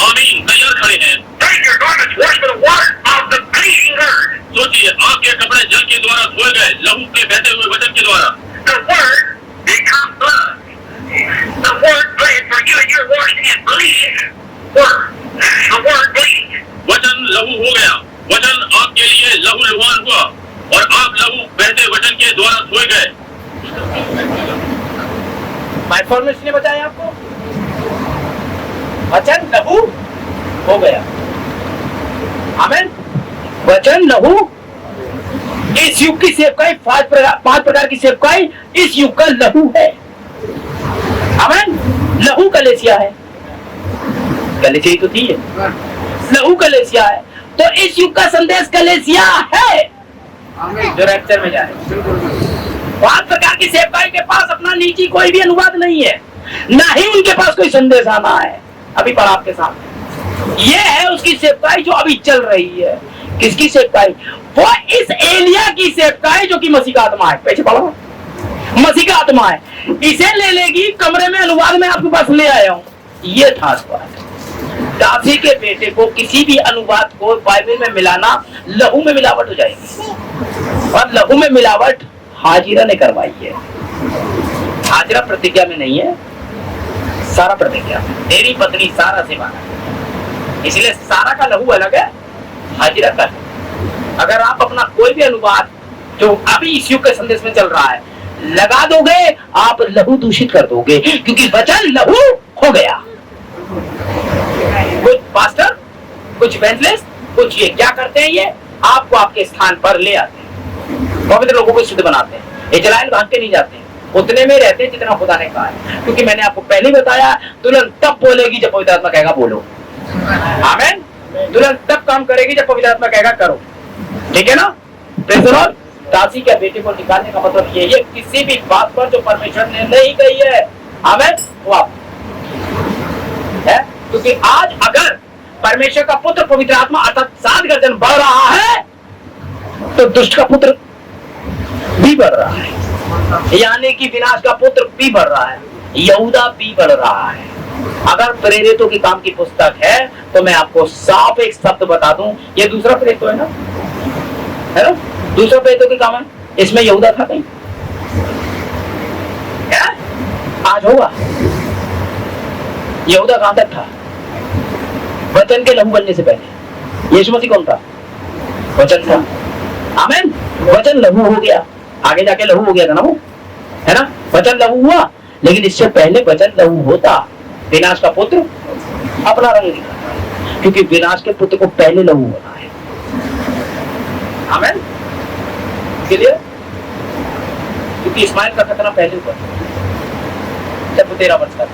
आमीन, तैयार खड़े हैं। Take your garments washed by the water of the bleeding word. सोचिए, आपके कपड़े जल के द्वारा धोए गए, लहू के बहते हुए वचन के द्वारा। The word become blood. The word bled for you and you're washed in bleed. Word. The word bleed. वचन लहू हो गया। वचन आपके लिए लहू लुहान हुआ और आप लहू बहते वचन के द्वारा धोए गए। परफॉर्मेंस ने बताया आपको, वचन लहू हो गया। आमीन। वचन लहू। इस युग की सेवकाई, 5 प्रकार की सेवकाई इस युग का लहू है। आमीन। लहू कलेसिया है। कलेसिया ही तो थी है। लहू कलेसिया है। तो इस युग का संदेश कलेसिया है जो रैप्चर में जाए। 5 प्रकार की सेवकाई के पास अपना निजी कोई भी अनुवाद नहीं है, ना ही उनके पास कोई संदेश आना है। अभी पढ़ा आपके सामने। ये है उसकी सेवकाई जो अभी चल रही है। किसकी सेवकाई? वो इस एलिया की सेवकाई जो कि मसीह का आत्मा है। पीछे पढ़ो, मसीह का आत्मा है। इसे ले लेगी, कमरे में अनुवाद में आपके पास ले आया हूं। ये था बात। दासी के बेटे को किसी भी अनुवाद को बाइबल में मिलाना, लहू में मिलावट हो जाएगी। और लहू में मिलावट हाजिरा ने करवाई है। हाजिरा प्रतिज्ञा में नहीं है, सारा प्रतिज्ञा में। तेरी पत्नी सारा से माना, इसलिए सारा का लहू अलग है, हाजिरा का। अगर आप अपना कोई भी अनुवाद जो अभी इस युग के संदेश में चल रहा है, लगा दोगे आप लहू दूषित कर दोगे, क्योंकि वचन लहू हो गया। कुछ पास्टर, कुछ इवेंजलिस्ट, कुछ ये क्या करते हैं, ये आपको आपके स्थान पर ले आते हैं, पवित्र लोगों को शुद्ध बनाते हैं। इजराइल भाग के नहीं जाते हैं, उतने में रहते हैं जितना खुदा ने कहा है। क्योंकि मैंने आपको पहले बताया, दुल्हन तब बोलेगी जब पवित्र आत्मा कहेगा बोलो। आमीन। दुल्हन तब काम करेगी जब पवित्र आत्मा कहेगा करो। ठीक है ना। Praise the Lord. दासी के बेटे को निकालने का मतलब ये है, किसी भी बात पर जो परमेश्वर ने नहीं कही है, आमीन, वो आप है। क्योंकि आज अगर परमेश्वर का पुत्र पवित्र आत्मा अर्थात 7 गर्जन बढ़ रहा है, तो दुष्ट का पुत्र भी बढ़ रहा है, यानी कि विनाश का पुत्र भी बढ़ रहा है, यहूदा भी बढ़ रहा है। अगर प्रेरितों की काम की पुस्तक है तो मैं आपको साफ एक शब्द बता दूं, ये दूसरा प्रेरित है ना, दूसरा प्रेरितों के काम है, इसमें यहूदा था कहीं क्या? आज होगा। यहूदा कहां तक था? वचन के लहू बनने से पहले। यीशु मसीह कौन था? वचन था। आमीन। वचन लहू हो गया, आगे जाके लहू हो गया था ना वो, है ना। वचन लहू हुआ, लेकिन इससे पहले वचन लहू होता, विनाश का पुत्र अपना रंग दिखाता, क्योंकि विनाश के पुत्र को पहले लहू होना है। आमीन। क्लियर? क्योंकि इस्माइल का खतना पहले हुआ जब 13 वर्ष का था,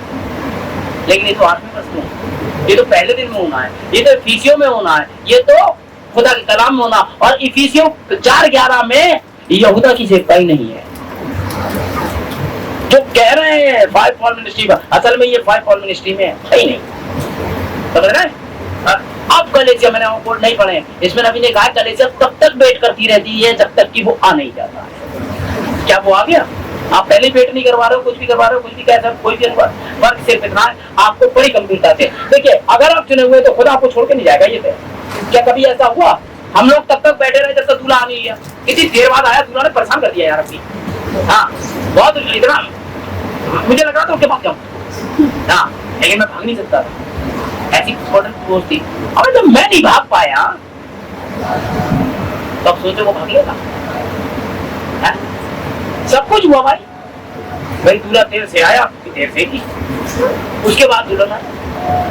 लेकिन ये तो 8वें वर्ष में, ये तो पहले दिन में होना है, ये तो इफिसियों में होना है, ये तो खुदा के कलाम में होना। और इफिसियों 4:11 में यहूदा की सेवकाई नहीं है। जो कह रहे हैं 5 फॉल मिनिस्ट्री में, असल में ये 5 फॉल मिनिस्ट्री में है ही नहीं। समझ रहे हैं? अब कलीसिया मैंने आपको नहीं पढ़े, इसमें नबी ने कहा कलीसिया तब तक वेट करती रहती है जब तक कि वो आ नहीं जाता है। क्या वो आ गया? आप पहले वेट नहीं करवा रहे हो, कुछ भी करवा रहे हो, कुछ भी कैसा कोई भी फर्क सिर्फ इतना है, आपको बड़ी गंभीरता से देखिए, अगर आप चुने हुए तो खुदा आपको छोड़ के नहीं जाएगा। ये तो क्या कभी ऐसा हुआ? हम लोग तब तक बैठे रहे जब तक दूल्हा आ नहीं गया, इतनी देर बाद आया, दूल्हा ने परेशान कर दिया यार अपनी। हाँ बहुत, इतना मुझे लग रहा था उसके पास जाऊं, हाँ, लेकिन मैं भाग नहीं सकता था, ऐसी पोस्ट थी। अब जब मैं नहीं भाग पाया तो अब सोचो वो भाग लेगा। सब कुछ हुआ भाई दूल्हा देर से आया, देर से की, उसके बाद दूल्हा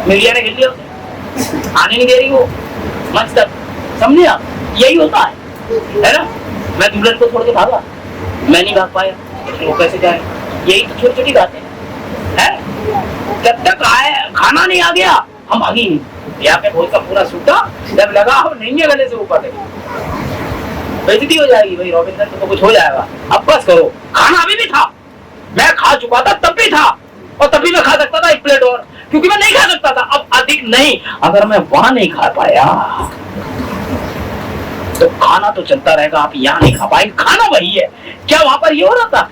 मीडिया ने घेर लिया उसे, आने नहीं दे रही वो मंच तक। समझे आप? यही होता है ना। मैं दुल्हन को छोड़ के भागा, मैं नहीं भाग पाया, वो कैसे जाए? यही तो छोटी छोटी बातें हैं। जब तक आए खाना नहीं आ गया हम भागी नहीं। यहाँ पे भोज का पूरा सूटा जब लगा हम नहीं है गले से ऊपर बेइज्जती हो जाएगी भाई, रॉबिन्सन तो कुछ हो जाएगा, अब बस करो। खाना अभी भी था, मैं खा चुका था तब भी था, और तभी मैं खा सकता था 1 प्लेट और, क्योंकि मैं नहीं खा सकता था अब अधिक नहीं। अगर मैं वहां नहीं खा पाया तो खाना तो चलता रहेगा, आप यहाँ नहीं खा पाएंगे, खाना वही है। क्या वहां पर ये हो रहा था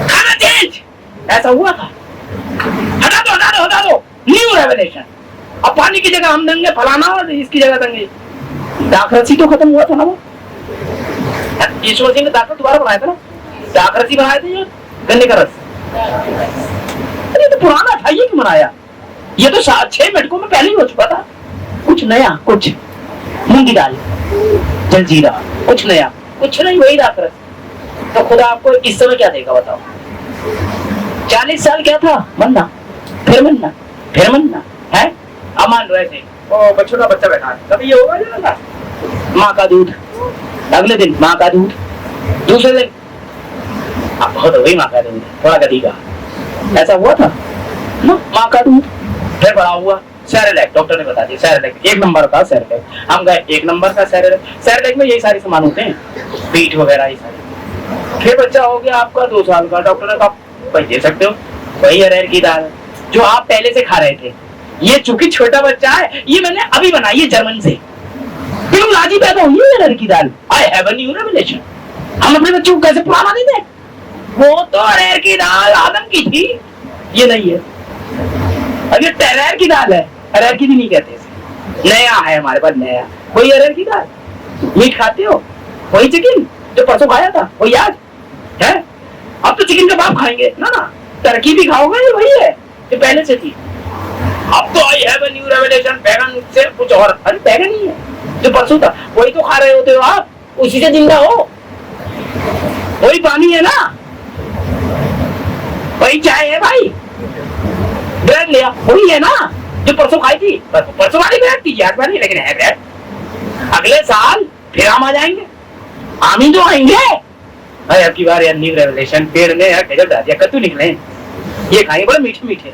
खाना चेंज? ऐसा हुआ था? हटा दो हटा दो हटा दो, न्यू रेवलेशन। अब पानी की जगह हम देंगे फलाना और इसकी जगह देंगे। दाखरसी तो खत्म हुआ था ना वो, यीशु मसीह ने दाखरस दोबारा बनाया था ना, दाखरसी बनाए थे, गन्ने का रस। अरे तो पुराना था, ये क्यों बनाया? ये तो 6 मिनटों में पहले ही हो चुका था। कुछ नया, कुछ मूंगी दाल, जलजीरा, कुछ नया, कुछ नहीं, वही दाखरस। तो खुदा आपको इस समय क्या देगा बताओ? 40 साल क्या था? मन्ना, फिर मन्ना, फिर मन्ना है। अब मान लो ऐसे बच्चों का बच्चा बैठा है, कभी ये होगा ना, माँ का दूध, अगले दिन माँ का दूध, दूसरे दिन अब बहुत हो गई माँ का दूध, थोड़ा गधी का, ऐसा हुआ था ना, माँ का दूध। फिर बड़ा हुआ सेरेलैक, डॉक्टर ने बता दिया सेरेलैक 1 नंबर का सेरेलैक। हम गए 1 नंबर का सेरेलैक, सेरेलैक में यही सारे सामान होते हैं, पीठ वगैरह ये सारे। फिर बच्चा हो गया आपका 2 साल का, डॉक्टर ने कहा भाई दे सकते हो, वही अरहर की दाल जो आप पहले से खा रहे थे। ये चूंकि छोटा बच्चा है, ये मैंने अभी बनाई है जर्मन से, बिल्कुल आज ही पैदा हुई है अरहर की दाल। I have a new revelation. हम अपने बच्चों को कैसे पुराना नहीं दे? वो तो अरहर की दाल आदम की थी, ये नहीं है। अब ये अरहर की दाल है, अरहर की भी नहीं कहते इसे, नया है हमारे पास, नया। वही अरहर की दाल। मीट खाते हो? वही चिकन जो परसों खाया था, वही आज है। अब तो चिकन कबाब खाएंगे ना, ना टर्की भी खाओगे, वही है जो पहले से थी। अब तो आई हैव अ न्यू रेवलेशन, बैगन से कुछ और, अरे बैगन ही है जो परसों था, वही तो खा रहे होते हो आप, उसी से जिंदा हो। वही पानी है ना, वही चाय है भाई, ब्रेड लिया वही है ना जो परसों खाई थी, परसों वाली ब्रेड थी यार वाली, लेकिन है ब्रेड। अगले साल फिर हम आ जाएंगे, हम ही तो आएंगे भाई। अब की बार यार न्यू रेवलेशन, पेड़ में यार गजब डाल दिया, कद्दू निकले ये खाएंगे, बड़े मीठे मीठे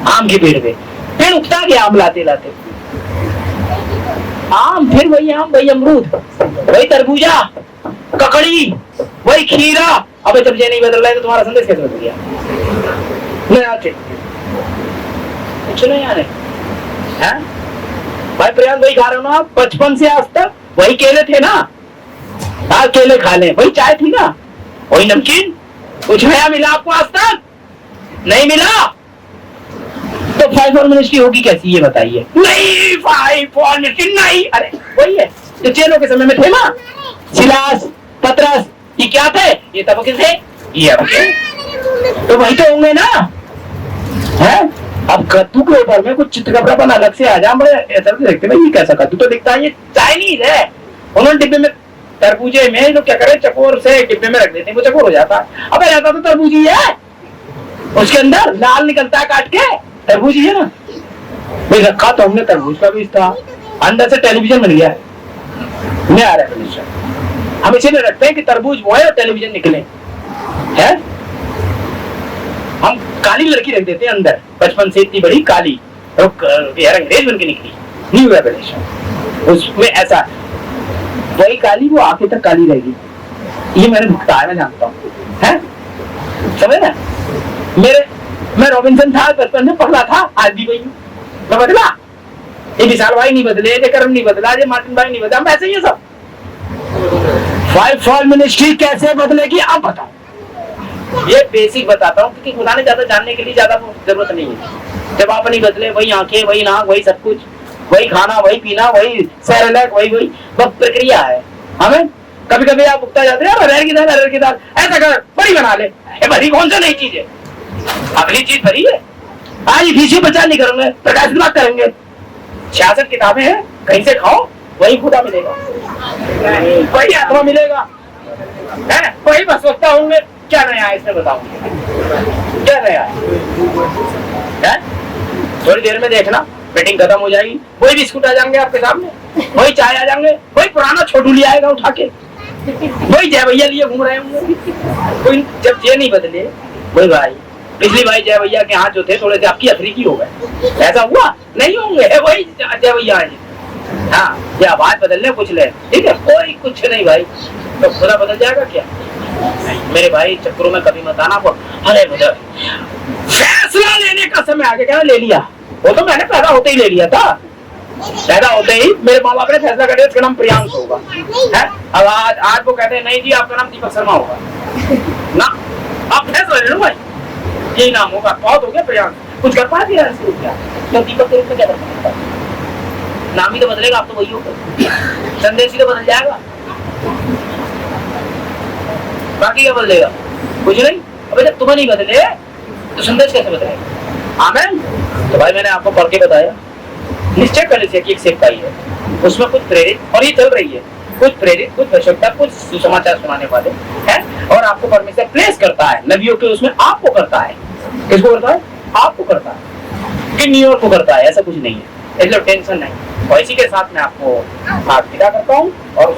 आम के पेड़ पे, पेड़ उगता गया आम लाते लाते, आम फिर वही आम, वही अमरूद, वही तरबूजा, ककड़ी, वही खीरा। अबे जब ये नहीं बदल रहा है तो तुम्हारा संदेश कैसे बदल गया? नहीं आते कुछ नहीं आने हैं भाई। प्रयास वही खा रहे हो ना आप, बचपन से आज तक वही केले थे ना, आज केले खा ले, वही चाय थी ना, वही नमकीन, कुछ नया मिला आपको आज तक? नहीं मिला। तो 5 और मिनिस्ट्री होगी कैसी ये बताइए? नहीं 5 और मिनिस्ट्री नहीं, अरे वही है जो चेलों के समय में थे ना, सिलास, पतरस, ये क्या थे? ये तब थे ये, तो वही तो होंगे ना है। अब कद्दू के ऊपर में कुछ चित्रकपड़ापन अलग से आ जा, बड़े ऐसा देखते भाई ये कैसा कद्दू तो दिखता है, ये चाइनीज है। उन्होंने डिब्बे में, तरबूजे में तो क्या करे, चकोर से डिब्बे में रख देते हैं, वो चकोर हो जाता है। अब रहता तो तरबूजी है, उसके अंदर लाल निकलता है काट के, तरबूजी है ना भाई। रखा तो हमने तरबूज का भी था, अंदर से टेलीविजन बन गया नहीं आ रहा है। हम इसीलिए रखते हैं कि तरबूज वो है और टेलीविजन निकले है। हम काली लड़की रख देते हैं अंदर, बचपन से इतनी बड़ी काली, यार अंग्रेज बन के निकली, न्यू रेवलेशन उसमें ऐसा, वही काली वो आगे तक काली रहेगी। ये मैंने भुगता है, मैं जानता हूँ है, समझ ना। मैं रॉबिन्सन था बचपन में, पढ़ा था, आज भी वही मैं बदला, ये विशाल भाई नहीं बदले, ये करम नहीं बदला, ये मार्टिन भाई नहीं बदला, ऐसे ही है सब। 5 फॉल मिनिस्ट्री कैसे बदलेगी आप बताओ? ये बेसिक बताता हूँ क्योंकि खुदा ने ज्यादा जानने के लिए ज्यादा जरूरत नहीं है। जब आप नहीं बदले, वही आंखें, वही नाक, वही सब कुछ, वही खाना, वही पीना, वही सेरेलैक, वही बस प्रक्रिया है। हमें कभी कभी आप उगता जाते हैं, अरहर की दाल ऐसा कर बड़ी बना ले, भरी कौन सा नई चीज है, अगली चीज भरी है। आज खींची बचा नहीं करेंगे, प्रकाश बात करेंगे, 66 किताबें हैं, कहीं से खाओ वही खुदा मिलेगा, वही आत्मा मिलेगा है, वही वस्तुता होंगे। क्या नया है इसमें बताओ, क्या नया है? थोड़ी देर में देखना मीटिंग खत्म हो जाएगी, वही बिस्कुट आ जाएंगे आपके सामने, वही चाय आ जाएंगे, वही पुराना छोटू लिया आएगा उठा के, वही जय भैया लिए घूम रहे होंगे। कोई जब ये नहीं बदले, वही भाई पिछली भाई जय भैया के हाथ जो थे थोड़े से आपकी अफ्रीकी हो गए, ऐसा हुआ नहीं होंगे, वही जय भैया है। हाँ, ये आवाज बदलने कुछ ले, ठीक है, कोई कुछ नहीं भाई, तो खुदा बदल जाएगा क्या? मेरे भाई चक्करों में कभी मत आना। अरे मुझे फैसला लेने का समय आ गया, ले लिया, वो तो मैंने पैदा होते ही ले लिया था, पैदा होते ही मेरे माँ बाप ने फैसला कर दिया इसका नाम प्रियांश होगा है। अब आज वो कहते हैं नहीं जी आपका नाम दीपक शर्मा होगा ना, आप फैसला ले लो भाई, यही नाम होगा, बहुत हो गया प्रियांश, कुछ कर पाती है क्या? तो दीपक के रूप में क्या कर सकता है? नाम ही तो बदलेगा, आप तो वही होगा, संदेश ही तो बदल जाएगा, बाकी क्या बदलेगा? कुछ नहीं। अबे जब तुम्हें नहीं बदले तो संदेश कैसे बदलेगा? आमेन। तो भाई मैंने आपको पढ़ के बताया, निश्चय कर लीजिए कि एक सेवकाई है, उसमें कुछ प्रेरित, और ये चल रही है, कुछ प्रेरित, कुछ भविष्यवक्ता, कुछ सुसमाचार सुनाने वाले हैं, और आपको परमेश्वर प्लेस करता है नबियों के उसमें, आपको करता है, किसको करता है? आपको करता है, कि न्यूयॉर्क को करता है, ऐसा कुछ नहीं है, इसलिए टेंशन नहीं। और इसी के साथ मैं आपको विदा करता हूँ और